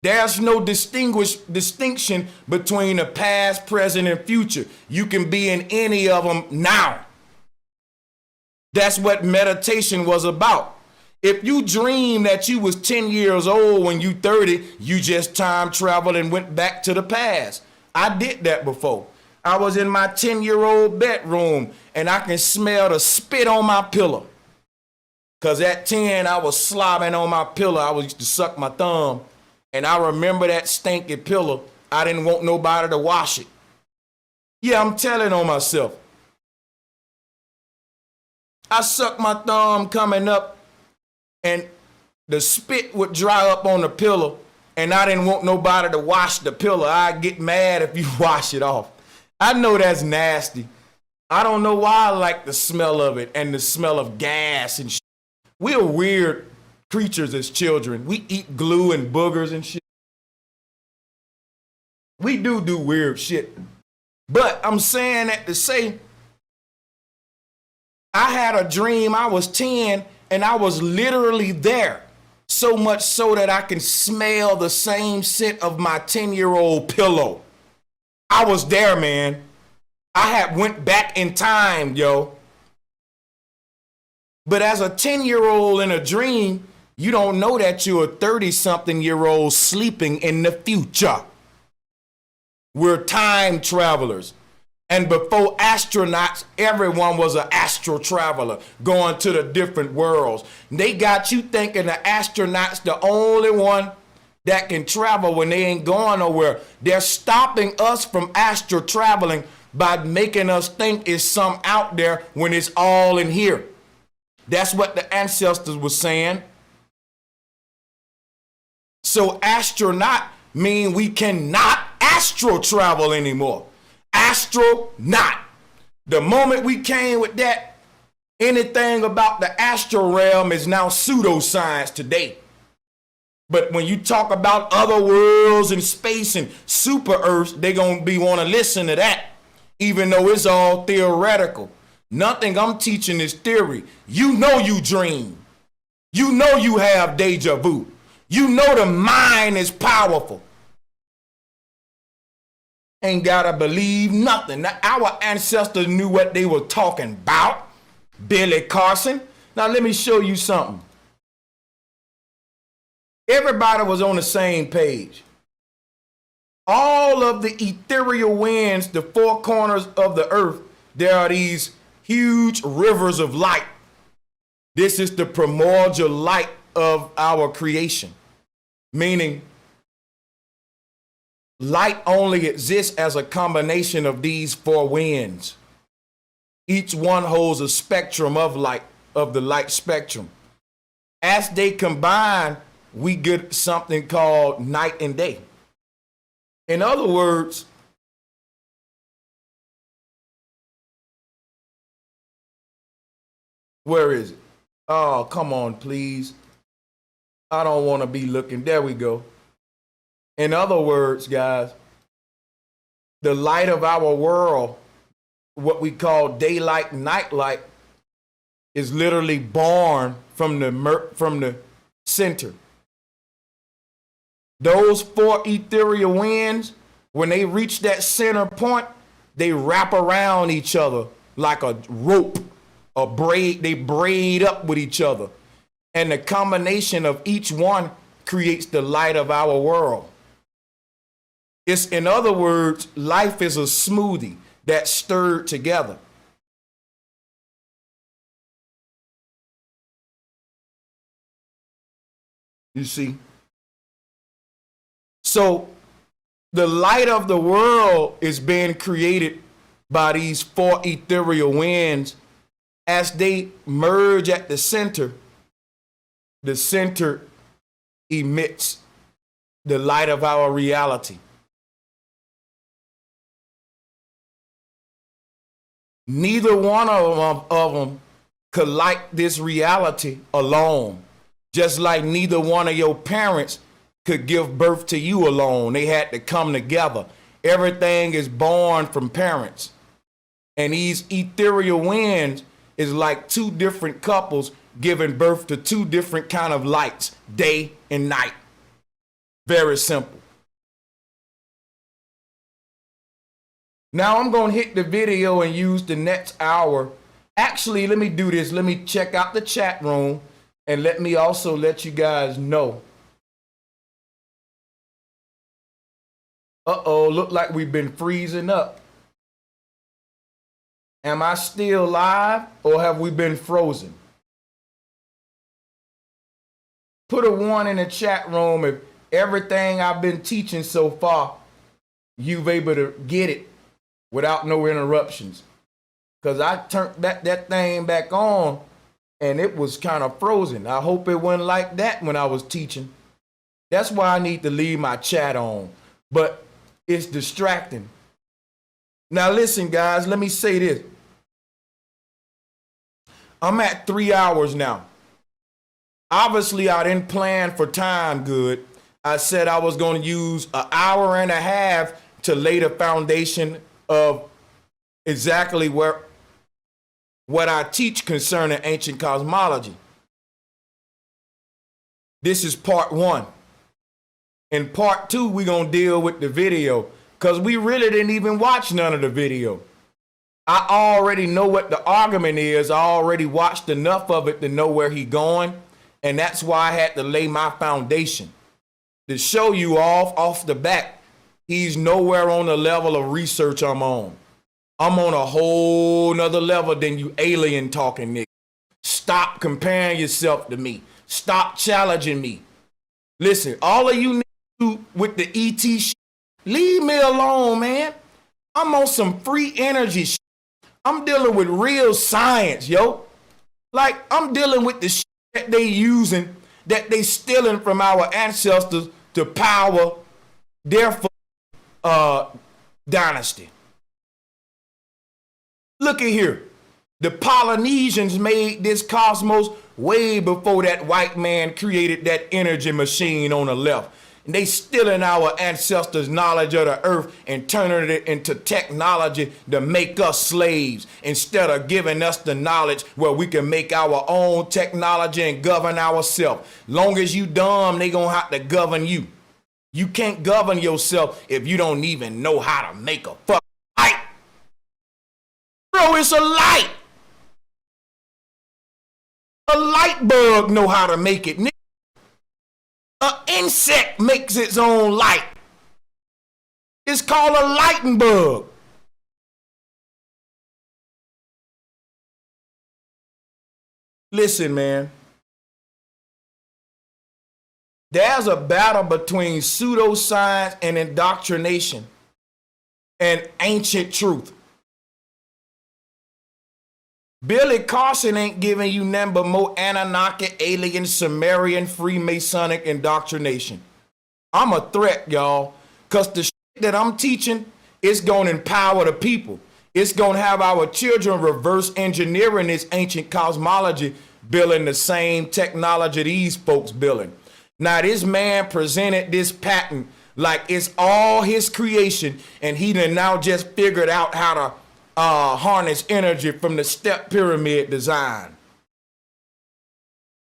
A: There's no distinction between the past, present, and future. You can be in any of them now. That's what meditation was about. If you dream that you was 10 years old when you 30, you just time traveled and went back to the past. I did that before. I was in my 10-year-old bedroom and I can smell the spit on my pillow. Because at 10, I was slobbing on my pillow. I used to suck my thumb. And I remember that stinky pillow. I didn't want nobody to wash it. Yeah, I'm telling on myself. I sucked my thumb coming up and the spit would dry up on the pillow and I didn't want nobody to wash the pillow. I'd get mad if you wash it off. I know that's nasty. I don't know why I like the smell of it and the smell of gas and shit. We're weird creatures as children. We eat glue and boogers and shit. We do weird shit. But I'm saying that to say, I had a dream. I was 10 and I was literally there. So much so that I can smell the same scent of my 10-year-old pillow. I was there, man. I had went back in time, yo. But as a 10-year-old in a dream, you don't know that you're a 30-something-year-old sleeping in the future. We're time travelers. And before astronauts, everyone was an astral traveler going to the different worlds. They got you thinking the astronaut's the only one that can travel when they ain't going nowhere. They're stopping us from astral traveling by making us think it's some out there when it's all in here. That's what the ancestors were saying. So astronaut mean we cannot astral travel anymore. Astronaut. The moment we came with that, anything about the astral realm is now pseudoscience today. But when you talk about other worlds and space and super earths, they gonna want to listen to that, even though it's all theoretical. Nothing I'm teaching is theory. You know you dream. You know you have deja vu. You know the mind is powerful. Ain't gotta believe nothing. Now, our ancestors knew what they were talking about. Billy Carson. Now let me show you something. Everybody was on the same page. All of the ethereal winds, the four corners of the earth, there are these huge rivers of light. This is the primordial light of our creation. Meaning, light only exists as a combination of these four winds. Each one holds a spectrum of light, of the light spectrum. As they combine, we get something called night and day. In other words, where is it? Oh, come on, please. I don't want to be looking. There we go. In other words, guys, the light of our world, what we call daylight, nightlight, is literally born from the center. Those four ethereal winds, when they reach that center point, they wrap around each other like a rope, a braid. They braid up with each other. And the combination of each one creates the light of our world. It's, in other words, life is a smoothie that's stirred together. You see? So the light of the world is being created by these four ethereal winds. As they merge at the center emits the light of our reality. Neither one of them could light this reality alone. Just like neither one of your parents could give birth to you alone. They had to come together. Everything is born from parents. And these ethereal winds is like two different couples giving birth to two different kind of lights, day and night. Very simple. Now I'm going to hit the video and use the next hour. Actually, let me do this. Let me check out the chat room and let me also let you guys know. Uh-oh, look like we've been freezing up. Am I still live or have we been frozen? Put a 1 in the chat room if everything I've been teaching so far, you've able to get it without no interruptions. Because I turned that thing back on and it was kind of frozen. I hope it wasn't like that when I was teaching. That's why I need to leave my chat on. But it's distracting. Now listen, guys, let me say this. I'm at 3 hours now. Obviously, I didn't plan for time good. I said I was going to use an hour and a half to lay the foundation of exactly what I teach concerning ancient cosmology. This is part one. In part two, we're going to deal with the video because we really didn't even watch none of the video. I already know what the argument is. I already watched enough of it to know where he's going. And that's why I had to lay my foundation. To show you off the back, he's nowhere on the level of research I'm on. I'm on a whole nother level than you alien talking nigga. Stop comparing yourself to me. Stop challenging me. Listen, all of you niggas with the ET shit, leave me alone, man. I'm on some free energy shit. I'm dealing with real science, yo. Like, I'm dealing with the shit that they using, that they stealing from our ancestors to power their dynasty. Look at here. The Polynesians made this cosmos way before that white man created that energy machine on the left. And they stealing our ancestors' knowledge of the earth and turning it into technology to make us slaves instead of giving us the knowledge where we can make our own technology and govern ourselves. Long as you dumb, they gonna have to govern you. You can't govern yourself if you don't even know how to make a fucking light. Bro, it's a light. A light bulb know how to make it. An insect makes its own light. It's called a lightning bug. Listen, man. There's a battle between pseudoscience and indoctrination and ancient truth. Billy Carson ain't giving you nothing but more Anunnaki, alien, Sumerian, Freemasonic indoctrination. I'm a threat, y'all, because the shit that I'm teaching is going to empower the people. It's going to have our children reverse engineering this ancient cosmology, building the same technology these folks building. Now, this man presented this patent like it's all his creation, and he done now just figured out how to harness energy from the step pyramid design.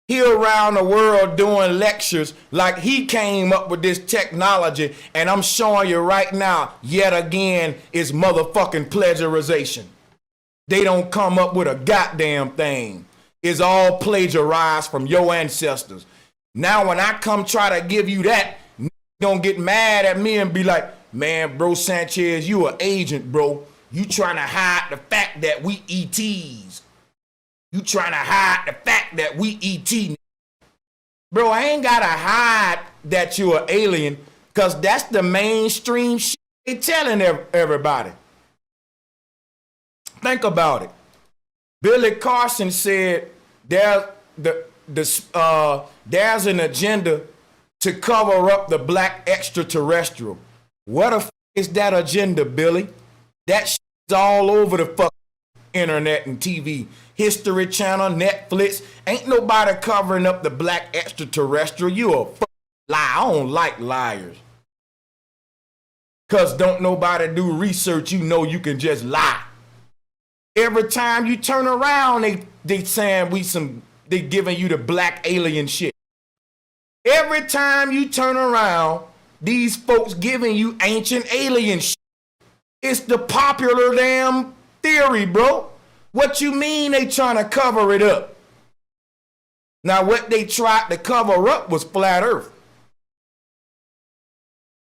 A: He around the world doing lectures like he came up with this technology, and I'm showing you right now, yet again, is motherfucking plagiarization. They don't come up with a goddamn thing. It's all plagiarized from your ancestors. Now when I come try to give you that, you gonna get mad at me and be like, man, bro Sanchez, you an agent, bro. You trying to hide the fact that we ETs. You trying to hide the fact that we ET. Bro, I ain't gotta hide that you an alien, because that's the mainstream shit they telling everybody. Think about it. Billy Carson said there's an agenda to cover up the black extraterrestrial. What the f is that agenda, Billy? That shit's all over the fucking internet and TV. History Channel, Netflix. Ain't nobody covering up the black extraterrestrial. You a fucking lie. I don't like liars. Because don't nobody do research, you know you can just lie. Every time you turn around, they saying they giving you the black alien shit. Every time you turn around, these folks giving you ancient alien shit. It's the popular damn theory, bro. What you mean they trying to cover it up? Now what they tried to cover up was flat earth.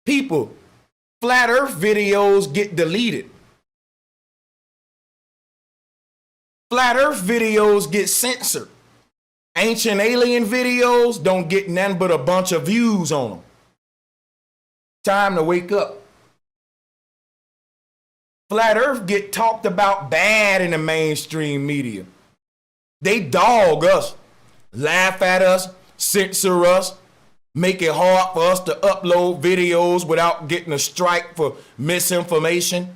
A: People, flat earth videos get deleted. Flat earth videos get censored. Ancient alien videos don't get nothing but a bunch of views on them. Time to wake up. Flat earth get talked about bad in the mainstream media. They dog us, laugh at us, censor us, make it hard for us to upload videos without getting a strike for misinformation.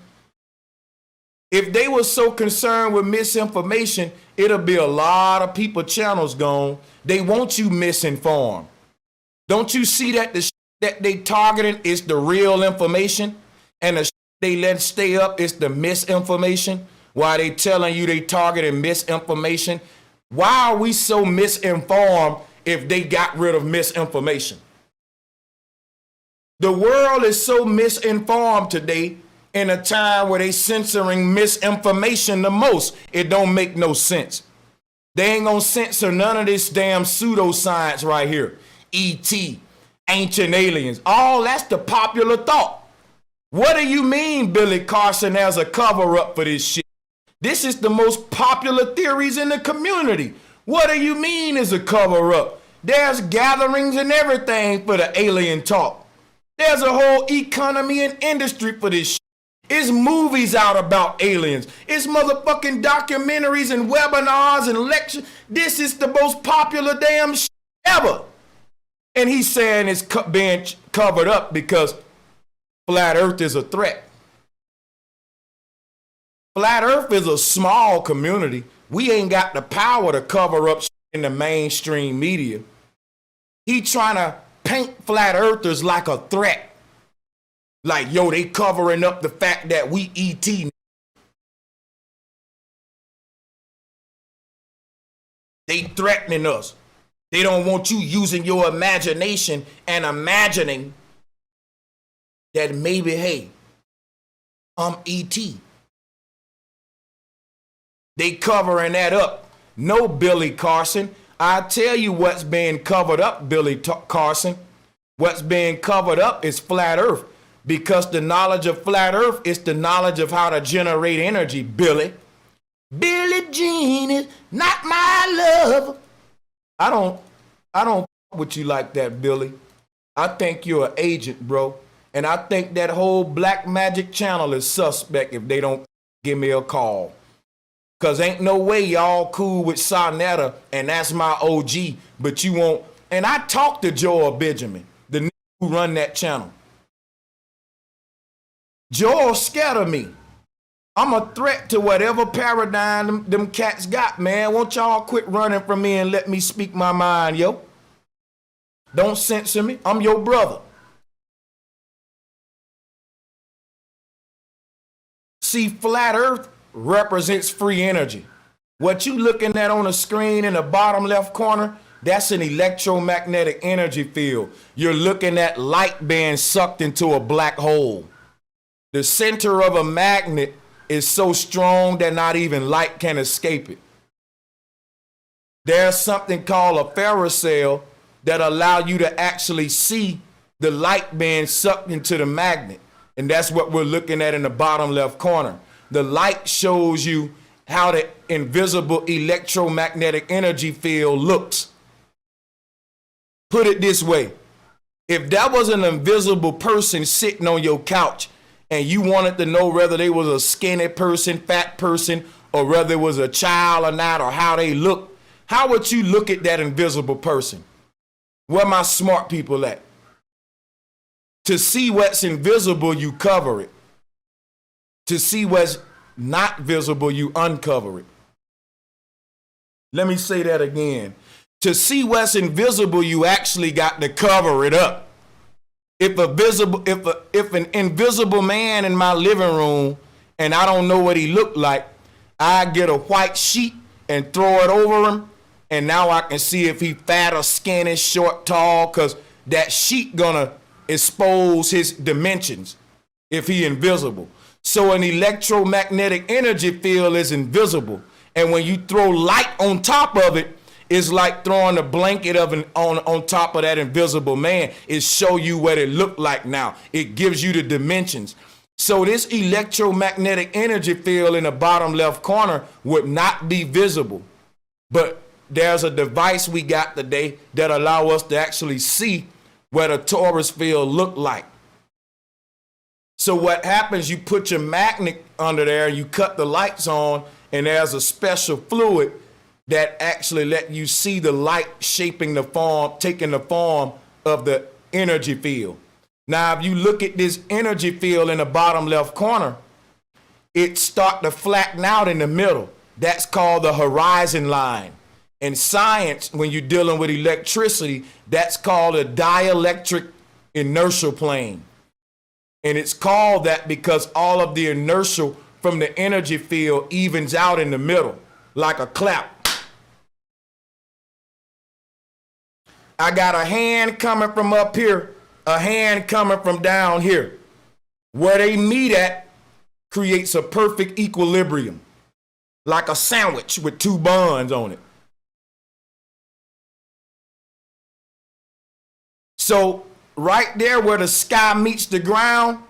A: If they were so concerned with misinformation, it'll be a lot of people channels gone. They want you misinformed. Don't you see that the that they targeting is the real information, and the they let stay up is the misinformation? While they telling you they targeting misinformation, why are we so misinformed if they got rid of misinformation? The world is so misinformed today in a time where they censoring misinformation the most. It don't make no sense. They ain't gonna censor none of this damn pseudoscience right here. E.T., ancient aliens, all that's the popular thought. What do you mean Billy Carson has a cover up for this shit? This is the most popular theories in the community. What do you mean is a cover up? There's gatherings and everything for the alien talk. There's a whole economy and industry for this shit. It's movies out about aliens. It's motherfucking documentaries and webinars and lectures. This is the most popular damn shit ever. And he's saying it's being covered up because flat earth is a threat. Flat earth is a small community. We ain't got the power to cover up shit in the mainstream media. He trying to paint flat earthers like a threat. Like, yo, they covering up the fact that we ET. They threatening us. They don't want you using your imagination and imagining that maybe, hey, I'm ET. They covering that up. No, Billy Carson. I tell you what's being covered up, Billy Carson. What's being covered up is flat earth. Because the knowledge of flat earth is the knowledge of how to generate energy, Billy. Billie Jean is not my love. I don't with you like that, Billy. I think you're an agent, bro. And I think that whole Black Magic channel is suspect if they don't give me a call. Cause ain't no way y'all cool with Sonetta and that's my OG, but you won't. And I talked to Joel Benjamin, the nigga who run that channel. Joel scared of me. I'm a threat to whatever paradigm them cats got, man. Won't y'all quit running from me and let me speak my mind, yo? Don't censor me. I'm your brother. See, flat earth represents free energy. What you looking at on the screen in the bottom left corner, that's an electromagnetic energy field. You're looking at light being sucked into a black hole. The center of a magnet is so strong that not even light can escape it. There's something called a ferrocell that allow you to actually see the light being sucked into the magnet. And that's what we're looking at in the bottom left corner. The light shows you how the invisible electromagnetic energy field looks. Put it this way. If that was an invisible person sitting on your couch and you wanted to know whether they was a skinny person, fat person, or whether it was a child or not, or how they look, how would you look at that invisible person? Where my smart people at? To see what's invisible, you cover it. To see what's not visible, you uncover it. Let me say that again. To see what's invisible, you actually got to cover it up. If an invisible man in my living room and I don't know what he looked like, I get a white sheet and throw it over him, and now I can see if he fat or skinny, short, tall, because that sheet gonna expose his dimensions if he invisible. So an electromagnetic energy field is invisible, and when you throw light on top of it, it's like throwing a blanket on top of that invisible man. It show you what it looked like now. It gives you the dimensions. So this electromagnetic energy field in the bottom left corner would not be visible. But there's a device we got today that allow us to actually see what a torus field look like. So what happens, you put your magnet under there, you cut the lights on, and there's a special fluid that actually let you see the light shaping the form, taking the form of the energy field. Now, if you look at this energy field in the bottom left corner, it start to flatten out in the middle. That's called the horizon line. In science, when you're dealing with electricity, that's called a dielectric inertial plane. And it's called that because all of the inertial from the energy field evens out in the middle, like a clap. I got a hand coming from up here, a hand coming from down here. Where they meet at creates a perfect equilibrium, like a sandwich with two buns on it. So right there where the sky meets the ground,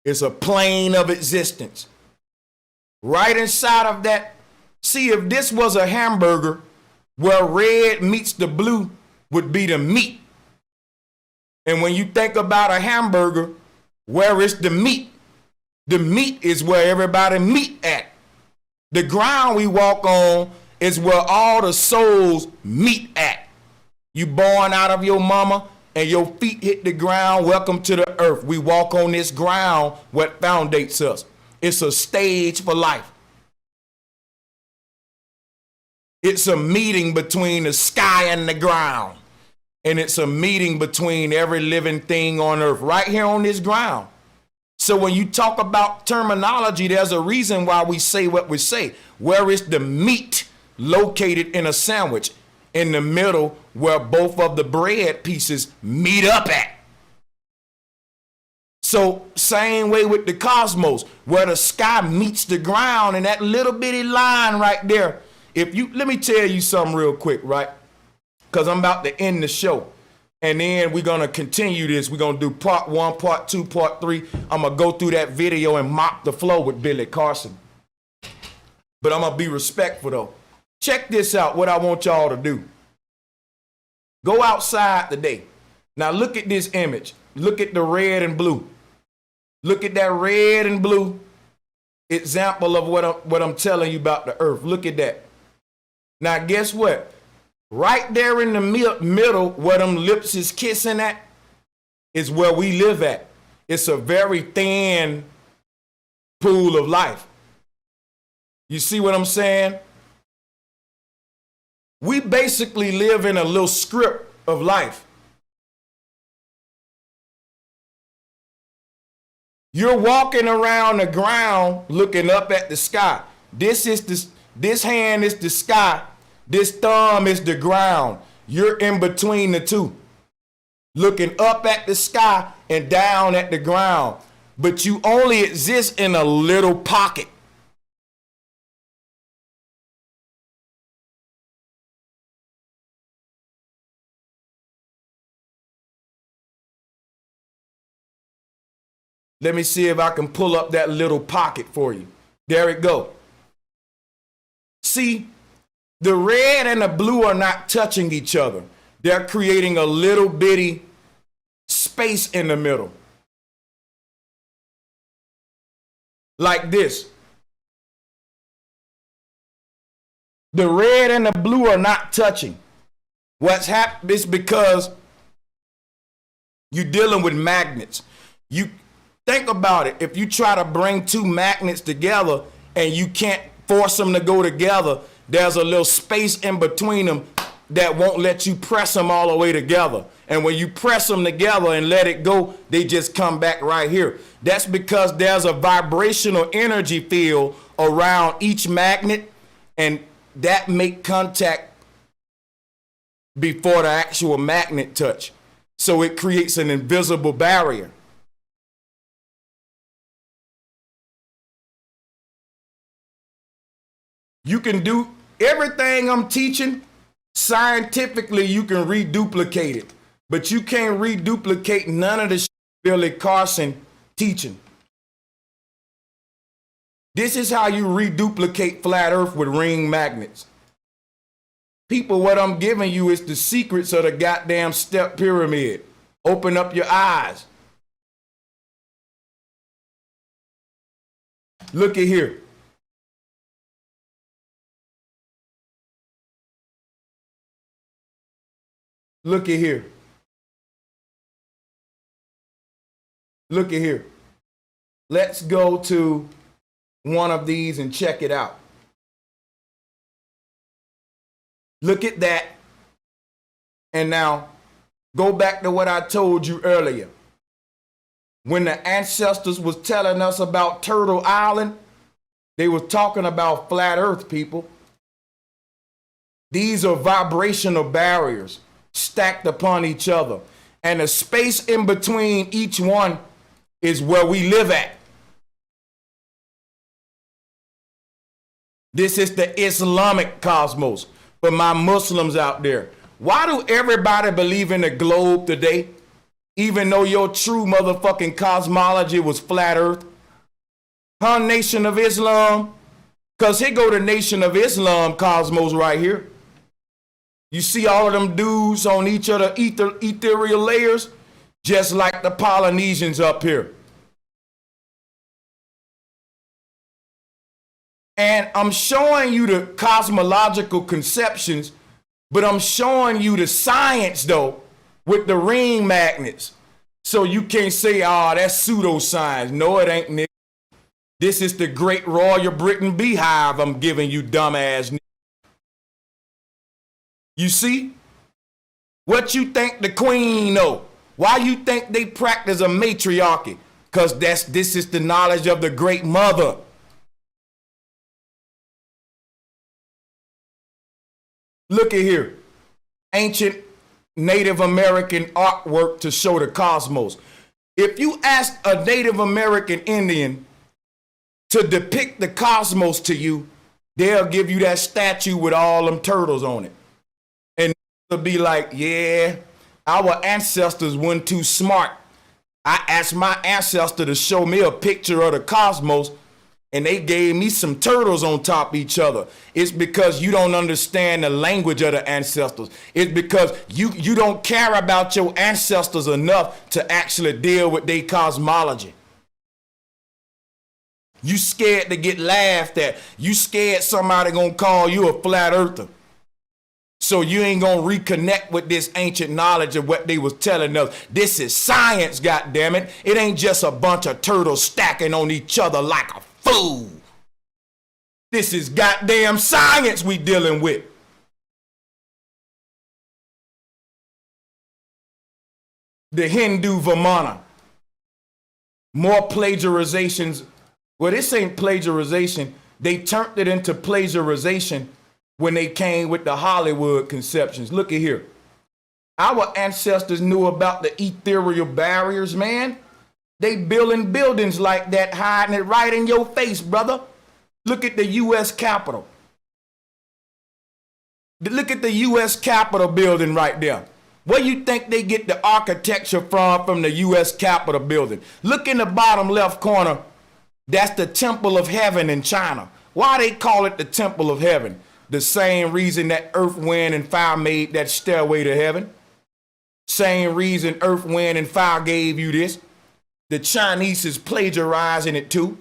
A: it's a plane of existence. Right inside of that, see, if this was a hamburger, where red meets the blue would be the meat. And when you think about a hamburger, where is the meat? The meat is where everybody meet at. The ground we walk on is where all the souls meet at. You born out of your mama and your feet hit the ground. Welcome to the earth. We walk on this ground, what foundates us. It's a stage for life. It's a meeting between the sky and the ground. And it's a meeting between every living thing on earth, right here on this ground. So when you talk about terminology, there's a reason why we say what we say. Where is the meat located in a sandwich? In the middle, where both of the bread pieces meet up at. So same way with the cosmos, where the sky meets the ground, and that little bitty line right there. Let me tell you something real quick, right? Because I'm about to end the show. And then we're going to continue this. We're going to do part 1, part 2, part 3. I'm going to go through that video and mop the flow with Billy Carson. But I'm going to be respectful, though. Check this out, what I want y'all to do. Go outside today. Now look at this image. Look at the red and blue. Look at that red and blue example of what I'm telling you about the earth. Look at that. Now guess what? Right there in the middle where them lips is kissing at is where we live at. It's a very thin pool of life. You see what I'm saying? We basically live in a little script of life. You're walking around the ground looking up at the sky. This hand is the sky. This thumb is the ground. You're in between the two, looking up at the sky and down at the ground. But you only exist in a little pocket. Let me see if I can pull up that little pocket for you. There it go. See, the red and the blue are not touching each other. They're creating a little bitty space in the middle. Like this. The red and the blue are not touching. What's happened is because you're dealing with magnets. You think about it. If you try to bring two magnets together and you can't force them to go together, there's a little space in between them that won't let you press them all the way together. And when you press them together and let it go, they just come back right here. That's because there's a vibrational energy field around each magnet, and that make contact before the actual magnet touch. So it creates an invisible barrier. You can do everything I'm teaching scientifically. You can reduplicate it, but you can't reduplicate none of the shit Billy Carson teaching. This is how you reduplicate flat earth with ring magnets. People, what I'm giving you is the secrets of the goddamn step pyramid. Open up your eyes. Look at here. Look at here. Look at here. Let's go to one of these and check it out. Look at that. And now go back to what I told you earlier. When the ancestors was telling us about Turtle Island, they were talking about flat earth, people. These are vibrational barriers stacked upon each other. And the space in between each one is where we live at. This is the Islamic cosmos. For my Muslims out there, why do everybody believe in the globe today? Even though your true motherfucking cosmology was flat earth? Huh, Nation of Islam? Because here go the Nation of Islam cosmos right here. You see all of them dudes on each of the ethereal layers, just like the Polynesians up here. And I'm showing you the cosmological conceptions, but I'm showing you the science, though, with the ring magnets. So you can't say, oh, that's pseudoscience. No, it ain't, nigga. This is the great Royal Britain beehive I'm giving you, dumbass nigga. You see? What you think the queen know? Why you think they practice a matriarchy? Because this is the knowledge of the great mother. Look at here. Ancient Native American artwork to show the cosmos. If you ask a Native American Indian to depict the cosmos to you, they'll give you that statue with all them turtles on it. And they'll be like, yeah, our ancestors weren't too smart. I asked my ancestor to show me a picture of the cosmos, and they gave me some turtles on top of each other. It's because you don't understand the language of the ancestors. It's because you don't care about your ancestors enough to actually deal with their cosmology. You scared to get laughed at. You scared somebody gonna call you a flat earther. So you ain't gonna reconnect with this ancient knowledge of what they was telling us. This is science, goddammit. It ain't just a bunch of turtles stacking on each other like a fool. This is goddamn science we dealing with. The Hindu Vamana. More plagiarizations. Well, this ain't plagiarization. They turned it into plagiarization when they came with the Hollywood conceptions. Look at here. Our ancestors knew about the ethereal barriers, man. They building buildings like that, hiding it right in your face, brother. Look at the U.S. Capitol. Look at the U.S. Capitol building right there. Where you think they get the architecture from the U.S. Capitol building? Look in the bottom left corner. That's the Temple of Heaven in China. Why they call it the Temple of Heaven? The same reason that Earth, Wind, and Fire made that stairway to heaven. Same reason Earth, Wind, and Fire gave you this. The Chinese is plagiarizing it too.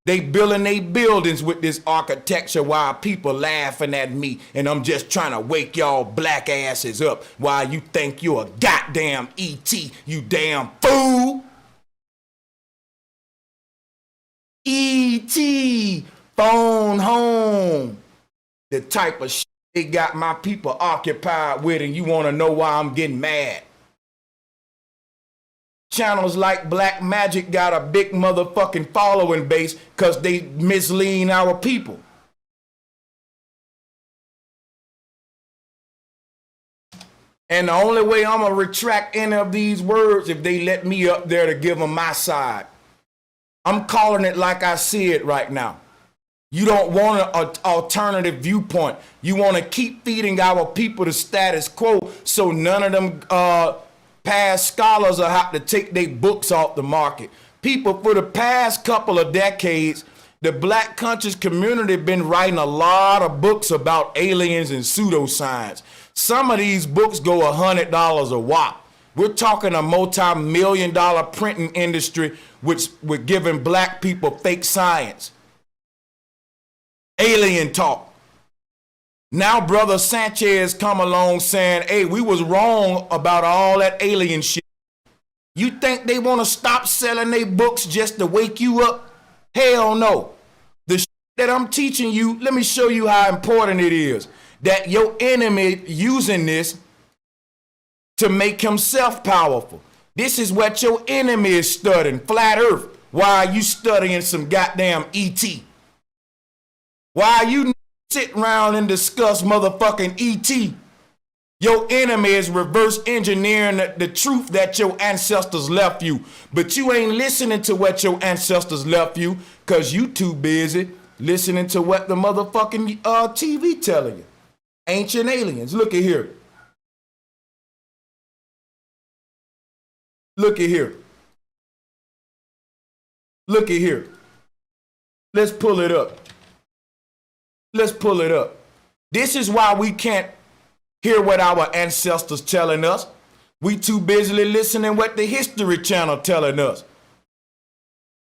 A: They building their buildings with this architecture while people laughing at me, and I'm just trying to wake y'all black asses up while you think you're a goddamn E.T., you damn fool. E.T., phone home. The type of shit they got my people occupied with, and you want to know why I'm getting mad. Channels like Black Magic got a big motherfucking following base because they mislead our people. And the only way I'm going to retract any of these words if they let me up there to give them my side. I'm calling it like I see it right now. You don't want an alternative viewpoint. You want to keep feeding our people the status quo so none of them past scholars will have to take their books off the market. People, for the past couple of decades, the Black conscious community been writing a lot of books about aliens and pseudoscience. Some of these books go $100 a wop. We're talking a multi-million-dollar printing industry which we're giving Black people fake science. Alien talk. Now Brother Sanchez come along saying, hey, we was wrong about all that alien shit. You think they want to stop selling their books just to wake you up? Hell no. The shit that I'm teaching you, let me show you how important it is. That your enemy using this to make himself powerful. This is what your enemy is studying, flat earth. Why are you studying some goddamn ET? Why are you sit around and discuss motherfucking ET? Your enemy is reverse engineering the truth that your ancestors left you. But you ain't listening to what your ancestors left you because you too busy listening to what the motherfucking TV telling you. Ancient aliens. Look at here. Look at here. Look at here. Let's pull it up. Let's pull it up. This is why we can't hear what our ancestors telling us. We too busily listening what the History Channel telling us.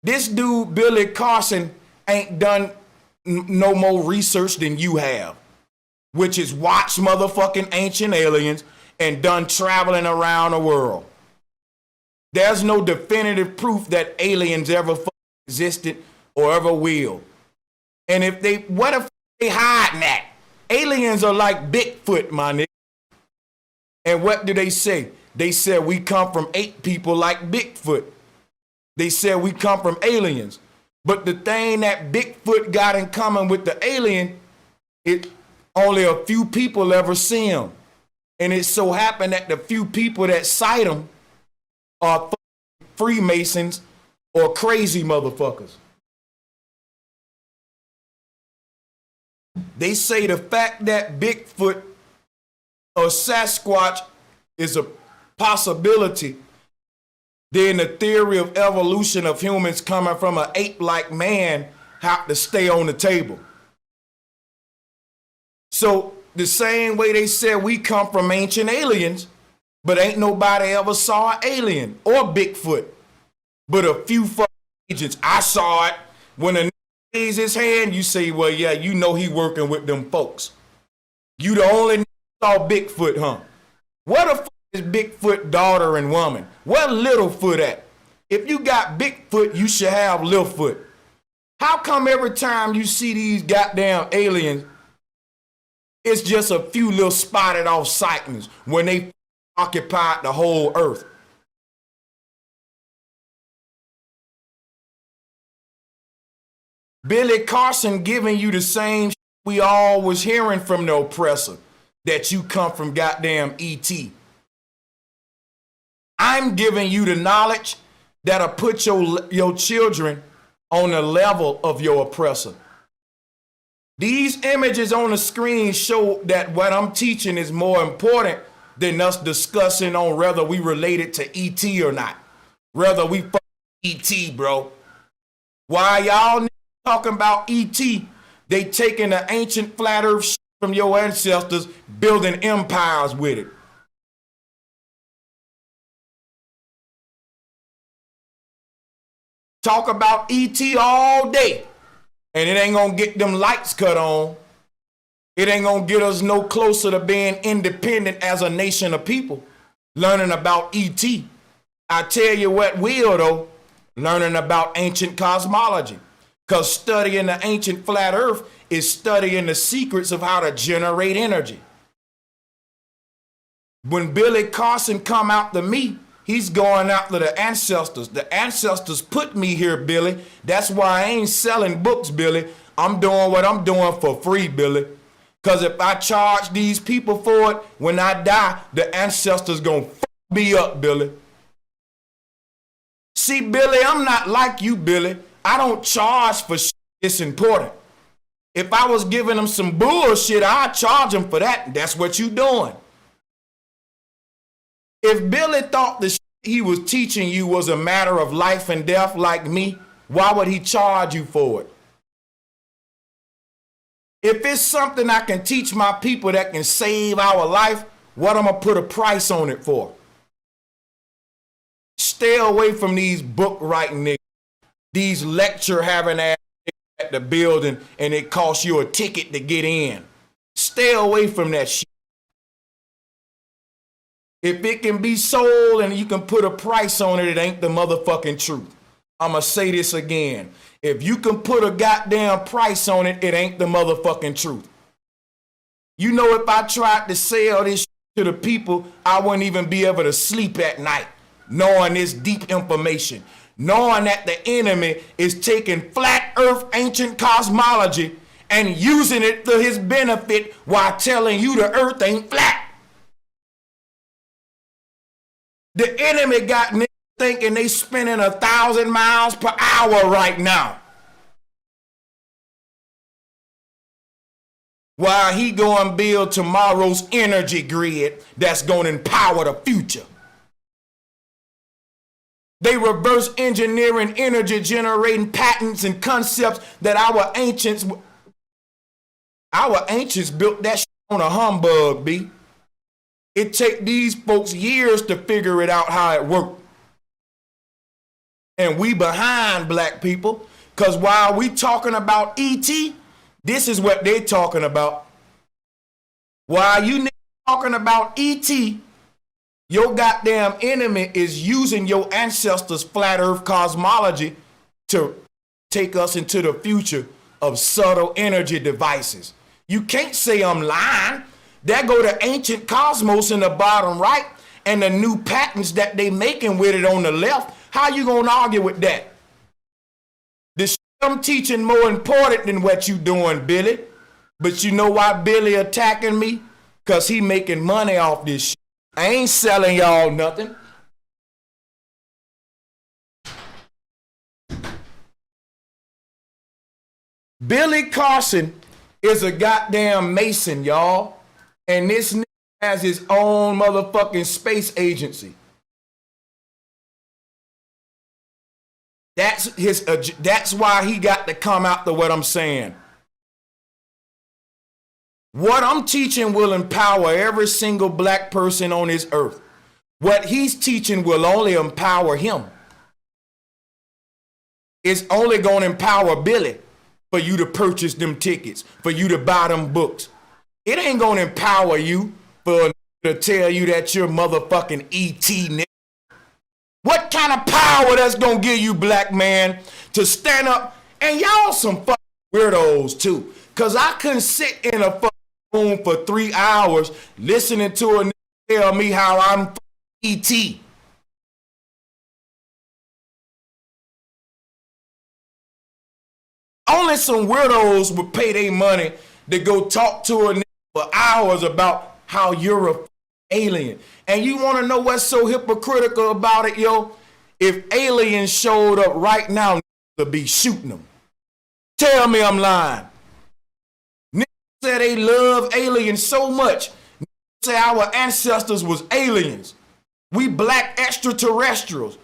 A: This dude, Billy Carson, ain't done no more research than you have, which is watch motherfucking ancient aliens and done traveling around the world. There's no definitive proof that aliens ever existed or ever will. And if they, what if they hiding that? Aliens are like Bigfoot, my nigga. And what do they say? They said we come from ape people like Bigfoot. They said we come from aliens. But the thing that Bigfoot got in common with the alien, it only a few people ever see him. And it so happened that the few people that sight him are Freemasons or crazy motherfuckers. They say the fact that Bigfoot or Sasquatch is a possibility, then the theory of evolution of humans coming from an ape-like man have to stay on the table. So the same way they said we come from ancient aliens, but ain't nobody ever saw an alien or Bigfoot, but a few fucking agents. I saw it. When a nigga raise his hand, you say, well, yeah, you know he working with them folks. You the only nigga saw Bigfoot, huh? Where the fuck is Bigfoot daughter and woman? Where Littlefoot at? If you got Bigfoot, you should have Littlefoot. How come every time you see these goddamn aliens, it's just a few little spotted off sightings when they occupied the whole earth? Billy Carson giving you the same shit we all was hearing from the oppressor, that you come from goddamn ET. I'm giving you the knowledge that'll put your children on the level of your oppressor. These images on the screen show that what I'm teaching is more important than us discussing on whether we related to ET or not. Whether we fuck ET, bro. Why y'all talking about ET? They taking the ancient flat earth shit from your ancestors, building empires with it. Talk about ET all day, and it ain't gonna get them lights cut on. It ain't gonna get us no closer to being independent as a nation of people, learning about ET. I tell you what will, though, learning about ancient cosmology. Because studying the ancient flat earth is studying the secrets of how to generate energy. When Billy Carson come out to me, he's going after the ancestors. The ancestors put me here, Billy. That's why I ain't selling books, Billy. I'm doing what I'm doing for free, Billy. Because if I charge these people for it, when I die, the ancestors gonna fuck me up, Billy. See, Billy, I'm not like you, Billy. I don't charge for shit that's important. If I was giving them some bullshit, I'd charge them for that. That's what you doing. If Billy thought the shit he was teaching you was a matter of life and death like me, why would he charge you for it? If it's something I can teach my people that can save our life, what I'm gonna put a price on it for? Stay away from these book writing niggas. These lecture having ass at the building and it costs you a ticket to get in. Stay away from that shit. If it can be sold and you can put a price on it, it ain't the motherfucking truth. I'ma say this again. If you can put a goddamn price on it, it ain't the motherfucking truth. You know, if I tried to sell this to the people, I wouldn't even be able to sleep at night, knowing this deep information, knowing that the enemy is taking flat earth ancient cosmology and using it to his benefit while telling you the earth ain't flat. The enemy got niggas thinking they spinning 1,000 miles per hour right now, while he go and build tomorrow's energy grid that's going to empower the future. They reverse engineering energy generating patterns and concepts that our ancients built that shit on a humbug, B. It take these folks years to figure it out how it worked. And we behind, black people, because while we talking about ET, this is what they talking about. While you niggas talking about ET, your goddamn enemy is using your ancestors' flat earth cosmology to take us into the future of subtle energy devices. You can't say I'm lying. There go the ancient cosmos in the bottom right and the new patterns that they making with it on the left. How you gonna argue with that? The shit I'm teaching more important than what you doing, Billy. But you know why Billy attacking me? Because he making money off this shit. I ain't selling y'all nothing. Billy Carson is a goddamn Mason, y'all. And this nigga has his own motherfucking space agency. That's why he got to come out to what I'm saying. What I'm teaching will empower every single black person on this earth. What he's teaching will only empower him. It's only going to empower Billy for you to purchase them tickets, for you to buy them books. It ain't going to empower you for to tell you that you're motherfucking ET, nigga. What kind of power that's going to give you, black man, to stand up? And y'all some fucking weirdos too. Because I couldn't sit in a fucking room for 3 hours listening to a nigga tell me how I'm ET. Only some weirdos would pay their money to go talk to a nigga for hours about how you're a alien. And you want to know what's so hypocritical about it, yo? If aliens showed up right now, to be shooting them. Tell me I'm lying. Niggas say they love aliens so much. Niggas say our ancestors was aliens. We black extraterrestrials.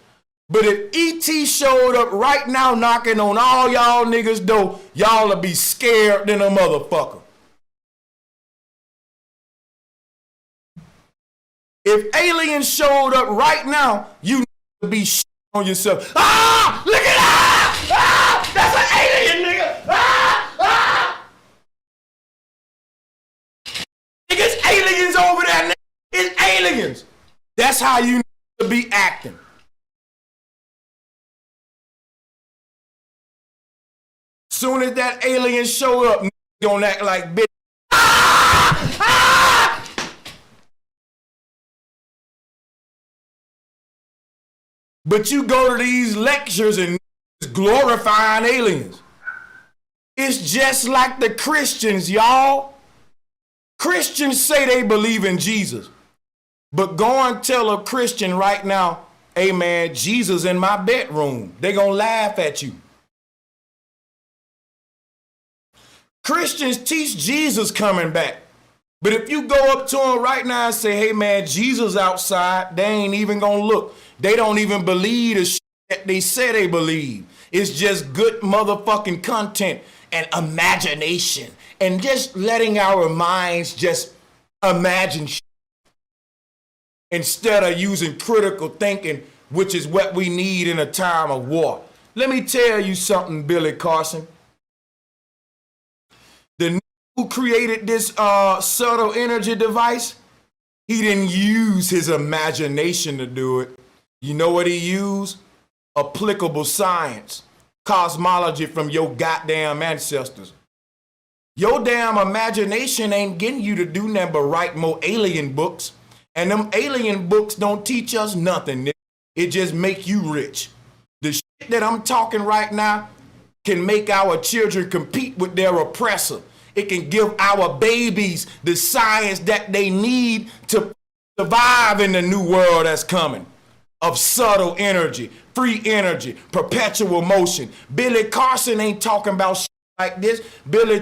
A: But if ET showed up right now knocking on all y'all niggas' door, y'all would be scared than a motherfucker. If aliens showed up right now, you need to be shit on yourself. Ah! Look at that! Ah! That's an alien, nigga! Ah! Ah! Niggas, aliens over there, nigga. It's aliens. That's how you need to be acting. Soon as that alien show up, niggas gonna act like bitch. Ah! Ah! But you go to these lectures and glorifying aliens. It's just like the Christians, y'all. Christians say they believe in Jesus. But go and tell a Christian right now, hey man, Jesus in my bedroom. They gonna laugh at you. Christians teach Jesus coming back. But if you go up to them right now and say, hey man, Jesus outside, they ain't even gonna look. They don't even believe the shit that they say they believe. It's just good motherfucking content and imagination and just letting our minds just imagine shit instead of using critical thinking, which is what we need in a time of war. Let me tell you something, Billy Carson. The nigga who created this subtle energy device, He didn't use his imagination to do it. You know what he used? Applicable science, cosmology from your goddamn ancestors. Your damn imagination ain't getting you to do nothing but write more alien books. And them alien books don't teach us nothing. It just make you rich. The shit that I'm talking right now can make our children compete with their oppressor. It can give our babies the science that they need to survive in the new world that's coming. Of subtle energy, free energy, perpetual motion. Billy Carson ain't talking about shit like this. Billy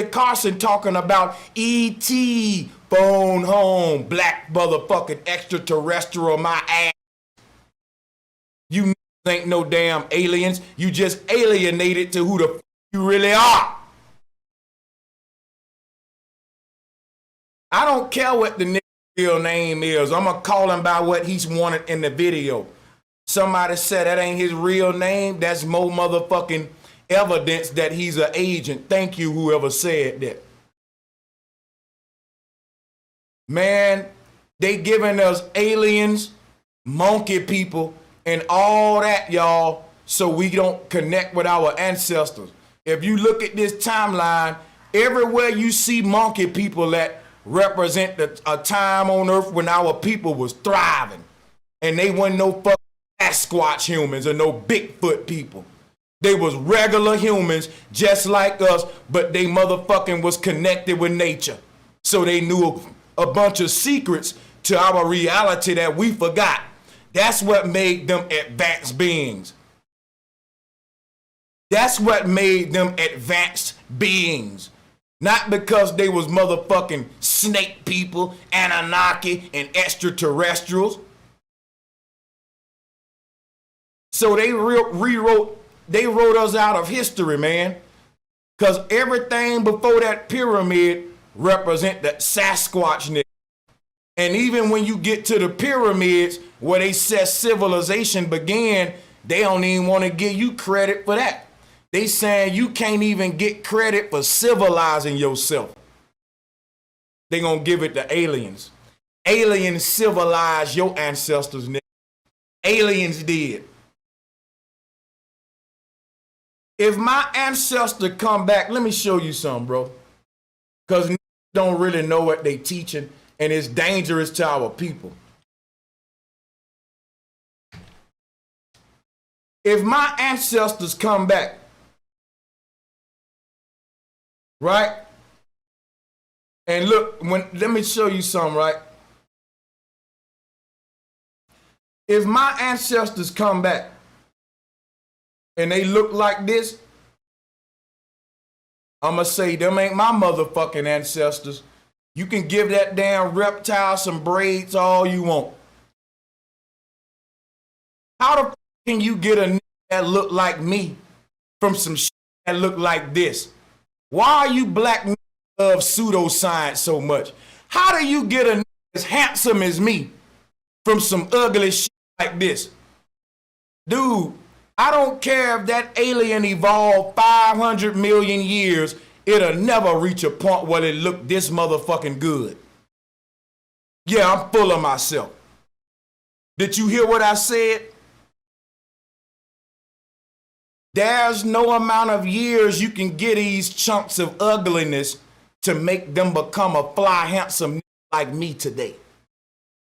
A: Carson talking about E.T., phone home, black motherfucking extraterrestrial, my ass. You ain't no damn aliens. You just alienated to who the f you really are. I don't care what the nigga real name is. I'm gonna call him by what he's wanted in the video. Somebody said that ain't his real name. That's more motherfucking evidence that he's an agent. Thank you, whoever said that. Man, they giving us aliens, monkey people, and all that, y'all, so we don't connect with our ancestors. If you look at this timeline, everywhere you see monkey people that represent a time on earth when our people was thriving. And they wasn't no fucking Sasquatch humans or no Bigfoot people. They was regular humans just like us, but they motherfucking was connected with nature. So they knew a bunch of secrets to our reality that we forgot. That's what made them advanced beings. That's what made them advanced beings. Not because they was motherfucking snake people, Anunnaki, and extraterrestrials. So they wrote us out of history, man. Because everything before that pyramid represent that Sasquatch nigga. And even when you get to the pyramids where they said civilization began, they don't even want to give you credit for that. They saying you can't even get credit for civilizing yourself. They gonna give it to aliens. Aliens civilized your ancestors, nigga. Aliens did. If my ancestor come back, let me show you something, bro. Because don't really know what they teaching, and it's dangerous to our people. If my ancestors come back, right? And look, let me show you something, right? If my ancestors come back and they look like this, I'ma say them ain't my motherfucking ancestors. You can give that damn reptile some braids all you want. How the f can you get a nigga that look like me from some shit that look like this? Why are you black love pseudoscience so much? How do you get a nigga as handsome as me from some ugly shit like this? Dude, I don't care if that alien evolved 500 million years, it'll never reach a point where it look this motherfucking good. Yeah, I'm full of myself. Did you hear what I said? There's no amount of years you can get these chunks of ugliness to make them become a fly, handsome like me today.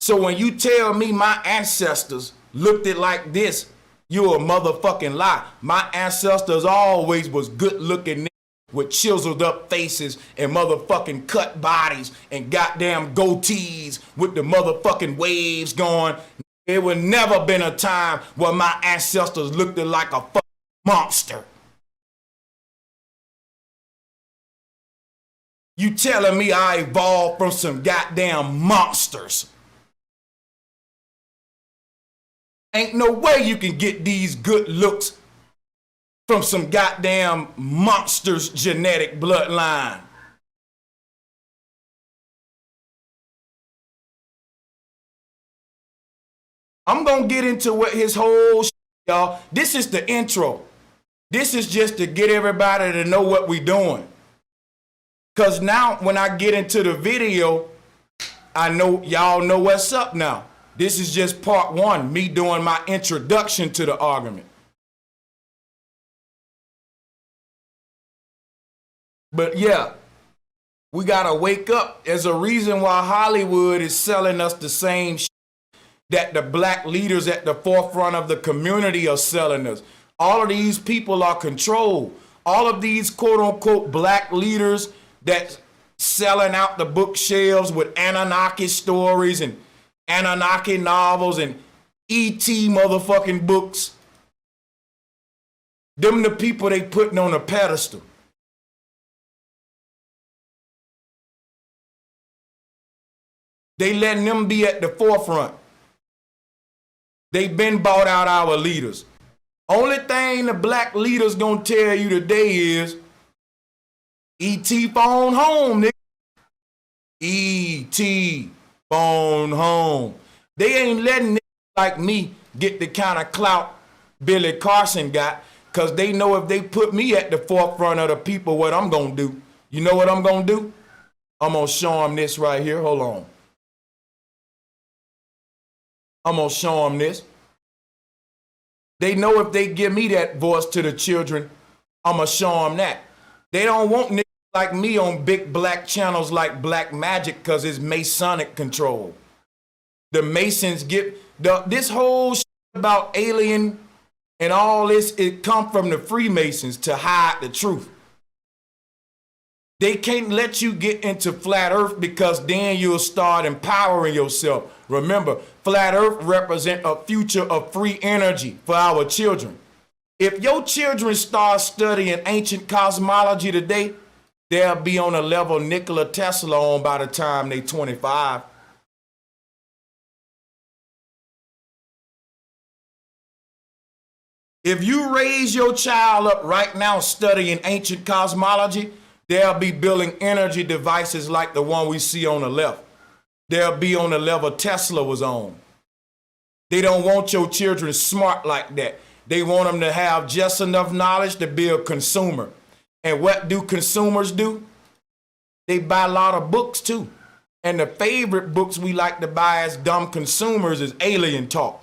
A: So when you tell me my ancestors looked it like this, you're a motherfucking lie. My ancestors always was good looking with chiseled up faces and motherfucking cut bodies and goddamn goatees with the motherfucking waves going. It would never been a time where my ancestors looked like a fucking monster. You telling me I evolved from some goddamn monsters? Ain't no way you can get these good looks from some goddamn monsters genetic bloodline. I'm gonna get into what his whole shit, y'all. This is the intro. This is just to get everybody to know what we doing. Cause now when I get into the video, I know y'all know what's up now. This is just part one, me doing my introduction to the argument. But yeah, we gotta wake up. There's a reason why Hollywood is selling us the same shit that the black leaders at the forefront of the community are selling us. All of these people are controlled. All of these quote unquote black leaders that selling out the bookshelves with Anunnaki stories and Anunnaki novels and E.T. motherfucking books. Them the people they putting on a pedestal. They letting them be at the forefront. They been bought out our leaders. Only thing the black leaders gonna tell you today is E.T. phone home, nigga. E.T. phone home. They ain't letting niggas like me get the kind of clout Billy Carson got, because they know if they put me at the forefront of the people, what I'm gonna do. You know what I'm gonna do? I'm gonna show them this right here. Hold on. I'm gonna show them this. They know if they give me that voice to the children, I'm gonna show them that. They don't want niggas like me on big black channels like Black Magic because it's Masonic control. The Masons get this whole shit about alien and all this, it come from the Freemasons to hide the truth. They can't let you get into flat earth because then you'll start empowering yourself. Remember, flat earth represents a future of free energy for our children. If your children start studying ancient cosmology today, they'll be on a level Nikola Tesla on by the time they 25. If you raise your child up right now studying ancient cosmology, they'll be building energy devices like the one we see on the left. They'll be on the level Tesla was on. They don't want your children smart like that. They want them to have just enough knowledge to be a consumer. And what do consumers do? They buy a lot of books too. And the favorite books we like to buy as dumb consumers is alien talk.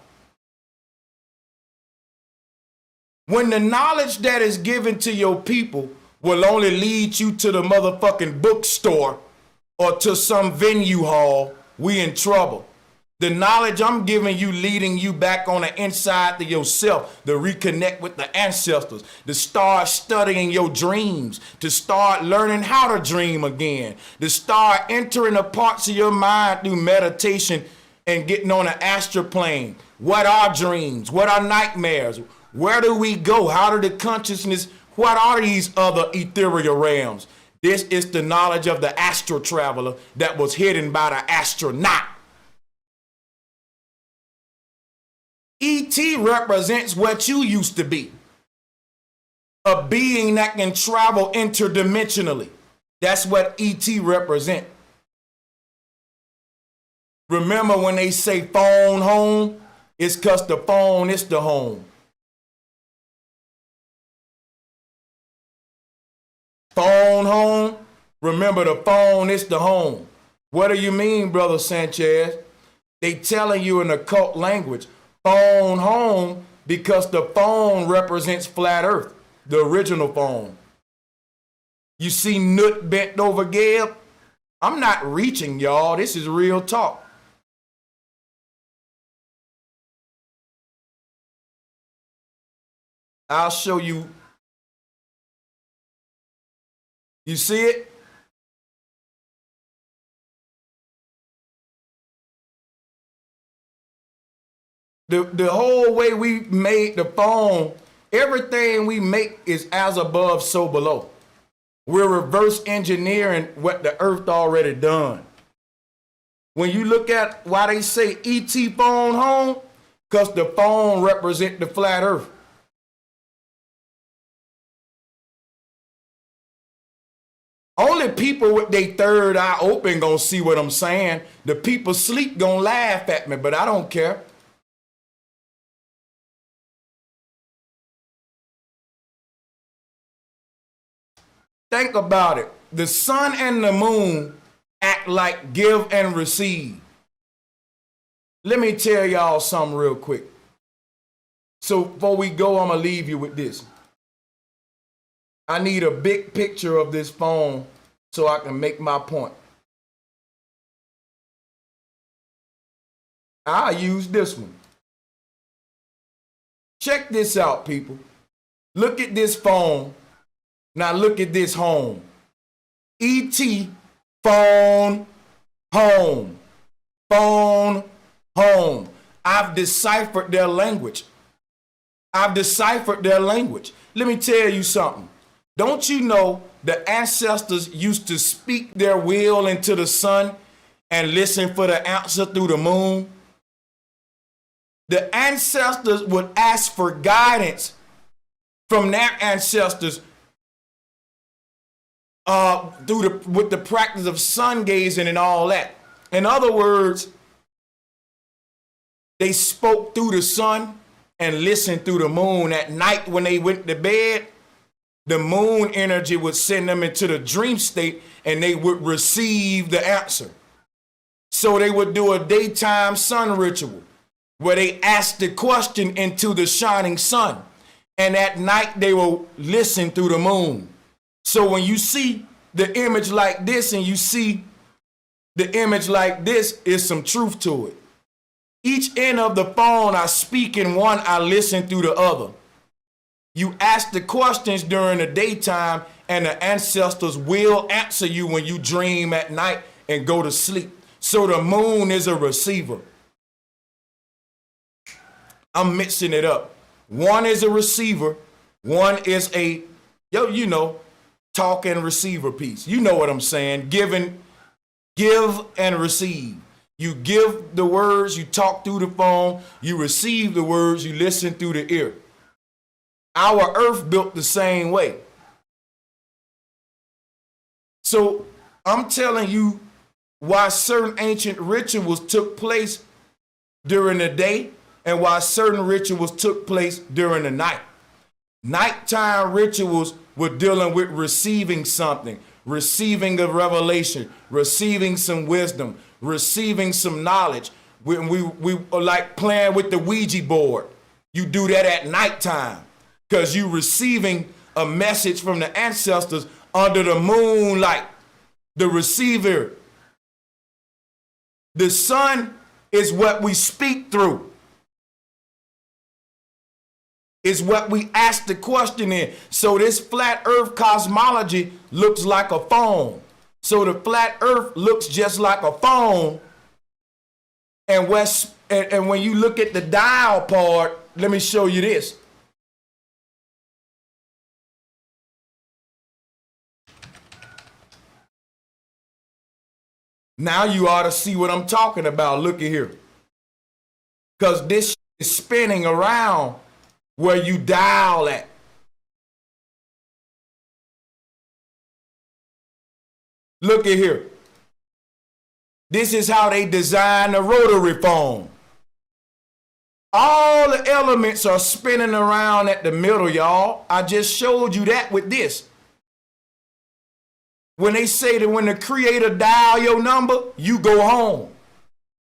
A: When the knowledge that is given to your people will only lead you to the motherfucking bookstore or to some venue hall, we in trouble. The knowledge I'm giving you leading you back on the inside to yourself, to reconnect with the ancestors, to start studying your dreams, to start learning how to dream again, to start entering the parts of your mind through meditation and getting on an astral plane. What are dreams? What are nightmares? Where do we go? How do the consciousness, what are these other ethereal realms? This is the knowledge of the astral traveler that was hidden by the astronaut. E.T. represents what you used to be. A being that can travel interdimensionally. That's what E.T. represent. Remember when they say phone home? It's because the phone is the home. Phone home? Remember the phone is the home. What do you mean, Brother Sanchez? They telling you in occult language. Phone home because the phone represents flat earth, the original phone. You see Nut bent over Geb? I'm not reaching, y'all. This is real talk. I'll show you. You see it? The whole way we made the phone, everything we make is as above, so below. We're reverse engineering what the earth already done. When you look at why they say E.T. phone home, because the phone represent the flat earth. Only people with their third eye open gonna see what I'm saying. The people sleep gonna laugh at me, but I don't care. Think about it. The sun and the moon act like give and receive. Let me tell y'all something real quick. So before we go, I'm going to leave you with this. I need a big picture of this phone so I can make my point. I'll use this one. Check this out, people. Look at this phone. Now look at this home. E.T. phone, home. Phone, home. I've deciphered their language. I've deciphered their language. Let me tell you something. Don't you know the ancestors used to speak their will into the sun and listen for the answer through the moon? The ancestors would ask for guidance from their ancestors with the practice of sun gazing and all that. In other words, they spoke through the sun and listened through the moon. At night when they went to bed, the moon energy would send them into the dream state and they would receive the answer. So they would do a daytime sun ritual where they asked the question into the shining sun. And at night they will listen through the moon. So when you see the image like this and you see the image like this, is some truth to it. Each end of the phone, I speak in one, I listen through the other. You ask the questions during the daytime and the ancestors will answer you when you dream at night and go to sleep. So the moon is a receiver. I'm mixing it up. One is a receiver. One is a, talk and receiver piece. You know what I'm saying? Give and receive. You give the words, you talk through the phone, you receive the words, you listen through the ear. Our earth built the same way. So I'm telling you why certain ancient rituals took place during the day and why certain rituals took place during the night. Nighttime rituals were dealing with receiving something, receiving a revelation, receiving some wisdom, receiving some knowledge. We are like playing with the Ouija board. You do that at nighttime because you're receiving a message from the ancestors under the moonlight. The receiver. The sun is what we speak through. Is what we ask the question in. So this flat earth cosmology looks like a phone. So the flat earth looks just like a phone. And when you look at the dial part, let me show you this. Now you ought to see what I'm talking about. Look at here. Because this is spinning around where you dial at. Look at here. This is how they design the rotary phone. All the elements are spinning around at the middle, y'all. I just showed you that with this. When they say that when the creator dial your number, you go home.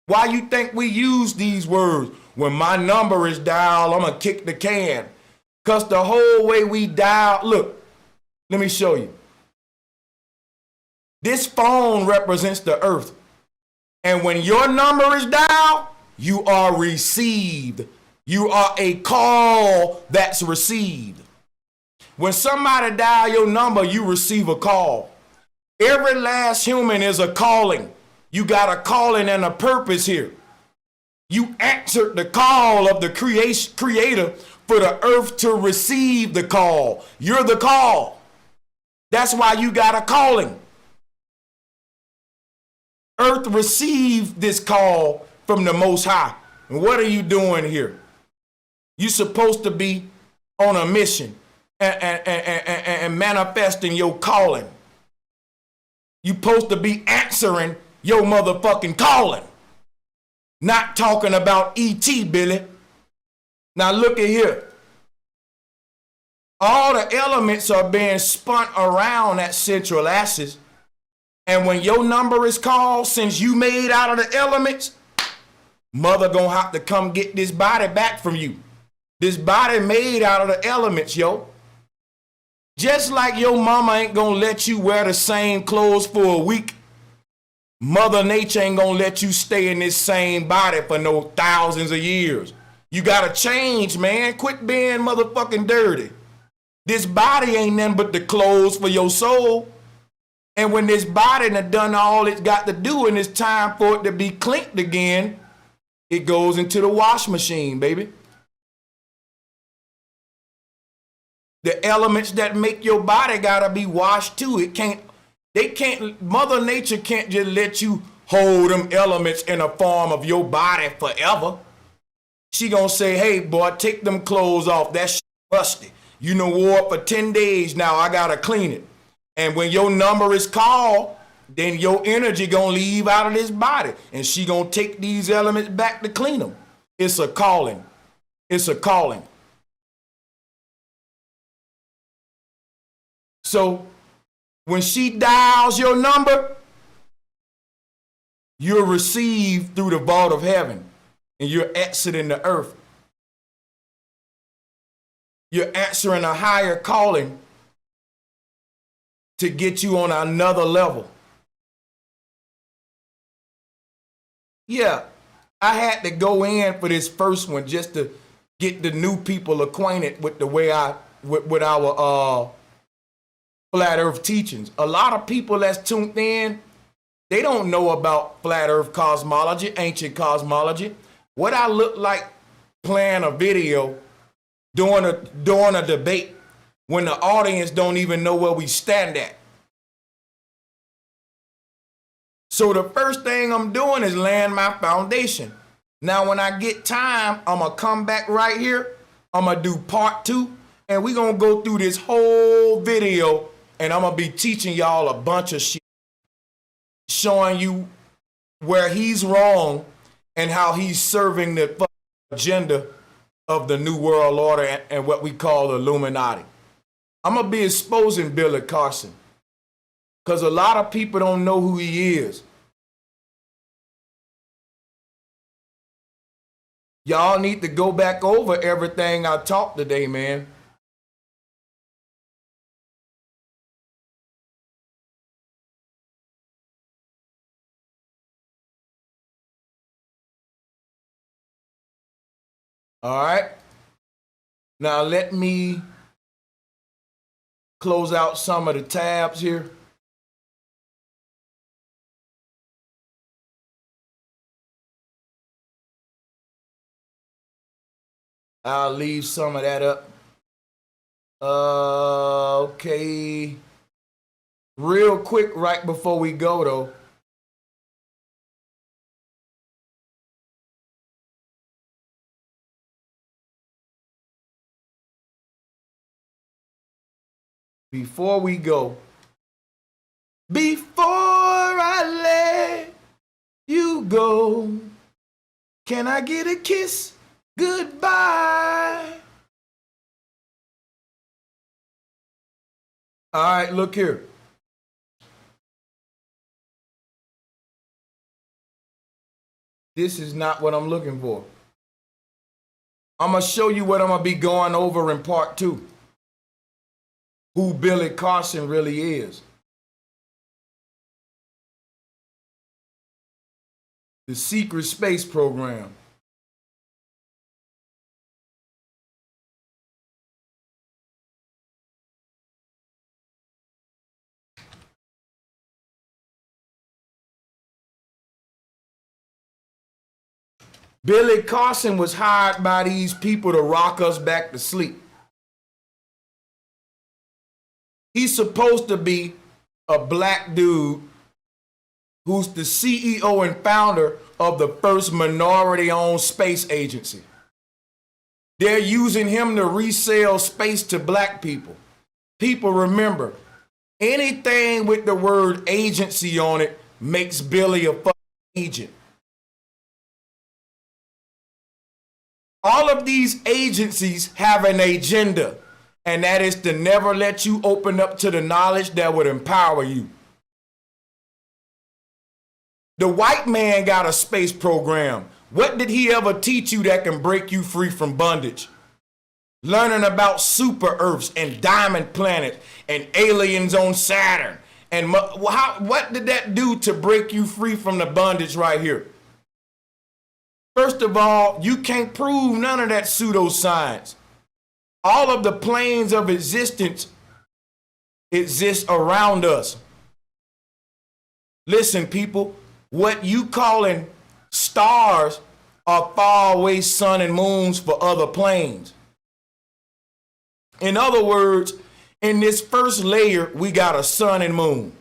A: Why you think we use these words? When my number is dialed, I'm going to kick the can. Because the whole way we dial, look, let me show you. This phone represents the earth. And when your number is dialed, you are received. You are a call that's received. When somebody dial your number, you receive a call. Every last human is a calling. You got a calling and a purpose here. You answered the call of the creator for the earth to receive the call. You're the call. That's why you got a calling. Earth received this call from the Most High. And what are you doing here? You're supposed to be on a mission and manifesting your calling. You're supposed to be answering your motherfucking calling. Not talking about E.T., Billy. Now look at here. All the elements are being spun around that central axis. And when your number is called, since you made out of the elements, mother gonna have to come get this body back from you. This body made out of the elements, yo. Just like your mama ain't gonna let you wear the same clothes for a week, Mother Nature ain't gonna let you stay in this same body for no thousands of years. You gotta change, man. Quit being motherfucking dirty. This body ain't nothing but the clothes for your soul. And when this body done all it's got to do and it's time for it to be cleaned again, it goes into the wash machine, baby. The elements that make your body gotta be washed too. Mother Nature can't just let you hold them elements in a form of your body forever. She gonna say, hey boy, take them clothes off. That shit rusty. You done wore it for 10 days now, I gotta clean it. And when your number is called, then your energy gonna leave out of this body. And she gonna take these elements back to clean them. It's a calling. It's a calling. So when she dials your number, you're received through the vault of heaven and you're exiting the earth. You're answering a higher calling to get you on another level. Yeah, I had to go in for this first one just to get the new people acquainted with the way with our flat earth teachings. A lot of people that's tuned in, they don't know about flat earth cosmology, ancient cosmology. What I look like playing a video during a debate when the audience don't even know where we stand at. So the first thing I'm doing is laying my foundation. Now when I get time, I'm gonna come back right here. I'm gonna do part 2 and we're gonna go through this whole video and I'm gonna be teaching y'all a bunch of shit, showing you where he's wrong and how he's serving the agenda of the New World Order and what we call the Illuminati. I'm gonna be exposing Billy Carson because a lot of people don't know who he is. Y'all need to go back over everything I taught today, man. All right. Now let me close out some of the tabs here. I'll leave some of that up. Okay. Real quick, right before we go though. Before we go, before I let you go, can I get a kiss goodbye? All right, look here. This is not what I'm looking for. I'm going to show you what I'm going to be going over in part 2. Who Billy Carson really is. The secret space program. Billy Carson was hired by these people to rock us back to sleep. He's supposed to be a black dude who's the CEO and founder of the first minority-owned space agency. They're using him to resell space to black people. People, remember, anything with the word agency on it makes Billy a fucking agent. All of these agencies have an agenda, and that is to never let you open up to the knowledge that would empower you. The white man got a space program. What did he ever teach you that can break you free from bondage? Learning about super Earths and diamond planets and aliens on Saturn. And what did that do to break you free from the bondage right here? First of all, you can't prove none of that pseudoscience. All of the planes of existence exist around us. Listen, people, what you calling stars are far away sun and moons for other planes. In other words, in this first layer, we got a sun and moon.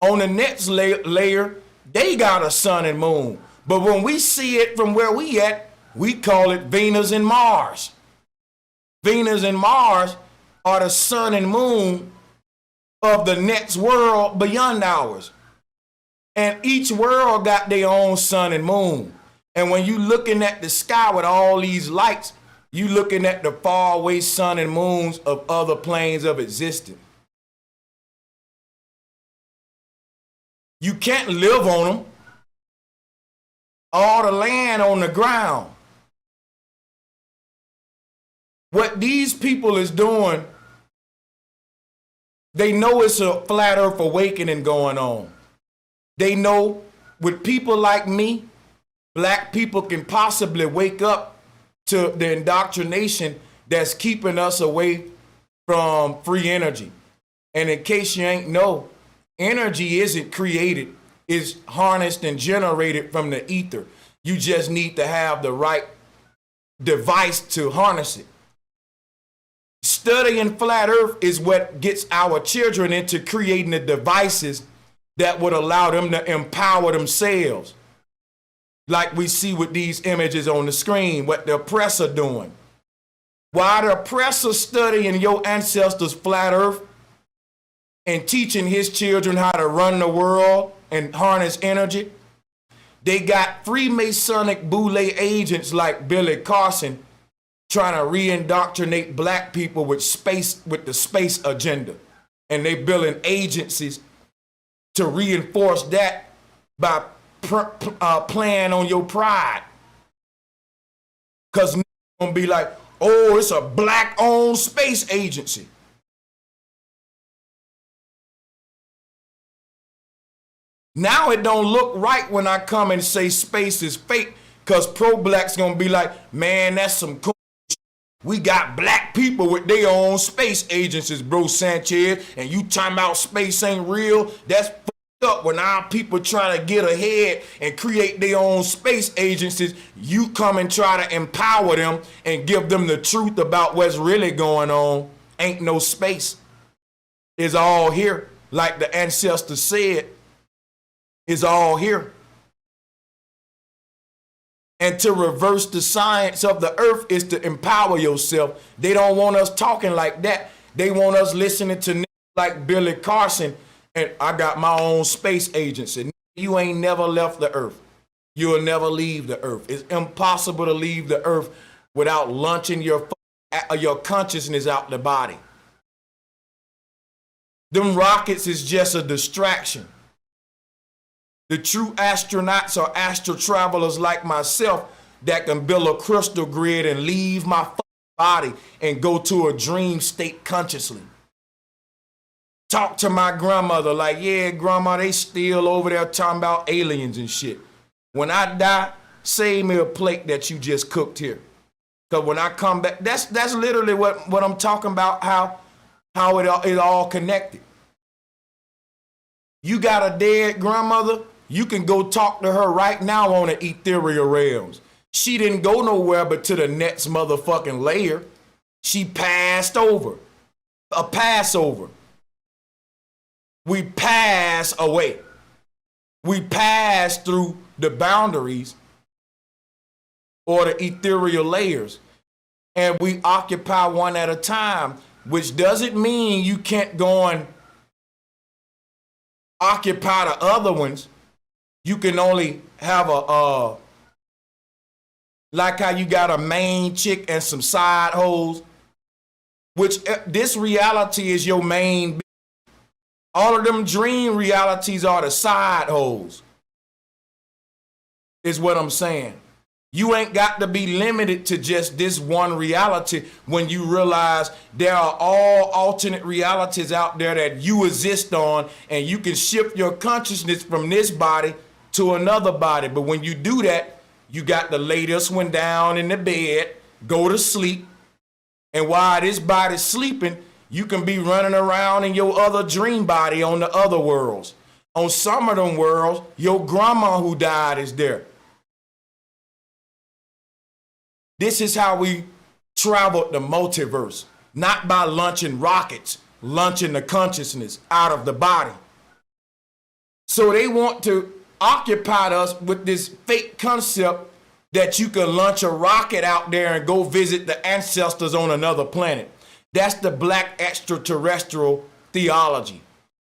A: On the next layer, they got a sun and moon. But when we see it from where we at, we call it Venus and Mars. Venus and Mars are the sun and moon of the next world beyond ours. And each world got their own sun and moon. And when you looking at the sky with all these lights, you looking at the faraway sun and moons of other planes of existence. You can't live on them. All the land on the ground. What these people is doing, they know it's a flat earth awakening going on. They know with people like me, black people can possibly wake up to the indoctrination that's keeping us away from free energy. And in case you ain't know, energy isn't created, it's harnessed and generated from the ether. You just need to have the right device to harness it. Studying flat earth is what gets our children into creating the devices that would allow them to empower themselves. Like we see with these images on the screen, what the oppressor doing. While the oppressor studying your ancestors' flat earth and teaching his children how to run the world and harness energy, they got Freemasonic boule agents like Billy Carson trying to re-indoctrinate black people with the space agenda. And they building agencies to reinforce that by playing on your pride. Because gonna be like, oh, it's a black-owned space agency. Now it don't look right when I come and say space is fake, because pro-black's gonna be like, man, that's some cool shit. We got black people with their own space agencies, bro Sanchez, and you talking about space ain't real? That's fucked up. When our people trying to get ahead and create their own space agencies, you come and try to empower them and give them the truth about what's really going on. Ain't no space. It's all here. Like the ancestors said, it's all here. And to reverse the science of the earth is to empower yourself. They don't want us talking like that. They want us listening to like Billy Carson, and I got my own space agency. You ain't never left the earth. You'll never leave the earth. It's impossible to leave the earth without launching your consciousness out the body. Them rockets is just a distraction. The true astronauts are astral travelers like myself that can build a crystal grid and leave my body and go to a dream state consciously. Talk to my grandmother like, yeah, grandma, they still over there talking about aliens and shit. When I die, save me a plate that you just cooked here. Because when I come back, that's literally what I'm talking about, how it all connected. You got a dead grandmother, you can go talk to her right now on the ethereal realms. She didn't go nowhere but to the next motherfucking layer. She passed over. A Passover. We pass away. We pass through the boundaries or the ethereal layers, and we occupy one at a time, which doesn't mean you can't go and occupy the other ones. You can only have like how you got a main chick and some side hoes, which this reality is your main. All of them dream realities are the side hoes. is what I'm saying. You ain't got to be limited to just this one reality when you realize there are all alternate realities out there that you exist on, and you can shift your consciousness from this body to another body. But when you do that, you got to lay this one down in the bed, go to sleep, and while this body's sleeping, you can be running around in your other dream body on the other worlds. On some of them worlds, your grandma who died is there. This is how we traveled the multiverse, not by launching rockets, launching the consciousness out of the body. So they want to occupy us with this fake concept that you can launch a rocket out there and go visit the ancestors on another planet. That's the black extraterrestrial theology,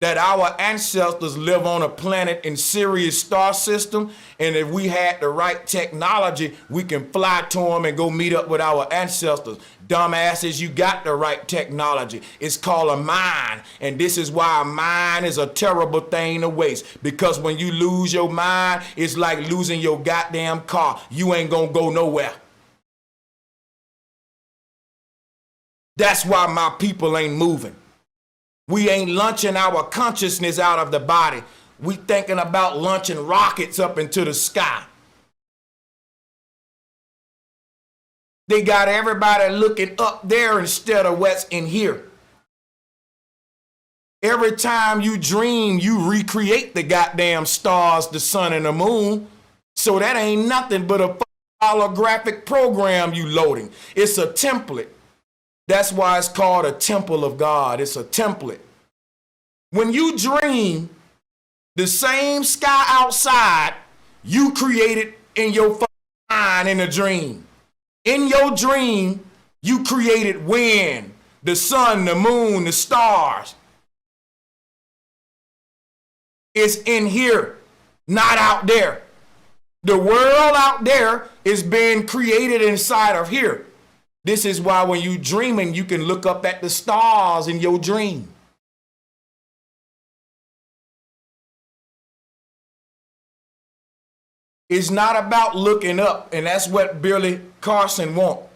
A: that our ancestors live on a planet in Sirius star system, and if we had the right technology, we can fly to them and go meet up with our ancestors. Dumbasses, you got the right technology. It's called a mind, and this is why a mind is a terrible thing to waste, because when you lose your mind, it's like losing your goddamn car. You ain't gonna go nowhere. That's why my people ain't moving. We ain't launching our consciousness out of the body. We thinking about launching rockets up into the sky. They got everybody looking up there instead of what's in here. Every time you dream, you recreate the goddamn stars, the sun, and the moon. So that ain't nothing but a holographic program you loading. It's a template. That's why it's called a temple of God. It's a template. When you dream, the same sky outside, you created in your mind in a dream. In your dream, you created wind, the sun, the moon, the stars. It's in here, not out there. The world out there is being created inside of here. This is why when you dreaming, you can look up at the stars in your dream. It's not about looking up, and that's what Billy Carson wants.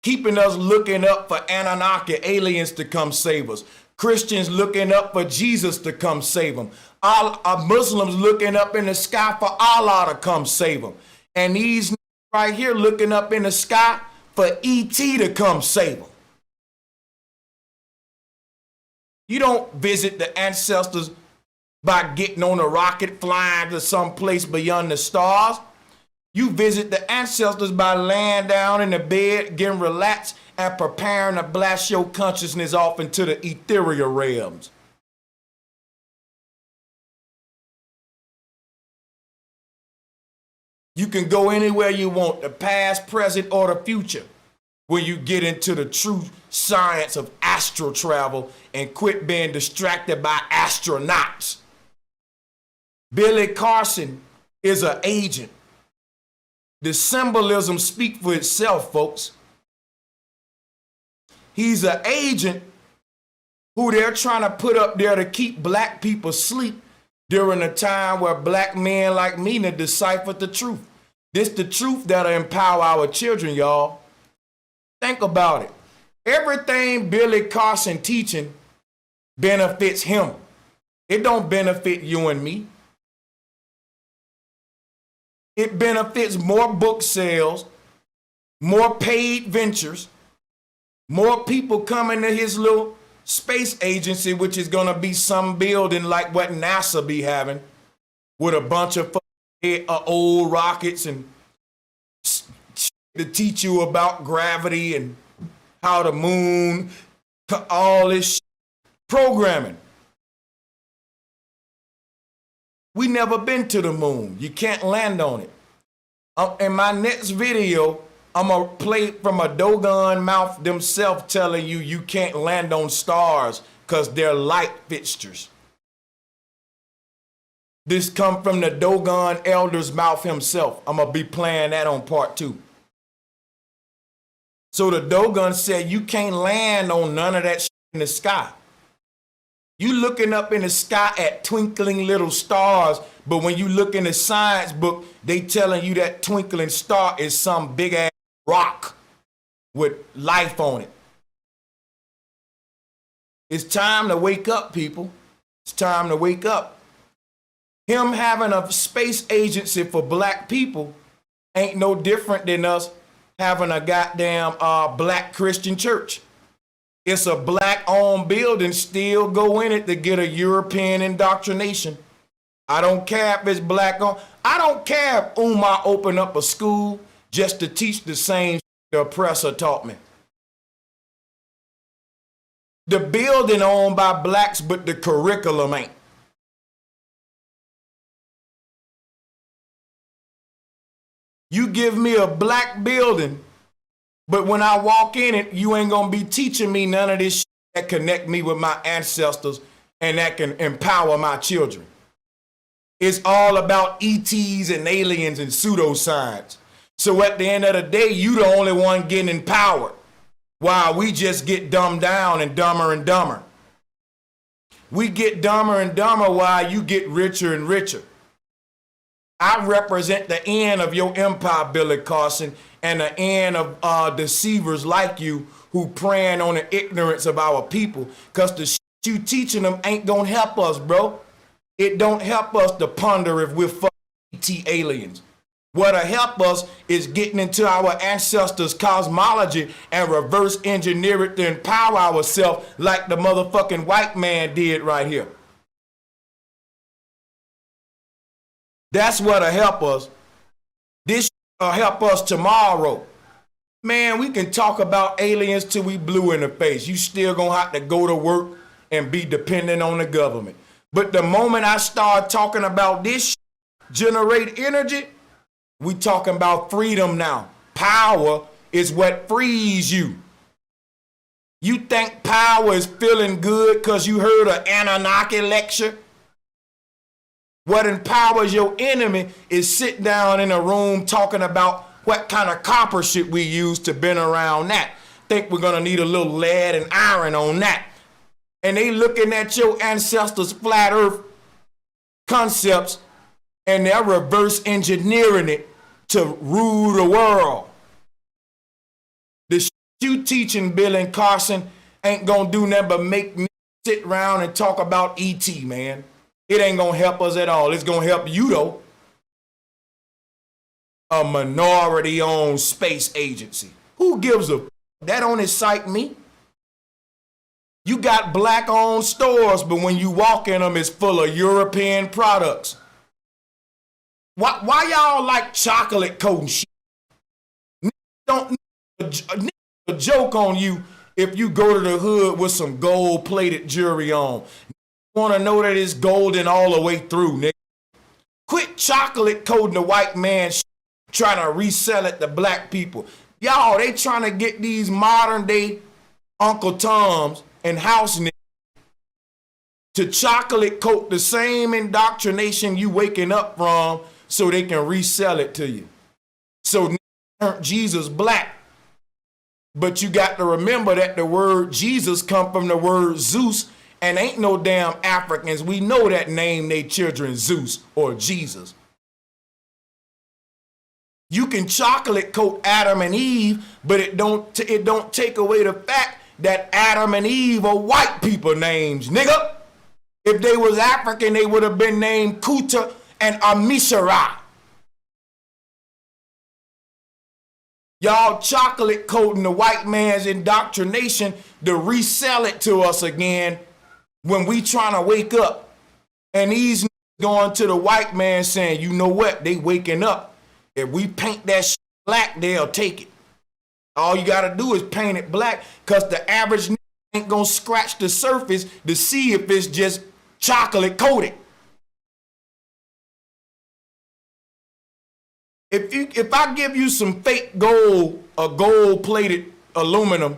A: Keeping us looking up for Anunnaki aliens to come save us. Christians looking up for Jesus to come save them. Muslims looking up in the sky for Allah to come save them. And these right here looking up in the sky for E.T. to come save them. You don't visit the ancestors by getting on a rocket flying to some place beyond the stars. You visit the ancestors by laying down in the bed, getting relaxed, and preparing to blast your consciousness off into the ethereal realms. You can go anywhere you want, the past, present, or the future, when you get into the true science of astral travel and quit being distracted by astronauts. Billy Carson is an agent. The symbolism speaks for itself, folks. He's an agent who they're trying to put up there to keep black people asleep during a time where black men like me to decipher the truth. This the truth that'll empower our children, y'all. Think about it. Everything Billy Carson teaching benefits him. It don't benefit you and me. It benefits more book sales, more paid ventures, more people coming to his little space agency, which is going to be some building like what NASA be having with a bunch of old rockets and to teach you about gravity and how the moon, all this programming. We never been to the moon. You can't land on it. In my next video, I'm going to play from a Dogon mouth themselves telling you you can't land on stars because they're light fixtures. This come from the Dogon elder's mouth himself. I'm going to be playing that on part 2. So the Dogon said you can't land on none of that shit in the sky. You looking up in the sky at twinkling little stars, but when you look in the science book, they telling you that twinkling star is some big ass rock with life on it. It's time to wake up, people. It's time to wake up. Him having a space agency for black people ain't no different than us having a goddamn black Christian church. It's a black-owned building, still go in it to get a European indoctrination. I don't care if it's black-owned. I don't care if Umar opened up a school just to teach the same the oppressor taught me. The building owned by blacks, but the curriculum ain't. You give me a black building, but when I walk in it, you ain't gonna be teaching me none of this shit that connect me with my ancestors and that can empower my children. It's all about ETs and aliens and pseudoscience. So at the end of the day, you the only one getting empowered, while we just get dumbed down and dumber and dumber. We get dumber and dumber while you get richer and richer. I represent the end of your empire, Billy Carson, and the end of deceivers like you who preying on the ignorance of our people, because the shit you teaching them ain't gonna help us, bro. It don't help us to ponder if we're fucking ET aliens. What'll help us is getting into our ancestors' cosmology and reverse engineer it to empower ourselves like the motherfucking white man did right here. That's what'll help us. This will help us tomorrow. Man, we can talk about aliens till we blue in the face. You still gonna have to go to work and be dependent on the government. But the moment I start talking about this generate energy, we talking about freedom now. Power is what frees you. You think power is feeling good because you heard an Anunnaki lecture? What empowers your enemy is sit down in a room talking about what kind of copper shit we use to bend around that. Think we're gonna need a little lead and iron on that. And they looking at your ancestors' flat earth concepts and they're reverse engineering it to rule the world. The shit you teaching, Billy Carson, ain't gonna do nothing but make me sit around and talk about ET, man. It ain't gonna help us at all. It's gonna help you though. A minority-owned space agency. Who gives a f? That don't excite me. You got black-owned stores, but when you walk in them, it's full of European products. Why y'all like chocolate coating shit? Don't a joke on you if you go to the hood with some gold-plated jewelry on. Want to know that it's golden all the way through, nigga. Quit chocolate coating the white man trying to resell it to black people. Y'all, they trying to get these modern day Uncle Toms and house niggas to chocolate coat the same indoctrination you waking up from so they can resell it to you. So Jesus black. But you got to remember that the word Jesus come from the word Zeus, and ain't no damn Africans. We know that name they children Zeus or Jesus. You can chocolate coat Adam and Eve, but it don't take away the fact that Adam and Eve are white people names, nigga. If they was African, they would have been named Kuta and Amishara. Y'all chocolate coating the white man's indoctrination to resell it to us again when we trying to wake up. And these going to the white man saying, you know what, they waking up. If we paint that shit black, they'll take it. All you gotta do is paint it black, because the average ain't gonna scratch the surface to see if it's just chocolate coated. If I give you some fake gold or gold plated aluminum,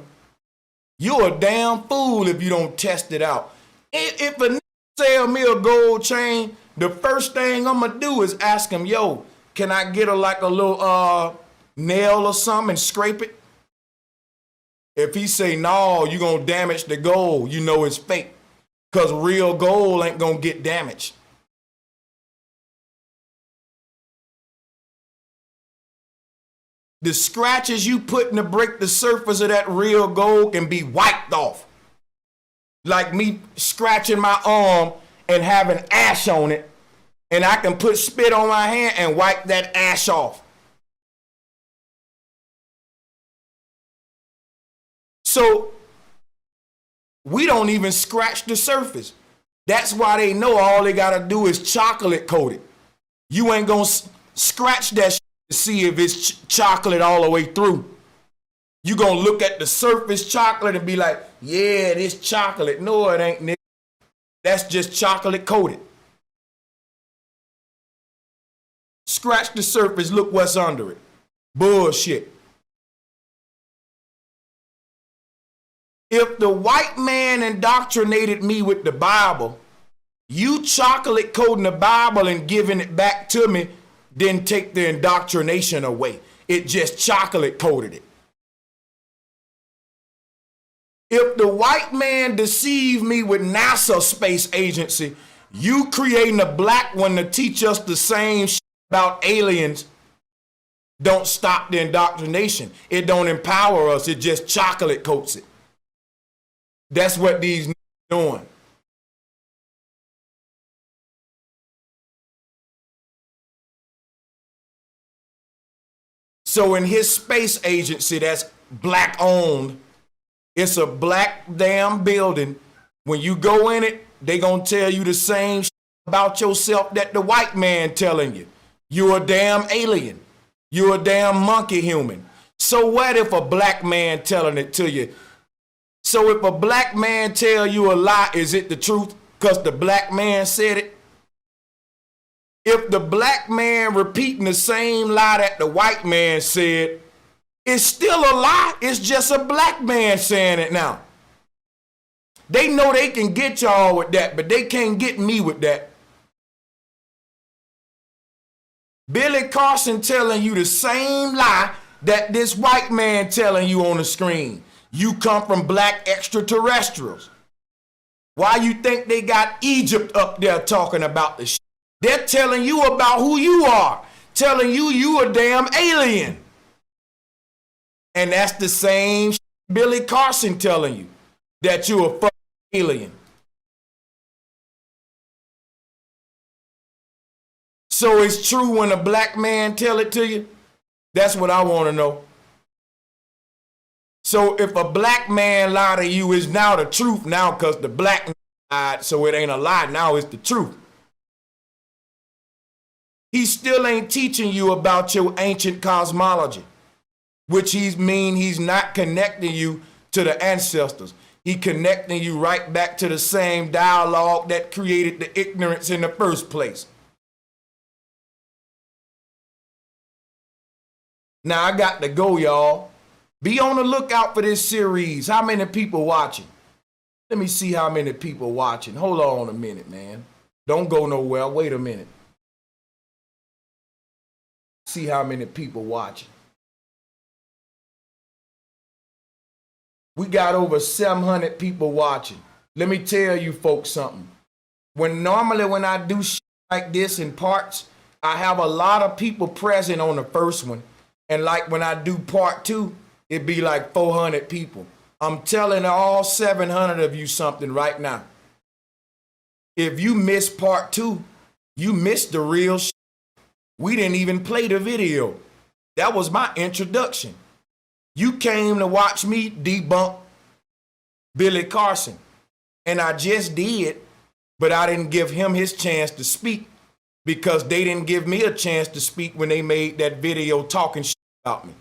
A: you're a damn fool if you don't test it out. If a nigga sell me a gold chain, the first thing I'm gonna do is ask him, yo, can I get a little nail or something and scrape it? If he say no, you gonna damage the gold, you know it's fake. because real gold ain't gonna get damaged. The scratches you putting to break the surface of that real gold can be wiped off. Like me scratching my arm and having ash on it, and I can put spit on my hand and wipe that ash off. So we don't even scratch the surface. That's why they know all they gotta do is chocolate coat it. You ain't gonna scratch that shit to see if it's chocolate all the way through. You gonna look at the surface chocolate and be like, yeah, this chocolate. No, it ain't, nigga. That's just chocolate coated. Scratch the surface, look what's under it. Bullshit. If the white man indoctrinated me with the Bible, you chocolate coating the Bible and giving it back to me, then take the indoctrination away. It just chocolate coated it. If the white man deceived me with NASA space agency, you creating a black one to teach us the same shit about aliens don't stop the indoctrination. It don't empower us. It just chocolate coats it. That's what these niggas doing. So in his space agency that's black owned, it's a black damn building. When you go in it, they gonna tell you the same shit about yourself that the white man telling you. You're a damn alien. You're a damn monkey human. So what if a black man telling it to you? So if a black man tell you a lie, is it the truth? Because the black man said it. If the black man repeating the same lie that the white man said, it's still a lie. It's just a black man saying it now. They know they can get y'all with that, but they can't get me with that. Billy Carson telling you the same lie that this white man telling you on the screen. You come from black extraterrestrials. Why you think they got Egypt up there talking about the shit? They're telling you about who you are, telling you a damn alien. And that's the same Billy Carson telling you, that you're a fucking alien. So it's true when a black man tell it to you? That's what I want to know. So if a black man lie to you, is now the truth now because the black man lied, so it ain't a lie, now it's the truth. He still ain't teaching you about your ancient cosmology, which he's not connecting you to the ancestors. He connecting you right back to the same dialogue that created the ignorance in the first place. Now I got to go, y'all. Be on the lookout for this series. How many people watching? Let me see how many people watching. Hold on a minute, man. Don't go nowhere. Wait a minute. See how many people watching. We got over 700 people watching. Let me tell you folks something. Normally when I do shit like this in parts, I have a lot of people present on the first one. And like when I do part 2, it'd be like 400 people. I'm telling all 700 of you something right now. If you missed part 2, you missed the real shit. We didn't even play the video. That was my introduction. You came to watch me debunk Billy Carson. And I just did, but I didn't give him his chance to speak because they didn't give me a chance to speak when they made that video talking shit about me.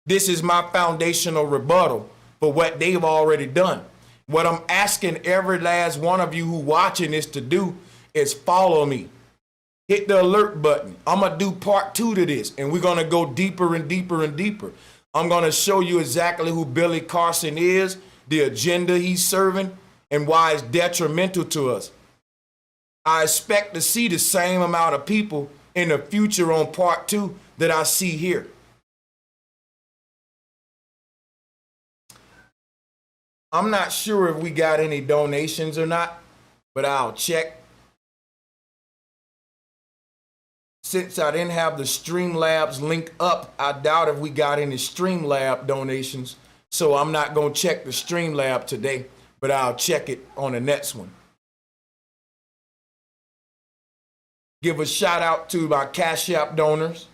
A: This is my foundational rebuttal for what they've already done. What I'm asking every last one of you who watching this to do is follow me. Hit the alert button. I'm going to do part 2 to this, and we're going to go deeper and deeper and deeper. I'm going to show you exactly who Billy Carson is, the agenda he's serving, and why it's detrimental to us. I expect to see the same amount of people in the future on part 2 that I see here. I'm not sure if we got any donations or not, but I'll check. Since I didn't have the Streamlabs link up, I doubt if we got any Streamlab donations. So I'm not going to check the Streamlab today, but I'll check it on the next one. Give a shout out to my Cash App donors.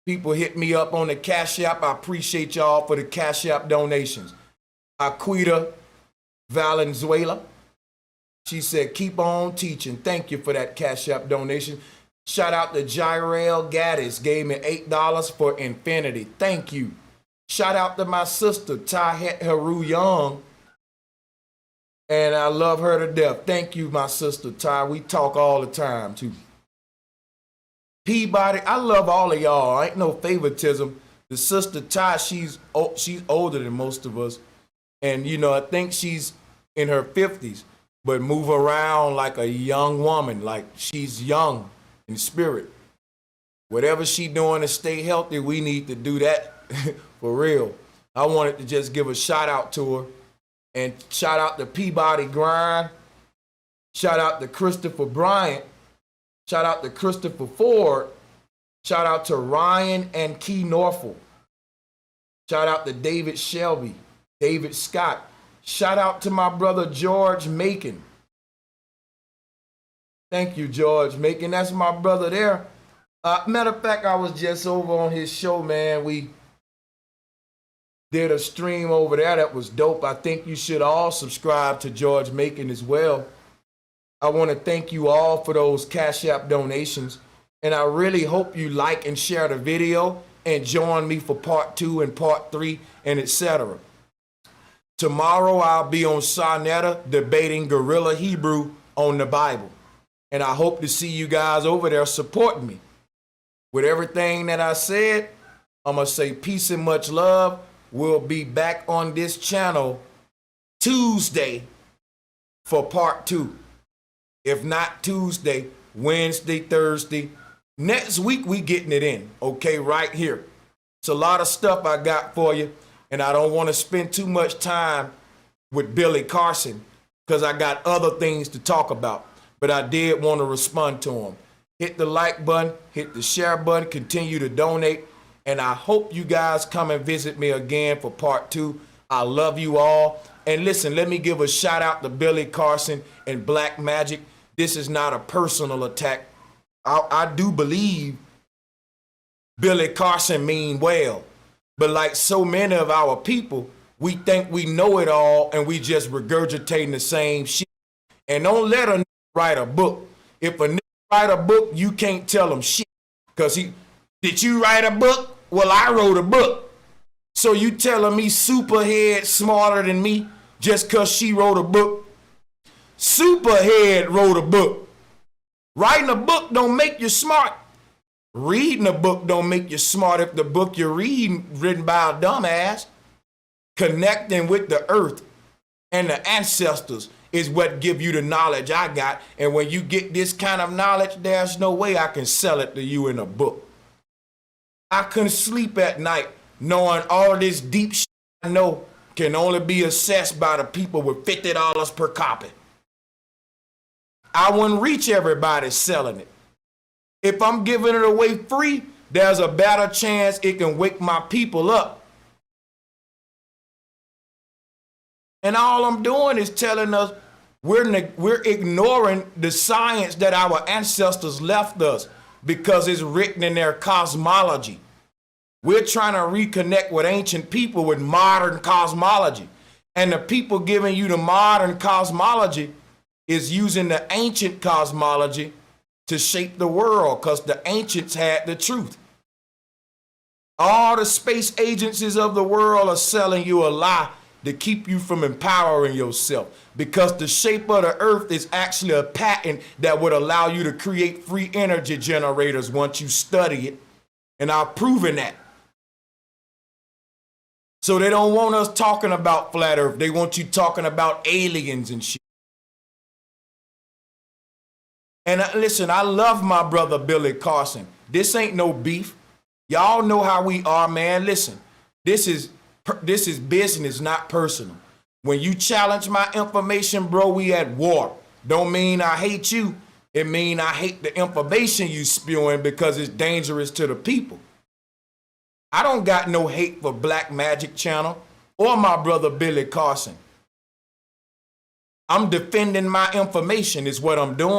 A: People hit me up on the Cash App. I appreciate y'all for the Cash App donations. Aquita Valenzuela. She said, keep on teaching. Thank you for that Cash App donation. Shout out to Jairel Gaddis. Gave me $8 for Infinity. Thank you. Shout out to my sister, Tahet Haru Young. And I love her to death. Thank you, my sister, Ty. We talk all the time, too. Peabody, I love all of y'all. Ain't no favoritism. The sister, Ty, she's older than most of us. And, you know, I think she's in her 50s, but move around like a young woman, like she's young in spirit. Whatever she doing to stay healthy, we need to do that for real. I wanted to just give a shout out to her. And shout out to Peabody Grind. Shout out to Christopher Bryant. Shout out to Christopher Ford. Shout out to Ryan and Key Norfolk. Shout out to David Shelby, David Scott. Shout out to my brother George Macon. Thank you, George Macon. That's my brother there. Matter of fact, I was just over on his show, man. We did a stream over there that was dope. I think you should all subscribe to George Macon as well. I want to thank you all for those Cash App donations. And I really hope you like and share the video and join me for part 2 and part 3 and etc. Tomorrow I'll be on Sarnetta debating Guerrilla Hebrew on the Bible. And I hope to see you guys over there supporting me. With everything that I said, I'm going to say peace and much love. We'll be back on this channel Tuesday for part 2. If not Tuesday, Wednesday, Thursday. Next week, we getting it in, okay, right here. It's a lot of stuff I got for you, and I don't want to spend too much time with Billy Carson because I got other things to talk about, but I did want to respond to him. Hit the like button, hit the share button, continue to donate. And I hope you guys come and visit me again for part 2. I love you all. And listen, let me give a shout out to Billy Carson and Black Magic. This is not a personal attack. I do believe Billy Carson mean well. But like so many of our people, we think we know it all and we just regurgitating the same shit. And don't let a write a book. If a write a book, you can't tell him shit. Because did you write a book? Well, I wrote a book. So you telling me Superhead smarter than me just because she wrote a book? Superhead wrote a book. Writing a book don't make you smart. Reading a book don't make you smart if the book you're reading written by a dumbass. Connecting with the earth and the ancestors is what give you the knowledge I got. And when you get this kind of knowledge, there's no way I can sell it to you in a book. I couldn't sleep at night knowing all this deep shit I know can only be assessed by the people with $50 per copy. I wouldn't reach everybody selling it. If I'm giving it away free, there's a better chance it can wake my people up. And all I'm doing is telling us we're ignoring the science that our ancestors left us because it's written in their cosmology. We're trying to reconnect with ancient people with modern cosmology. And the people giving you the modern cosmology is using the ancient cosmology to shape the world because the ancients had the truth. All the space agencies of the world are selling you a lie to keep you from empowering yourself because the shape of the earth is actually a pattern that would allow you to create free energy generators once you study it. And I've proven that. So they don't want us talking about flat earth. They want you talking about aliens and shit. And listen, I love my brother Billy Carson. This ain't no beef. Y'all know how we are, man. Listen, this is This is business, not personal. When you challenge my information, bro, we at war. Don't mean I hate you. It mean I hate the information you spewing because it's dangerous to the people. I don't got no hate for Black Magic Channel or my brother Billy Carson. I'm defending my information is what I'm doing.